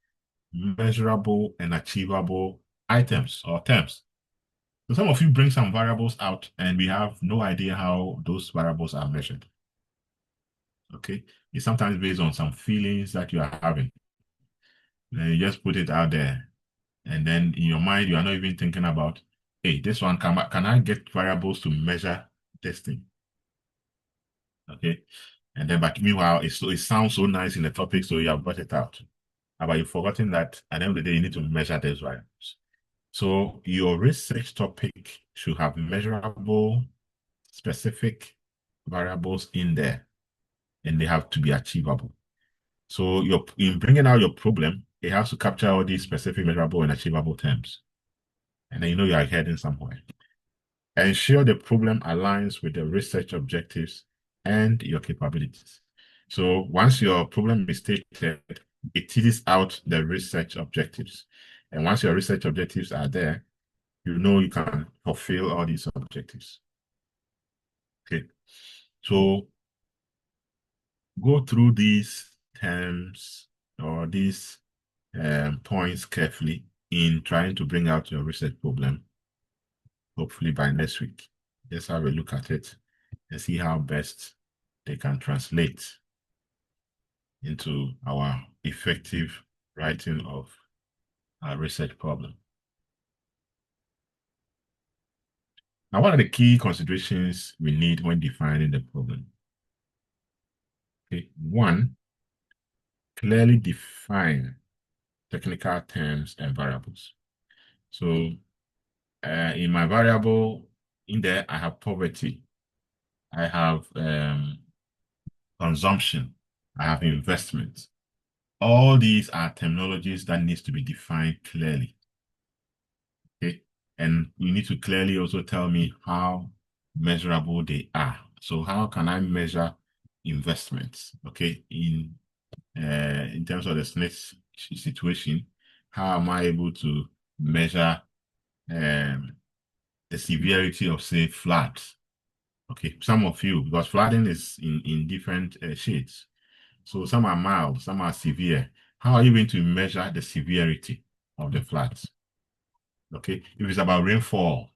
measurable, and achievable items or terms. So some of you bring some variables out and we have no idea how those variables are measured. Okay, it's sometimes based on some feelings that you are having. Then you just put it out there, and then in your mind, you are not even thinking about, hey, this one, can I get variables to measure this thing? Okay, and then but meanwhile, it sounds so nice in the topic, so you have brought it out. But you've forgotten that at the end of the day, you need to measure those variables. So your research topic should have measurable, specific variables in there, and they have to be achievable. So in bringing out your problem, it has to capture all these specific, measurable, and achievable terms. And then you know you are heading somewhere. Ensure the problem aligns with the research objectives and your capabilities. So once your problem is stated, it teases out the research objectives. And once your research objectives are there, you know you can fulfill all these objectives. Okay. So go through these terms or these points carefully in trying to bring out your research problem, hopefully by next week. Just have a look at it and see how best they can translate into our effective writing of our research problem. Now, what are the key considerations we need when defining the problem? Okay, one, clearly define technical terms and variables. So in my variable, in there, I have poverty, I have consumption, I have investment. All these are terminologies that needs to be defined clearly. Okay, and you need to clearly also tell me how measurable they are. So how can I measure investments? Okay, in terms of the SNES situation, how am I able to measure the severity of, say, floods? Okay, some of you, because flooding is in different shades. So some are mild, some are severe. How are you going to measure the severity of the floods? Okay, if it's about rainfall,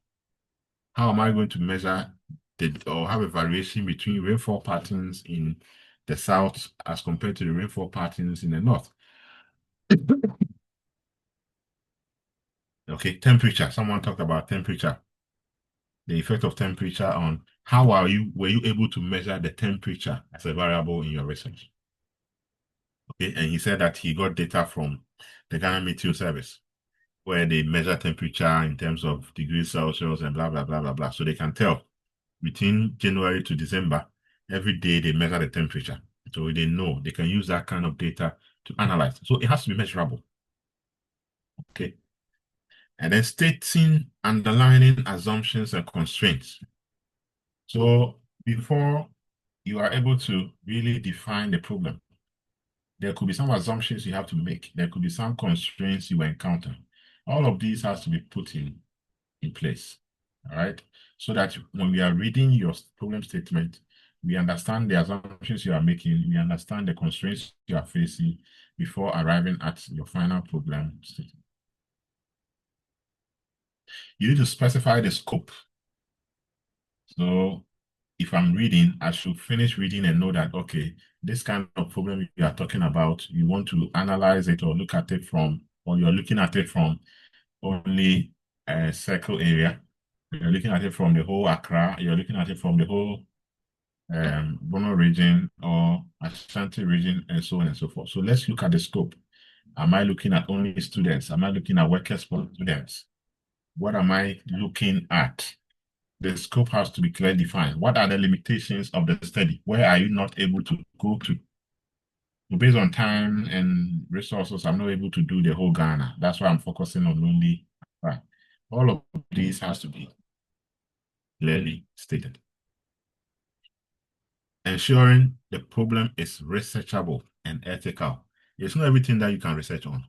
how am I going to measure or have a variation between rainfall patterns in the south as compared to the rainfall patterns in the north? Okay, temperature. Someone talked about temperature, the effect of temperature on how were you able to measure the temperature as a variable in your research? Okay, and he said that he got data from the Ghana Meteo Service, where they measure temperature in terms of degrees Celsius and blah, blah, blah, blah, blah. So they can tell between January to December, every day they measure the temperature. So they know they can use that kind of data to analyze. So it has to be measurable. Okay. And then stating, underlining assumptions and constraints. So before you are able to really define the problem, there could be some assumptions you have to make. There could be some constraints you encounter. All of these has to be put in place. All right. So that when we are reading your problem statement, we understand the assumptions you are making, we understand the constraints you are facing before arriving at your final problem statement. You need to specify the scope. So if I'm reading, I should finish reading and know that, okay, this kind of problem you are talking about, you want to analyze it or look at it from, or you're looking at it from only a circle area. You're looking at it from the whole Accra, you're looking at it from the whole Bono region or Ashanti region, and so on and so forth. So let's look at the scope. Am I looking at only students? Am I looking at workers for students? What am I looking at? The scope has to be clearly defined. What are the limitations of the study? Where are you not able to go to? So based on time and resources, I'm not able to do the whole Ghana. That's why I'm focusing on only. Right. All of these has to be clearly stated. Ensuring the problem is researchable and ethical. It's not everything that you can research on.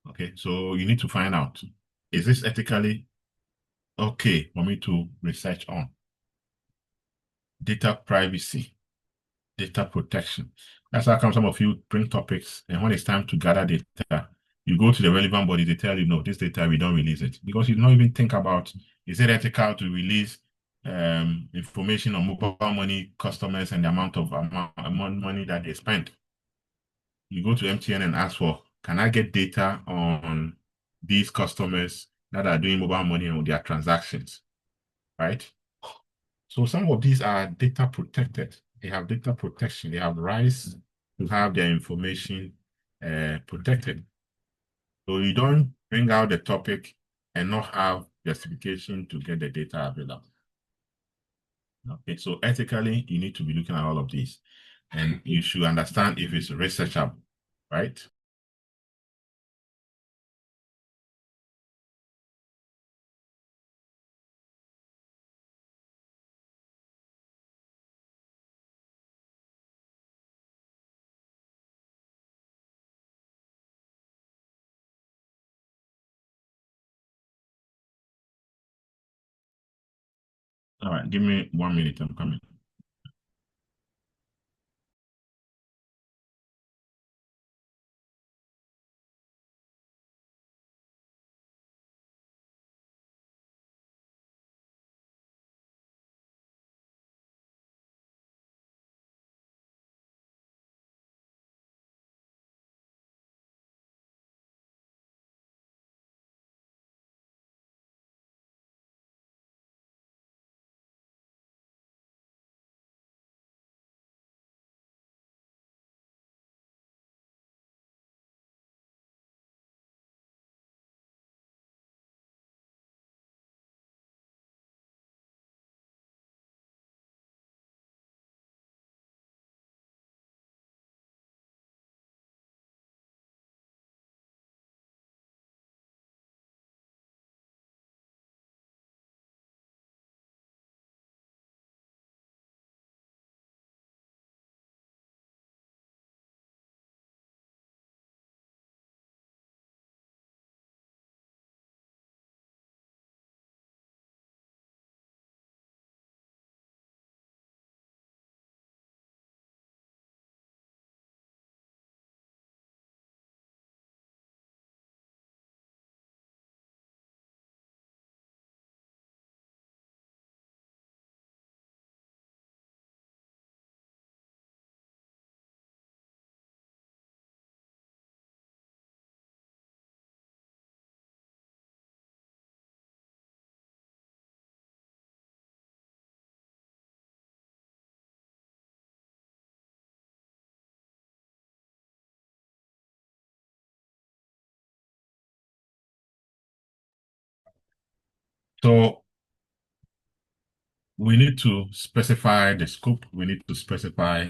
Okay, so you need to find out, is this ethically okay for me to research on? Data privacy, data protection. That's how come some of you bring topics, and when it's time to gather data, you go to the relevant body, they tell you, no, this data, we don't release it. Because you don't even think about, is it ethical to release information on mobile money customers and the amount of money that they spend? You go to MTN and ask for, can I get data on these customers that are doing mobile money and their transactions, right? So some of these are data protected. They have data protection. They have rights to have their information protected. So you don't bring out the topic and not have justification to get the data available. Okay, so ethically, you need to be looking at all of these. And you should understand if it's researchable, right? All right, give me 1 minute. I'm coming. So we need to specify the scope. We need to specify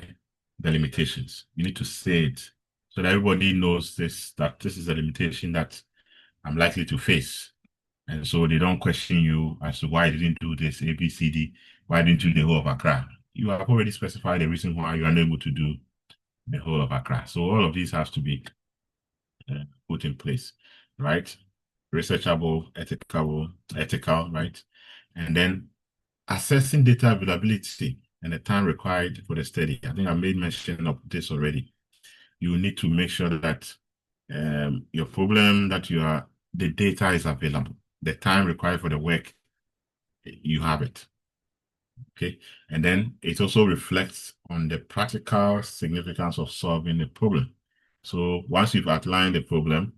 the limitations. You need to say it so that everybody knows this, that this is a limitation that I'm likely to face. And so they don't question you as to why you didn't do this, A, B, C, D, why didn't you do the whole of Accra? You have already specified the reason why you are unable to do the whole of Accra. So all of these has to be put in place, right? Researchable, ethical, right? And then assessing data availability and the time required for the study. I think I made mention of this already. You need to make sure that your problem that the data is available. The time required for the work, you have it. Okay. And then it also reflects on the practical significance of solving the problem. So once you've outlined the problem,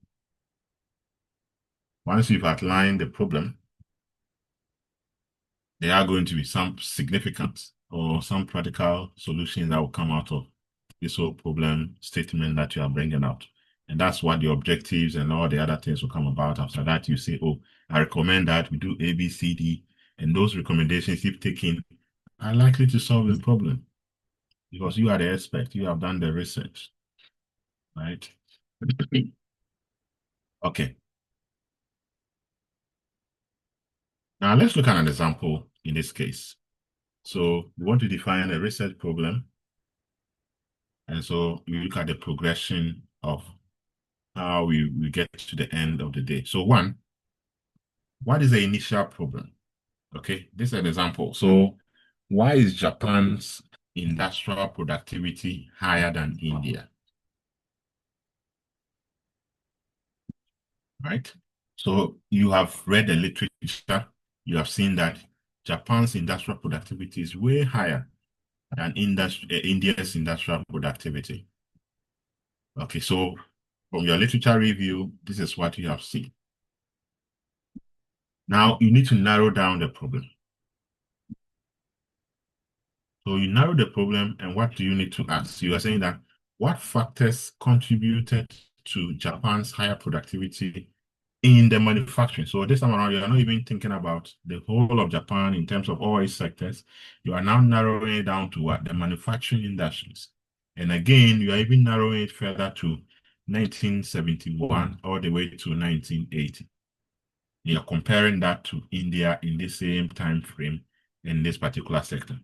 there are going to be some significance or some practical solutions that will come out of this whole problem statement that you are bringing out. And that's what the objectives and all the other things will come about. After that, you say, oh, I recommend that we do A, B, C, D. And those recommendations, if taken, are likely to solve the problem because you are the expert. You have done the research, right? Okay. Now let's look at an example in this case. So we want to define a research problem. And so we look at the progression of how we get to the end of the day. So one, what is the initial problem? Okay, this is an example. So why is Japan's industrial productivity higher than India? Right? So you have read the literature, you have seen that Japan's industrial productivity is way higher than India's industrial productivity. Okay, so from your literature review, this is what you have seen. Now you need to narrow down the problem. So you narrow the problem, and what do you need to ask? You are saying that what factors contributed to Japan's higher productivity in the manufacturing? So this time around, you are not even thinking about the whole of Japan in terms of all its sectors. You are now narrowing it down to what? The manufacturing industries. And again, you are even narrowing it further to 1971 all the way to 1980. You are comparing that to India in the same time frame in this particular sector.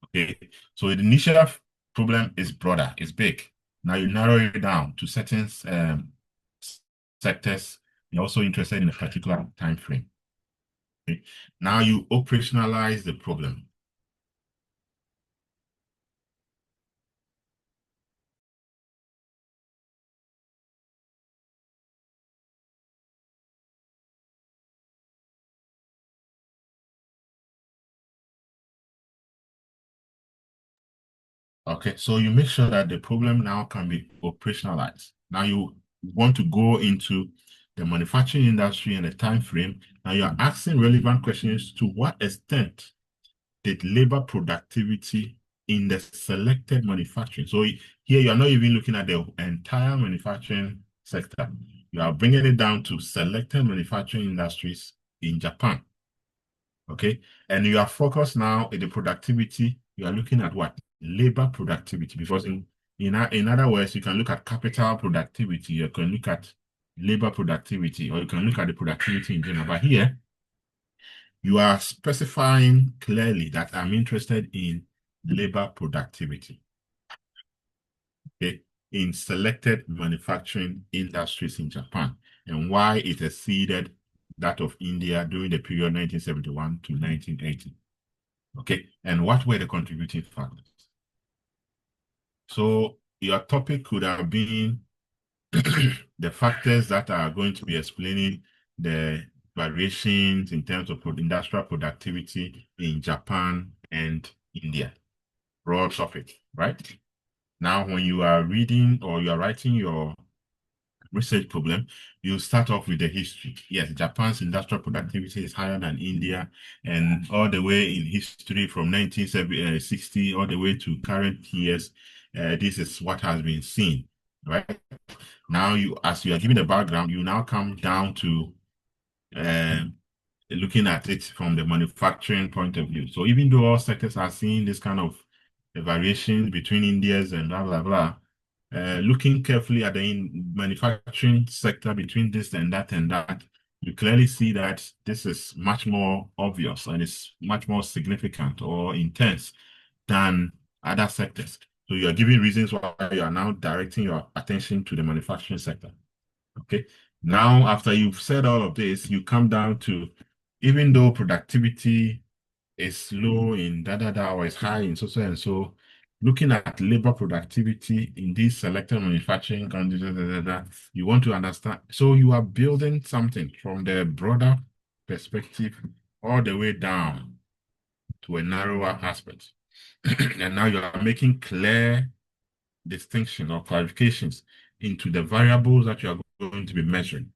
Okay, so the initial problem is broader, it's big. Now you narrow it down to certain sectors. You're also interested in a particular time frame. Okay. Now you operationalize the problem. Okay, so you make sure that the problem now can be operationalized. Now you want to go into the manufacturing industry and the time frame. Now you are asking relevant questions. To what extent did labor productivity in the selected manufacturing? So here you are not even looking at the entire manufacturing sector. You are bringing it down to selected manufacturing industries in Japan. Okay, and you are focused now in the productivity. You are looking at what? Labor productivity, because in other words, you can look at capital productivity, you can look at labor productivity, or you can look at the productivity in general. But here, you are specifying clearly that I'm interested in labor productivity, okay, in selected manufacturing industries in Japan, and why it exceeded that of India during the period 1971 to 1980. Okay, and what were the contributing factors? So your topic could have been the factors that are going to be explaining the variations in terms of industrial productivity in Japan and India. Broad topic, right? Now, when you are reading or you are writing your research problem, you start off with the history. Yes, Japan's industrial productivity is higher than India, and all the way in history from 1960 all the way to current years, this is what has been seen, right? Now, as you are giving the background, you now come down to looking at it from the manufacturing point of view. So even though all sectors are seeing this kind of variation between India's and blah, blah, blah, looking carefully at the manufacturing sector between this and that, you clearly see that this is much more obvious and it's much more significant or intense than other sectors. So you are giving reasons why you are now directing your attention to the manufacturing sector. Okay. Now, after you've said all of this, you come down to, even though productivity is low in or is high in so and so, looking at labor productivity in these selected manufacturing countries, you want to understand. So you are building something from the broader perspective all the way down to a narrower aspect. And now you are making clear distinction or clarifications into the variables that you are going to be measuring.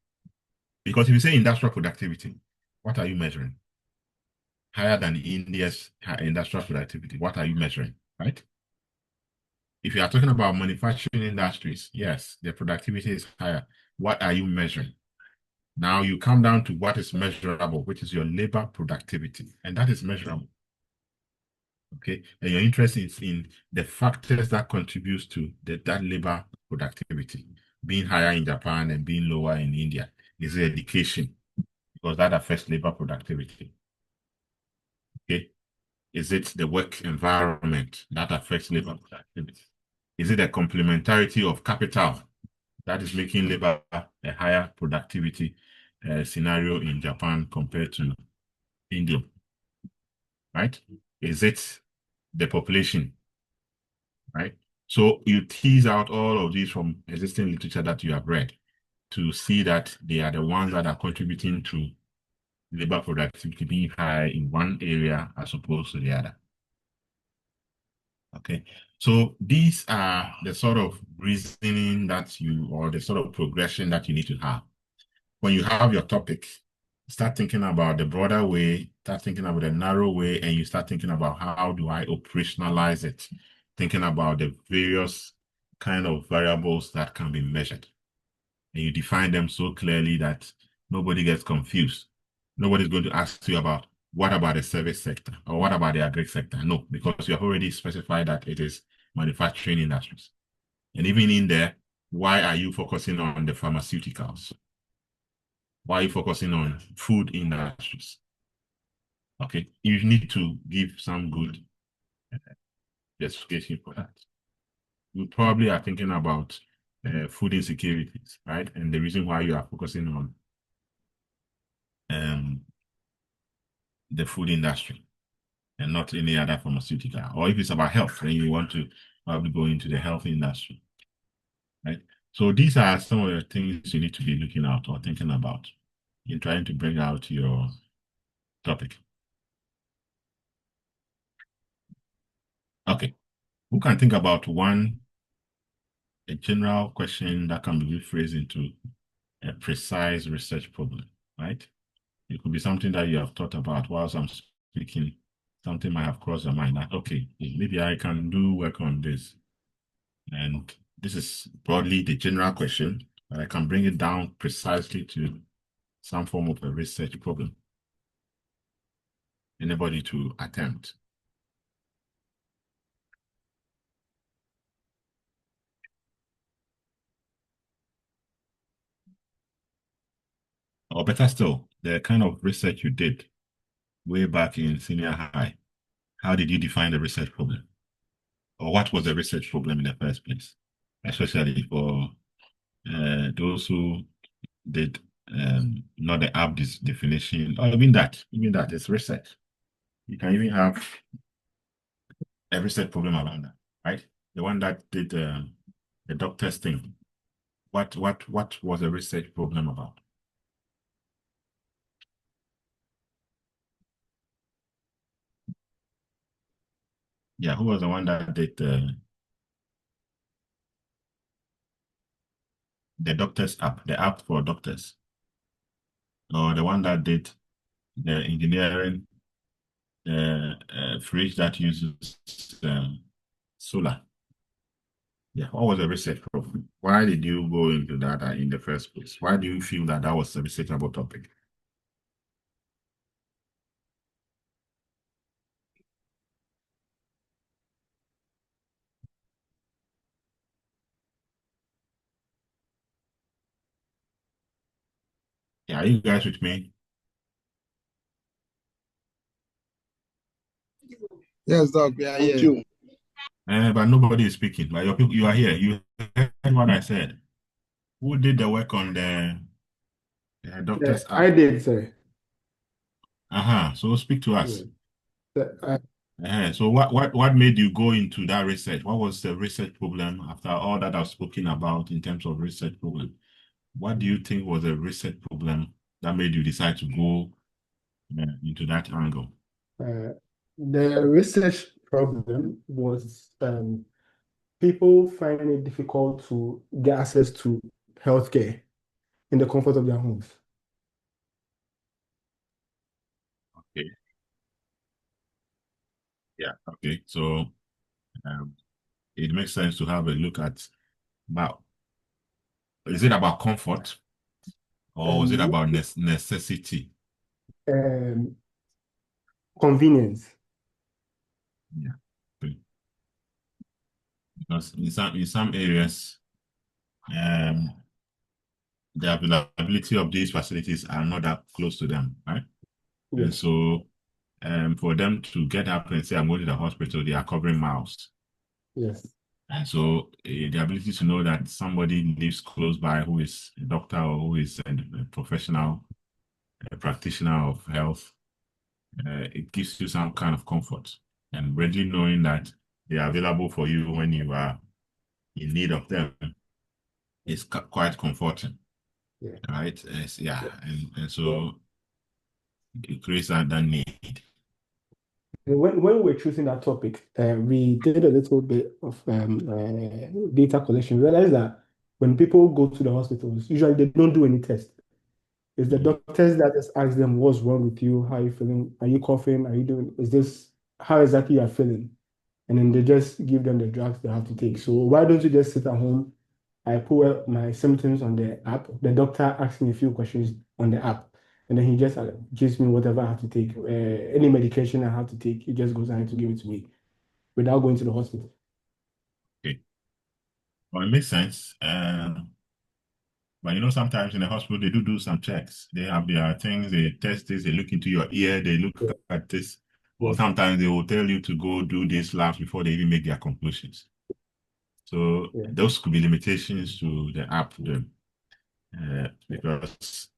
Because if you say industrial productivity, what are you measuring? Higher than India's industrial productivity, what are you measuring, right? If you are talking about manufacturing industries, yes, their productivity is higher. What are you measuring? Now you come down to what is measurable, which is your labor productivity, and that is measurable. Okay, and your interest is in the factors that contributes to that labor productivity being higher in Japan and being lower in India. Is it education? Because that affects labor productivity. Okay, is it the work environment that affects labor productivity? Is it the complementarity of capital that is making labor a higher productivity scenario in Japan compared to India? Right? Is it the population? Right? So you tease out all of these from existing literature that you have read to see that they are the ones that are contributing to labor productivity being high in one area as opposed to the other. Okay, so these are the sort of reasoning that or the sort of progression that you need to have. When you have your topic, start thinking about the broader way, start thinking about the narrow way, and you start thinking about how do I operationalize it, thinking about the various kind of variables that can be measured. And you define them so clearly that nobody gets confused. Nobody's going to ask you about what about the service sector or what about the agri sector? No, because you have already specified that it is manufacturing industries. And even in there, why are you focusing on the pharmaceuticals? Why are you focusing on food industries? Okay, you need to give some good justification for that. You probably are thinking about food insecurities, right? And the reason why you are focusing on the food industry and not any other pharmaceutical. Or if it's about health, then you want to probably go into the health industry, right? So these are some of the things you need to be looking out or thinking about in trying to bring out your topic. Okay, who can think about a general question that can be rephrased into a precise research problem, right? It could be something that you have thought about whilst I'm speaking. Something might have crossed your mind that, okay, maybe I can do work on this. And this is broadly the general question, but I can bring it down precisely to some form of a research problem. Anybody to attempt? Or better still, the kind of research you did way back in senior high. How did you define the research problem? Or what was the research problem in the first place? Especially for those who did not the app definition, or even that is research. You can even have a research problem around that, right? The one that did the doctor's thing. What was the research problem about? Yeah, who was the one that did the doctor's app, the app for doctors? Or the one that did the engineering fridge that uses solar? Yeah, what was the research problem? Why did you go into that in the first place? Why do you feel that that was a researchable topic? Yeah, are you guys with me? Yes, Doc, we are here. But nobody is speaking. But you are here. You heard what I said. Who did the work on the doctor's app? I did, sir. So speak to us. Yeah. So what made you go into that research? What was the research problem after all that I've spoken about in terms of research problem? What do you think was a research problem that made you decide to go into that angle? The research problem was people find it difficult to get access to healthcare in the comfort of their homes. Okay. Yeah. Okay. So it makes sense to have a look at about, is it about comfort or is it about necessity? Convenience. Yeah. Okay. Because in some areas, the availability of these facilities are not that close to them, right? Yes. And so for them to get up and say, I'm going to the hospital, they are covering miles. Yes. And so the ability to know that somebody lives close by who is a doctor or who is a professional, a practitioner of health, it gives you some kind of comfort. And readily knowing that they are available for you when you are in need of them is quite comforting. Yeah. Right? Yeah. And so it creates that need. When we were choosing that topic, we did a little bit of data collection. We realized that when people go to the hospitals, usually they don't do any test. It's the doctors that just ask them, what's wrong with you? How are you feeling? Are you coughing? Are you doing, is this, how exactly you are feeling? And then they just give them the drugs they have to take. So why don't you just sit at home? I put my symptoms on the app. The doctor asks me a few questions on the app. And then he just gives me whatever I have to take. Any medication I have to take, he just goes ahead to give it to me without going to the hospital. Okay. Well, it makes sense. But sometimes in the hospital, they do some checks. They have their things, they test this, they look into your ear, they look at this. Or sometimes they will tell you to go do these labs before they even make their conclusions. So those could be limitations to the app, because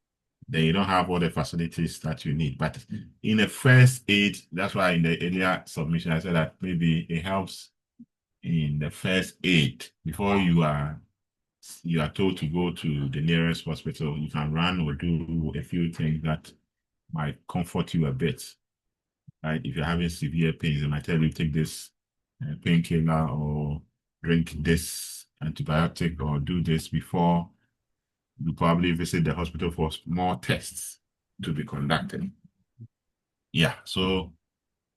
then you don't have all the facilities that you need. But in the first aid, that's why in the earlier submission, I said that maybe it helps in the first aid before you are told to go to the nearest hospital. You can run or do a few things that might comfort you a bit. Right? If you're having severe pains, they might tell you take this painkiller or drink this antibiotic or do this before you probably visit the hospital for more tests to be conducted. Yeah, so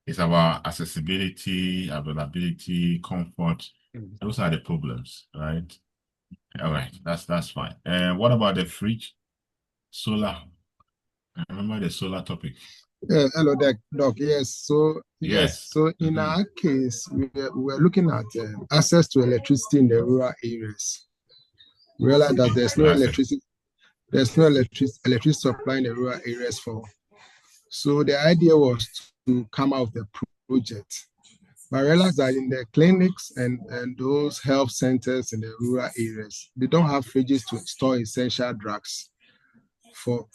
it's about accessibility, availability, comfort. Those are the problems, right? All right, that's fine. What about the fridge? Solar. I remember the solar topic. Hello, Doc. Yes. Yes. So in our case, we're looking at access to electricity in the rural areas. We realize that there's no electricity supply in the rural areas for. So the idea was to come out with a project. But I realized that in the clinics and those health centers in the rural areas, they don't have fridges to store essential drugs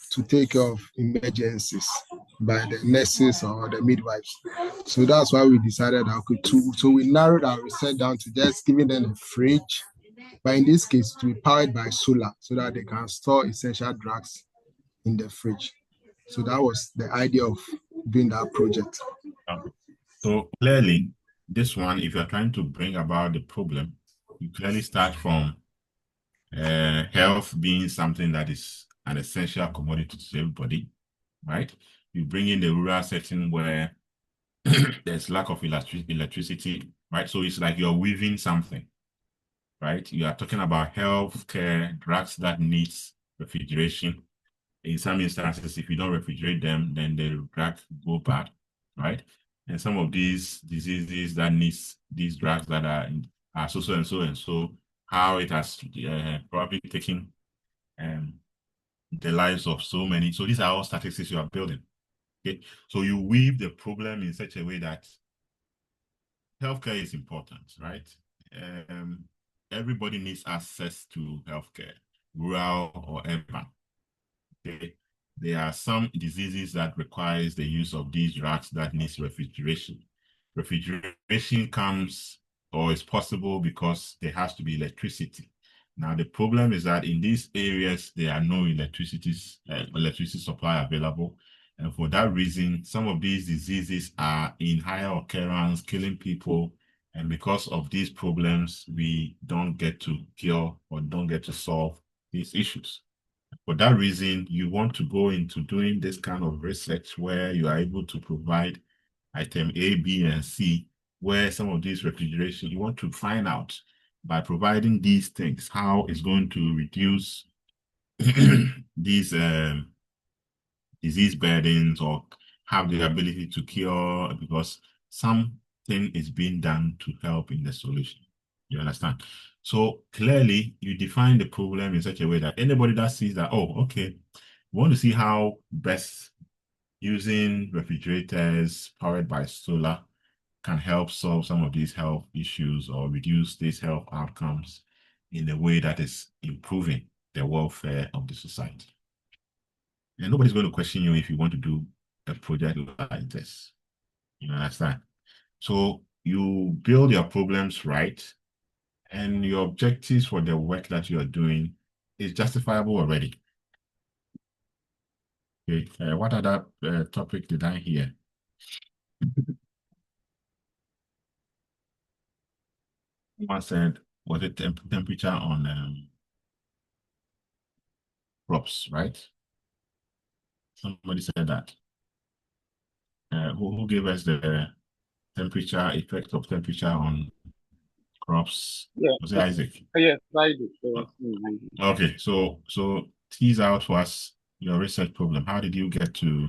to take care of emergencies by the nurses or the midwives. So that's why we decided so we narrowed our research down to just giving them a fridge, but in this case to be powered by solar so that they can store essential drugs in the fridge. So that was the idea of doing that project. So clearly, this one, if you're trying to bring about the problem, you clearly start from health being something that is an essential commodity to everybody, right? You bring in the rural setting where there's lack of electricity, right? So it's like you're weaving something, right? You are talking about health care, drugs that needs refrigeration. In some instances, if you don't refrigerate them, then the drugs go bad, right? And some of these diseases that needs these drugs that are so and so and so, how it has probably taken the lives of so many. So these are all statistics you are building. Okay, so you weave the problem in such a way that healthcare is important, right? Um, Everybody needs access to healthcare, rural or urban. Okay. There are some diseases that requires the use of these drugs that needs refrigeration. Refrigeration comes or is possible because there has to be electricity. Now, the problem is that in these areas, there are no electricity supply available. And for that reason, some of these diseases are in higher occurrence, killing people. And because of these problems, we don't get to cure or don't get to solve these issues. For that reason, you want to go into doing this kind of research where you are able to provide item A, B, and C, where some of these refrigeration, you want to find out by providing these things, how it's going to reduce these disease burdens or have the ability to cure, because something is being done to help in the solution. You understand? So clearly, you define the problem in such a way that anybody that sees that, oh, okay, we want to see how best using refrigerators powered by solar can help solve some of these health issues or reduce these health outcomes in a way that is improving the welfare of the society. And nobody's going to question you if you want to do a project like this. You understand? So you build your problems right, and your objectives for the work that you are doing is justifiable already. Okay. What other topic did I hear? Someone said, was it temperature on crops, right? Somebody said that. Who gave us the temperature, effect of temperature on crops? Yeah, Was it Isaac? yes, I do. Okay, so tease out for us your research problem. How did you get to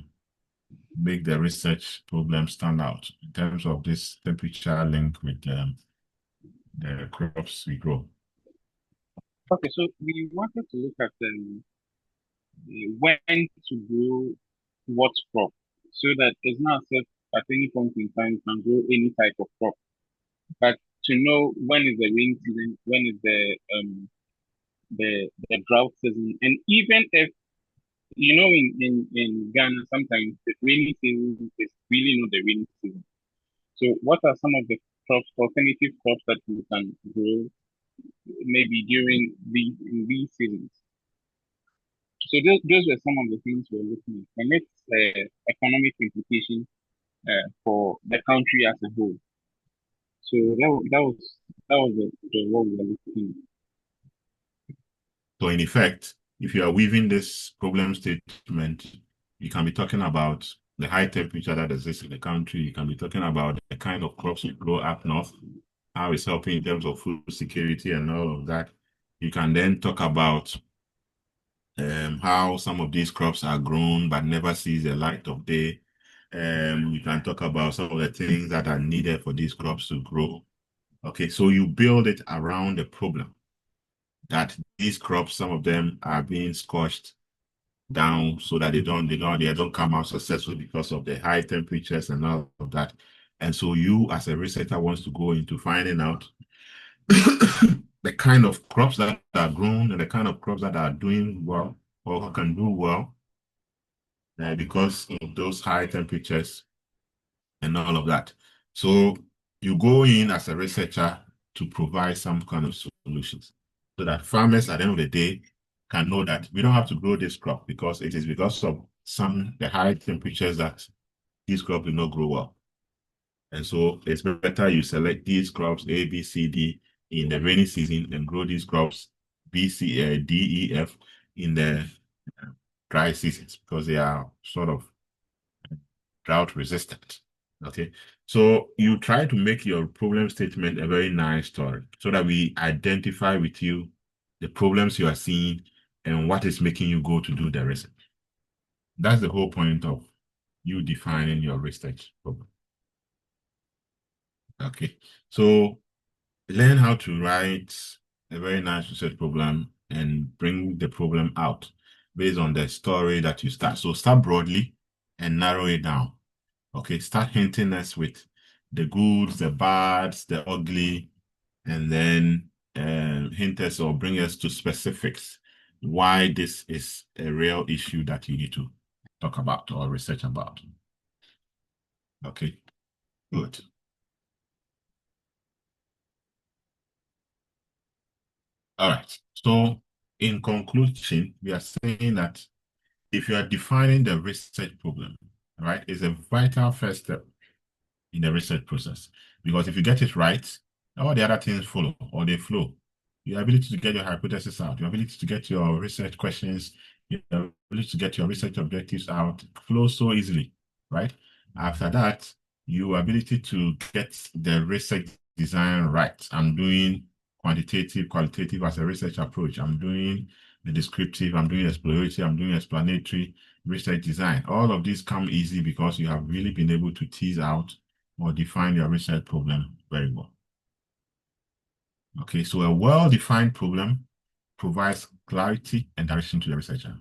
make the research problem stand out in terms of this temperature link with the crops we grow? Okay, so we wanted to look at when to grow what crop, so that it's not as if at any point in time you can grow any type of crop, but to know when is the rain season, when is the drought season, and even if in Ghana, sometimes the rainy season is really not the rainy season. So, what are some of the crops, alternative crops that you can grow maybe during in these seasons? So, those were some of the things we're looking at, and it's economic implication for the country as a whole. So that was the what we were looking at. So in effect, if you are weaving this problem statement, you can be talking about the high temperature that exists in the country. You can be talking about the kind of crops you grow up north, how it's helping in terms of food security and all of that. You can then talk about how some of these crops are grown but never sees the light of day. You can talk about some of the things that are needed for these crops to grow. Okay, so you build it around the problem that these crops, some of them are being scorched down so that they don't come out successful because of the high temperatures and all of that. And so you as a researcher wants to go into finding out the kind of crops that are grown and the kind of crops that are doing well or can do well because of those high temperatures and all of that. So you go in as a researcher to provide some kind of solutions so that farmers at the end of the day can know that we don't have to grow this crop because it is because of the high temperatures that this crop will not grow well. And so it's better you select these crops A, B, C, D in the rainy season and grow these crops B, C, D, E, F in the dry seasons because they are sort of drought resistant. Okay, so you try to make your problem statement a very nice story so that we identify with you the problems you are seeing and what is making you go to do the research. That's the whole point of you defining your research problem. Okay, so learn how to write a very nice research problem and bring the problem out based on the story that you start. So start broadly and narrow it down. Okay, start hinting us with the goods, the bads, the ugly, and then hint us or bring us to specifics why this is a real issue that you need to talk about or research about. Okay, good. All right, so in conclusion, we are saying that if you are defining the research problem, right, it's a vital first step in the research process. Because if you get it right, all the other things follow or they flow. Your ability to get your hypothesis out, your ability to get your research questions, your ability to get your research objectives out flows so easily, right? After that, your ability to get the research design right. I'm doing quantitative, qualitative as a research approach. I'm doing the descriptive, I'm doing exploratory, I'm doing explanatory research design. All of these come easy because you have really been able to tease out or define your research problem very well. Okay, so a well-defined problem provides clarity and direction to the researcher.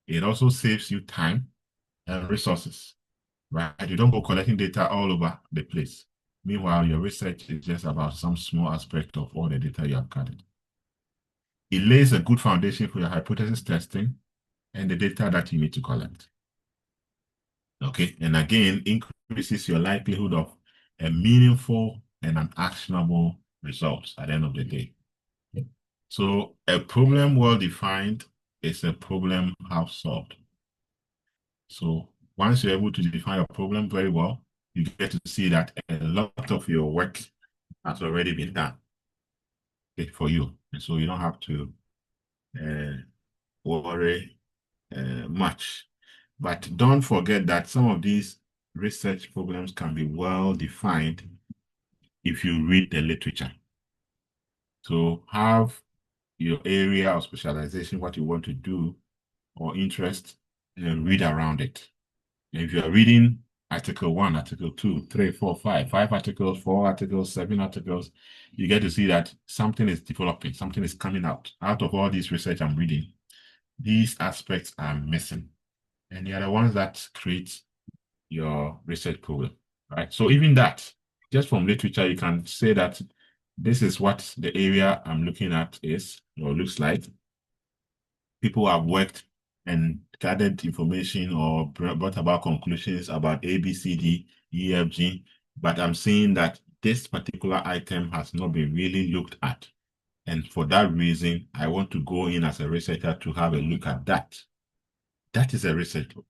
It also saves you time and resources, right? You don't go collecting data all over the place. Meanwhile, your research is just about some small aspect of all the data you have gathered. It lays a good foundation for your hypothesis testing and the data that you need to collect. Okay, and again, increases your likelihood of a meaningful and an actionable result at the end of the day. So a problem well-defined is a problem half solved. So once you're able to define a problem very well, you get to see that a lot of your work has already been done for you. And so you don't have to worry much. But don't forget that some of these research problems can be well defined if you read the literature. So have your area of specialization, what you want to do or interest, and read around it. And if you are reading article 1, article 2, 3, 4, 5 articles, 4 articles, 7 articles, you get to see that something is developing, something is coming out of all this research I'm reading. These aspects are missing. And they are the ones that create your research problem, right? So even that, just from literature, you can say that this is what the area I'm looking at is or looks like. People have worked and gathered information or brought about conclusions about A, B, C, D, E, F, G, but I'm seeing that this particular item has not been really looked at. And for that reason, I want to go in as a researcher to have a look at that. That is a research book.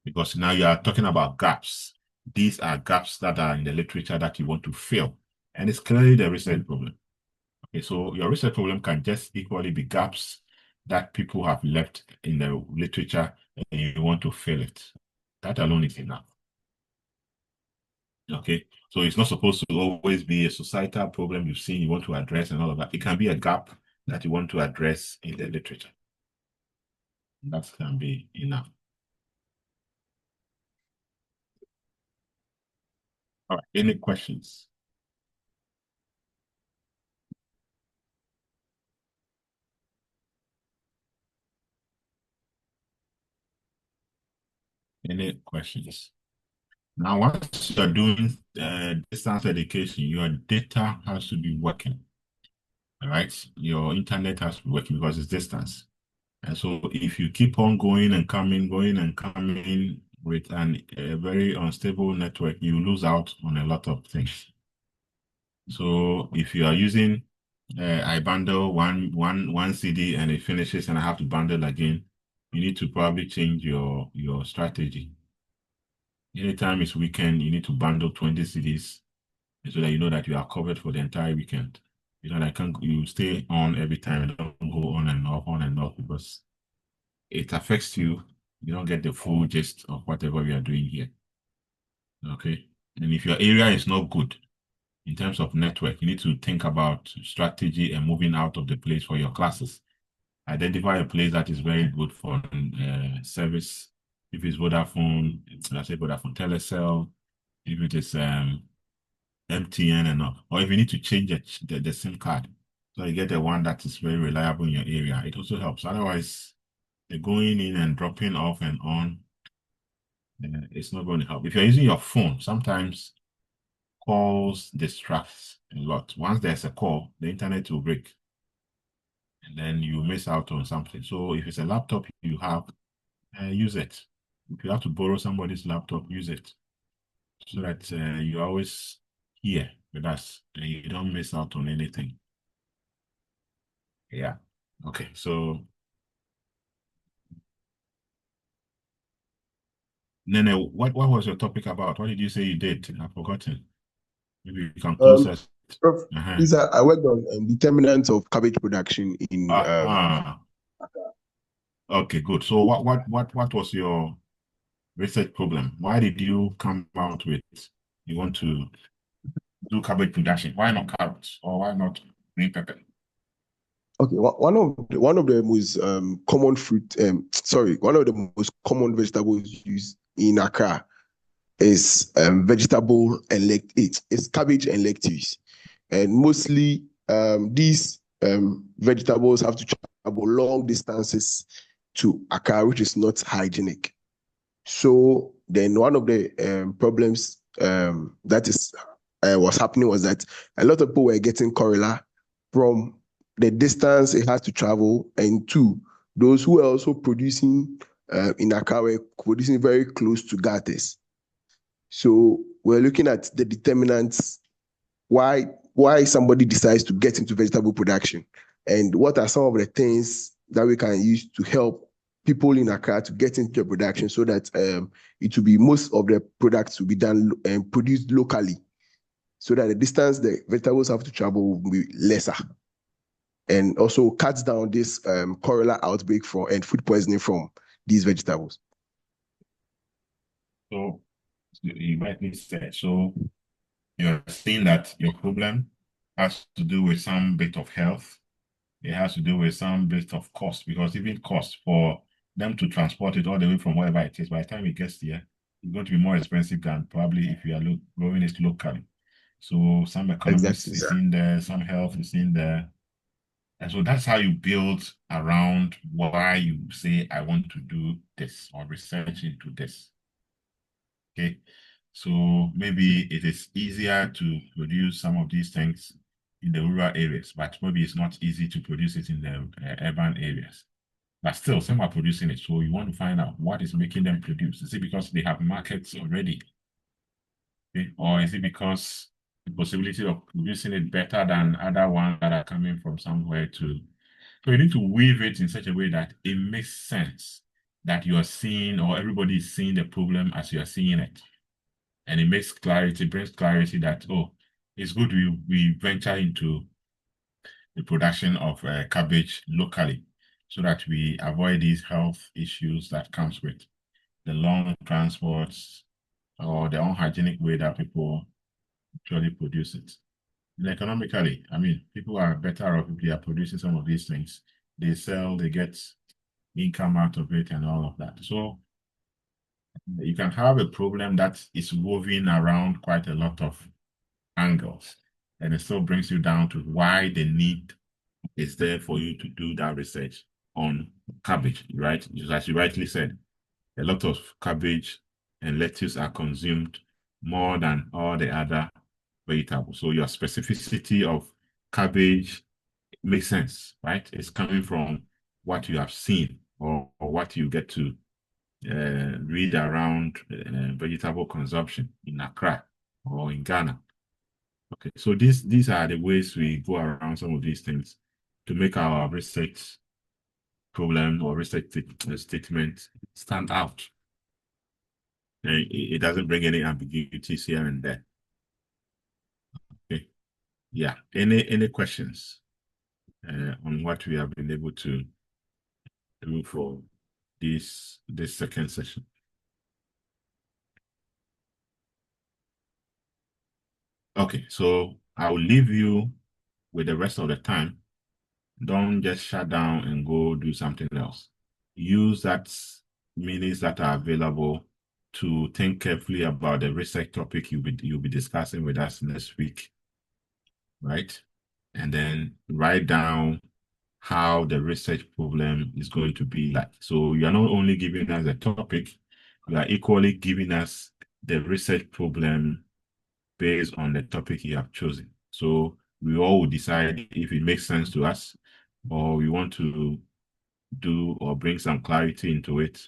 Because now you are talking about gaps. These are gaps that are in the literature that you want to fill. And it's clearly the research problem. Okay, so your research problem can just equally be gaps that people have left in the literature and you want to fill it. That alone is enough. Okay, so it's not supposed to always be a societal problem you've seen you want to address and all of that. It can be a gap that you want to address in the literature. That can be enough. All right, any questions? Any questions? Now, once you're doing distance education, your data has to be working. All right, your internet has to be working because it's distance. And so if you keep on going and coming with a very unstable network, you lose out on a lot of things. So if you are using, I bundle one CD and it finishes and I have to bundle again, you need to probably change your strategy. Anytime it's weekend, you need to bundle 20 CDs so that you know that you are covered for the entire weekend. You know, that you stay on every time and don't go on and off because it affects you. You don't get the full gist of whatever we are doing here. Okay. And if your area is not good in terms of network, you need to think about strategy and moving out of the place for your classes. Identify a place that is very good for service. If it's Vodafone, let's say Vodafone Telecel, if it is MTN and all, or if you need to change the SIM card, so you get the one that is very reliable in your area, it also helps. Otherwise, the going in and dropping off and on, it's not going to help. If you're using your phone, sometimes calls distracts a lot. Once there's a call, the internet will break, and then you miss out on something. So if it's a laptop you have, use it. If you have to borrow somebody's laptop, use it so that you're always here with us and you don't miss out on anything. Yeah. Okay. So, Nene, what was your topic about? What did you say you did? I've forgotten. Maybe you can close us. Prof, Lisa, I worked on determinants of cabbage production in Okay, good. So what was your research problem? Why did you come out with you want to do cabbage production? Why not carrots or why not green pepper? Okay, one of the most common fruit, one of the most common vegetables used in Accra is vegetable and it's cabbage and lettuce, and mostly these vegetables have to travel long distances to Accra, which is not hygienic. So then one of the problems that is was happening was that a lot of people were getting cholera from the distance it has to travel, and two, those who are also producing in Accra were producing very close to gutters. So we're looking at the determinants why somebody decides to get into vegetable production, and what are some of the things that we can use to help people in Accra to get into production so that it will be most of the products will be done and produced locally, so that the distance the vegetables have to travel will be lesser, and also cuts down this cholera outbreak and food poisoning from these vegetables. So you rightly said. So you're saying that your problem has to do with some bit of health. It has to do with some bit of cost, because even cost for them to transport it all the way from wherever it is, by the time it gets here, it's going to be more expensive than probably if you are growing it locally. So some economics is in there, some health is in there. And so that's how you build around why you say, I want to do this or research into this. Okay. So maybe it is easier to produce some of these things in the rural areas, but maybe it's not easy to produce it in the urban areas. But still, some are producing it. So you want to find out what is making them produce. Is it because they have markets already? Okay? Or is it because the possibility of producing it better than other ones that are coming from somewhere to... So you need to weave it in such a way that it makes sense that you are seeing, or everybody is seeing the problem as you are seeing it. And it makes clarity, brings clarity that, oh, it's good we venture into the production of cabbage locally so that we avoid these health issues that comes with the long transports or the unhygienic way that people actually produce it. And economically, I mean, people are better off if they are producing some of these things. They sell, they get income out of it and all of that. So you can have a problem that is woven around quite a lot of angles, and it still brings you down to why the need is there for you to do that research on cabbage, right? Just as you rightly said, a lot of cabbage and lettuce are consumed more than all the other vegetables. So your specificity of cabbage makes sense, right? It's coming from what you have seen or what you get to read around vegetable consumption in Accra or in Ghana. Okay, so these are the ways we go around some of these things to make our research problem or research statement stand out. It doesn't bring any ambiguities here and there. Okay, yeah. Any questions on what we have been able to do for this second session? Okay, so I'll leave you with the rest of the time. Don't just shut down and go do something else. Use that minutes that are available to think carefully about the research topic you'll be discussing with us next week, right? And then write down how the research problem is going to be like. So you are not only giving us a topic, you are equally giving us the research problem based on the topic you have chosen. So we all will decide if it makes sense to us or we want to do or bring some clarity into it,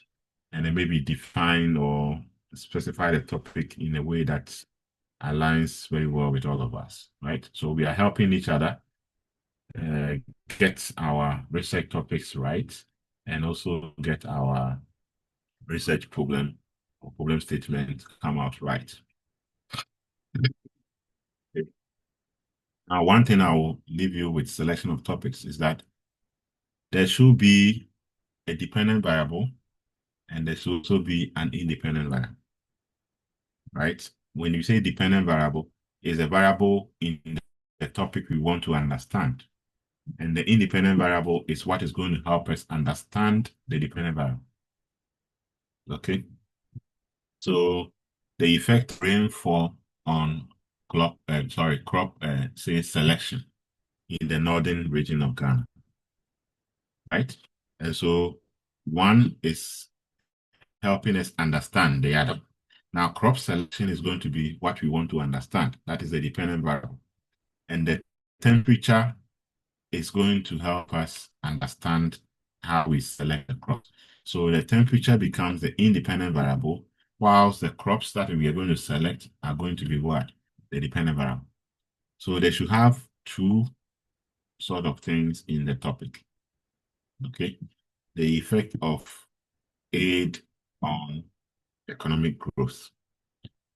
and then maybe define or specify the topic in a way that aligns very well with all of us, right? So we are helping each other get our research topics right and also get our research problem or problem statement come out right. Okay. Now, one thing I will leave you with selection of topics is that there should be a dependent variable and there should also be an independent variable, right? When you say dependent variable, is a variable in the topic we want to understand. And the independent variable is what is going to help us understand the dependent variable. Okay. So the effect rainfall on crop, say selection in the northern region of Ghana, right? And so one is helping us understand the other. Now, crop selection is going to be what we want to understand. That is the dependent variable. And the temperature is going to help us understand how we select the crops. So the temperature becomes the independent variable, whilst the crops that we are going to select are going to be what? The dependent variable. So they should have two sort of things in the topic. Okay. The effect of aid on economic growth.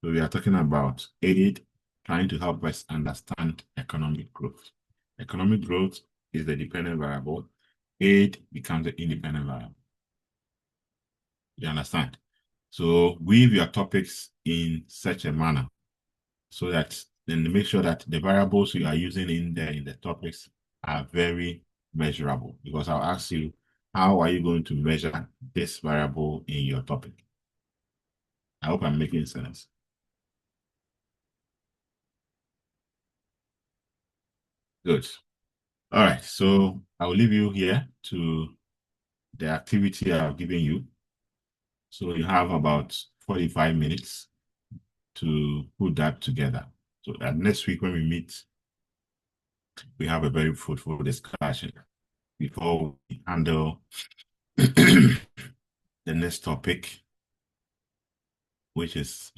So we are talking about aid trying to help us understand economic growth. Economic growth is the dependent variable. Aid becomes the independent variable. You understand? So weave your topics in such a manner so that then make sure that the variables you are using in the topics are very measurable. Because I'll ask you, how are you going to measure this variable in your topic? I hope I'm making sense. Good. All right, so I'll leave you here to the activity I've given you. So you have about 45 minutes to put that together. So that next week when we meet, we have a very fruitful discussion before we handle the next topic, which is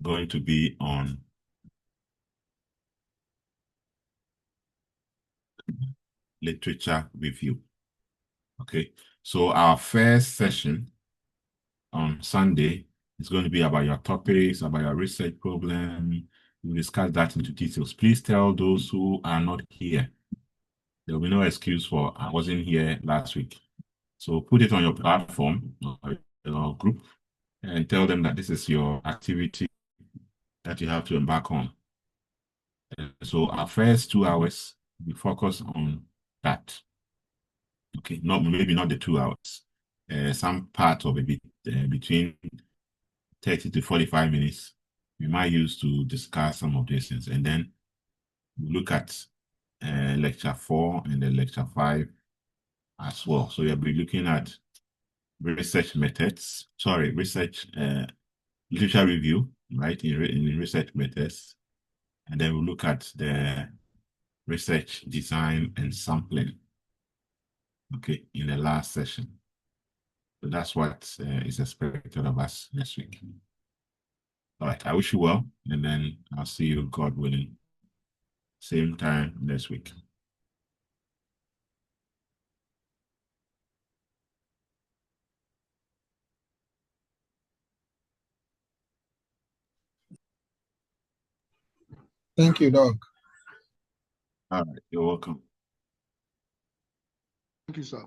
going to be on literature review. Okay, so our first session on Sunday is going to be about your topics, about your research problem. We'll discuss that into details. Please tell those who are not here. There will be no excuse for I wasn't here last week. So put it on your platform or your group and tell them that this is your activity that you have to embark on. So our first 2 hours, we focus on that. Okay, maybe not the 2 hours. Some part of it between 30 to 45 minutes, we might use to discuss some of these things. And then we look at lecture 4 and then lecture 5 as well. So we'll be looking at research methods, research literature review, right, in research methods. And then we'll look at the research design and sampling, okay, in the last session. So that's what is expected of us next week. All right, I wish you well, and then I'll see you, God willing, same time next week. Thank you, Doc. All right, you're welcome. Thank you, sir.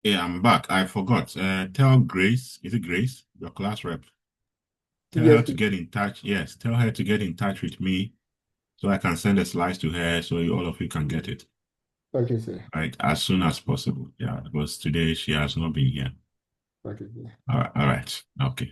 Yeah, I'm back. I forgot. Tell Grace, is it Grace, your class rep? Tell Yes, her to get in touch. Yes, tell her to get in touch with me so I can send the slides to her so all of you can get it. okay, sir. Right, as soon as possible. Yeah, because today she has not been here. Okay, sir. All right. Okay.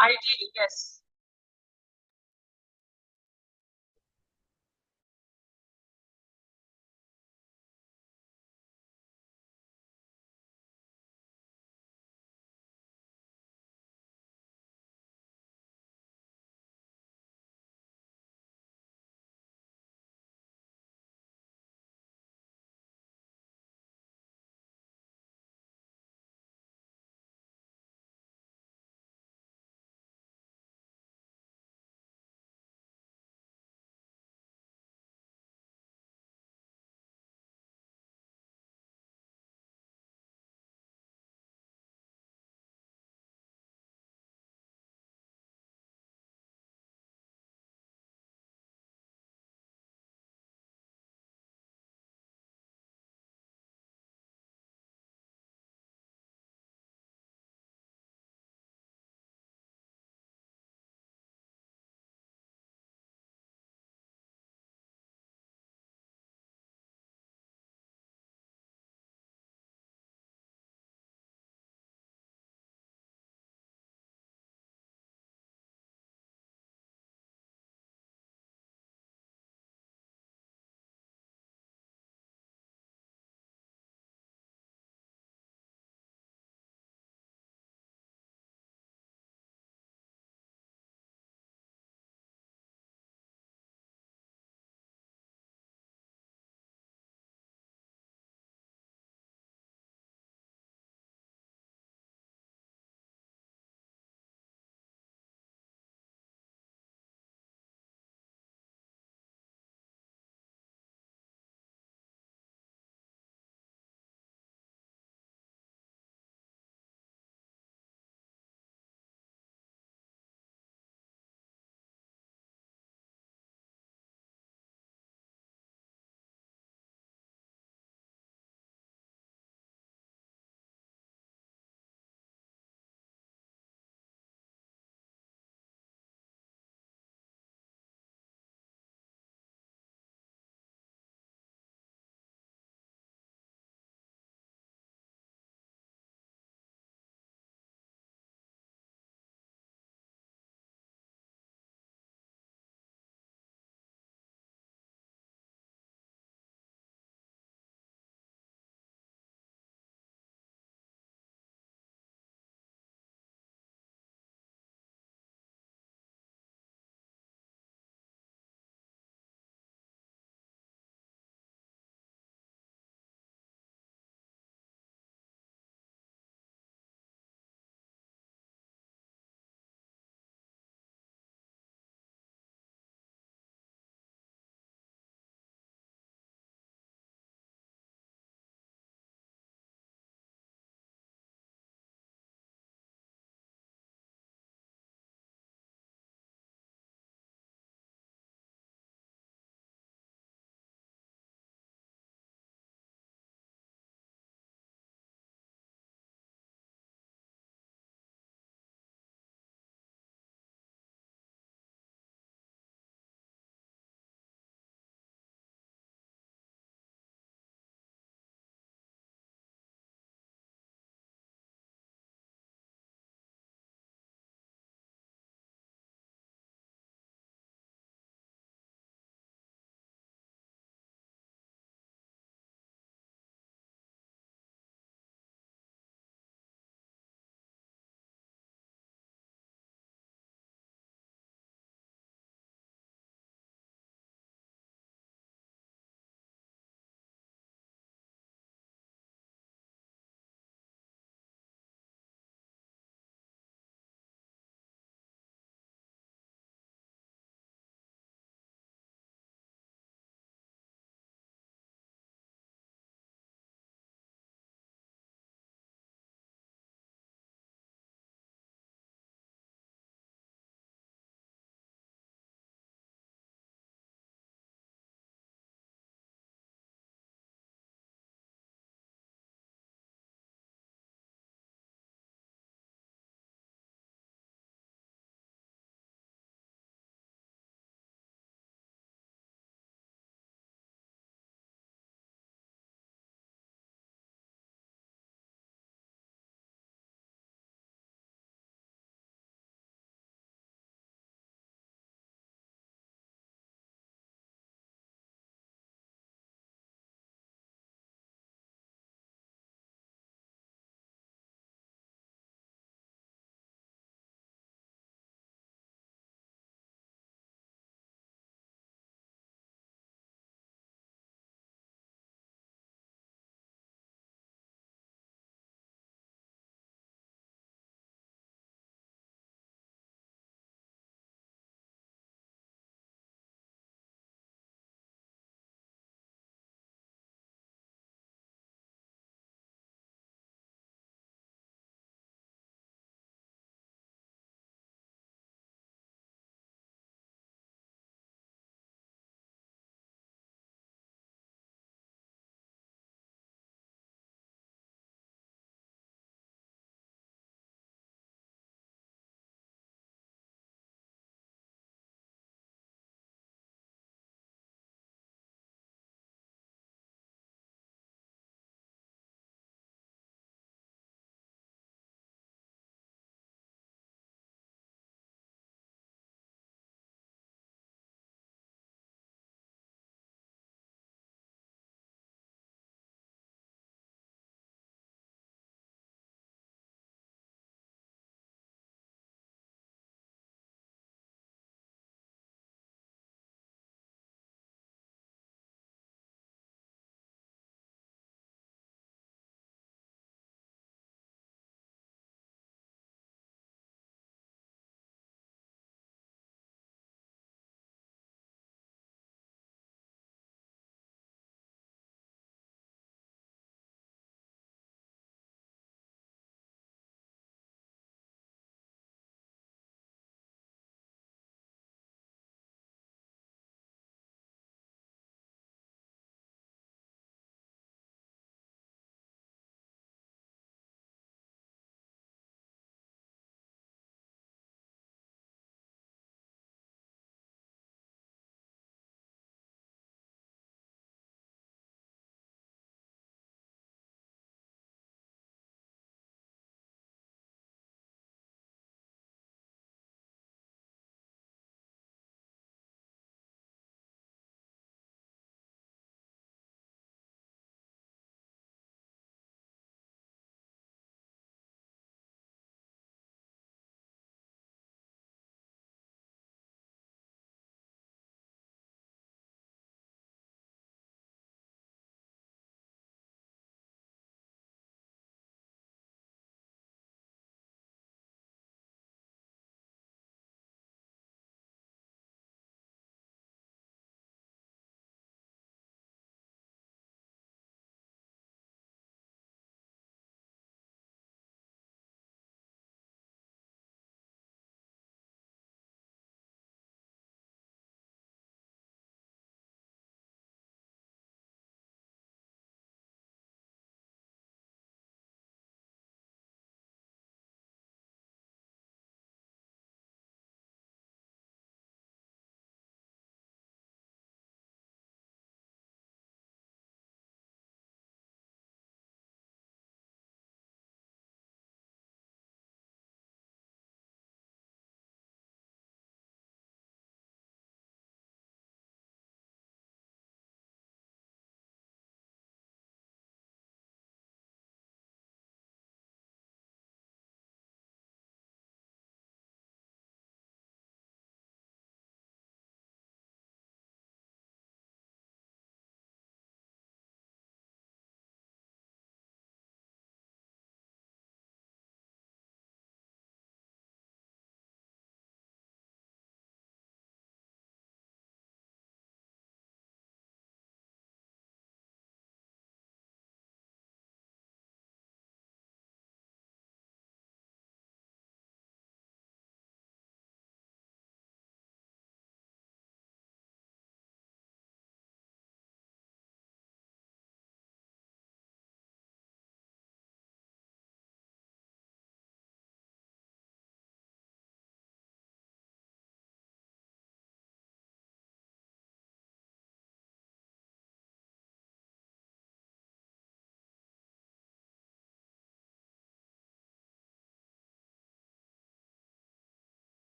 I did, yes.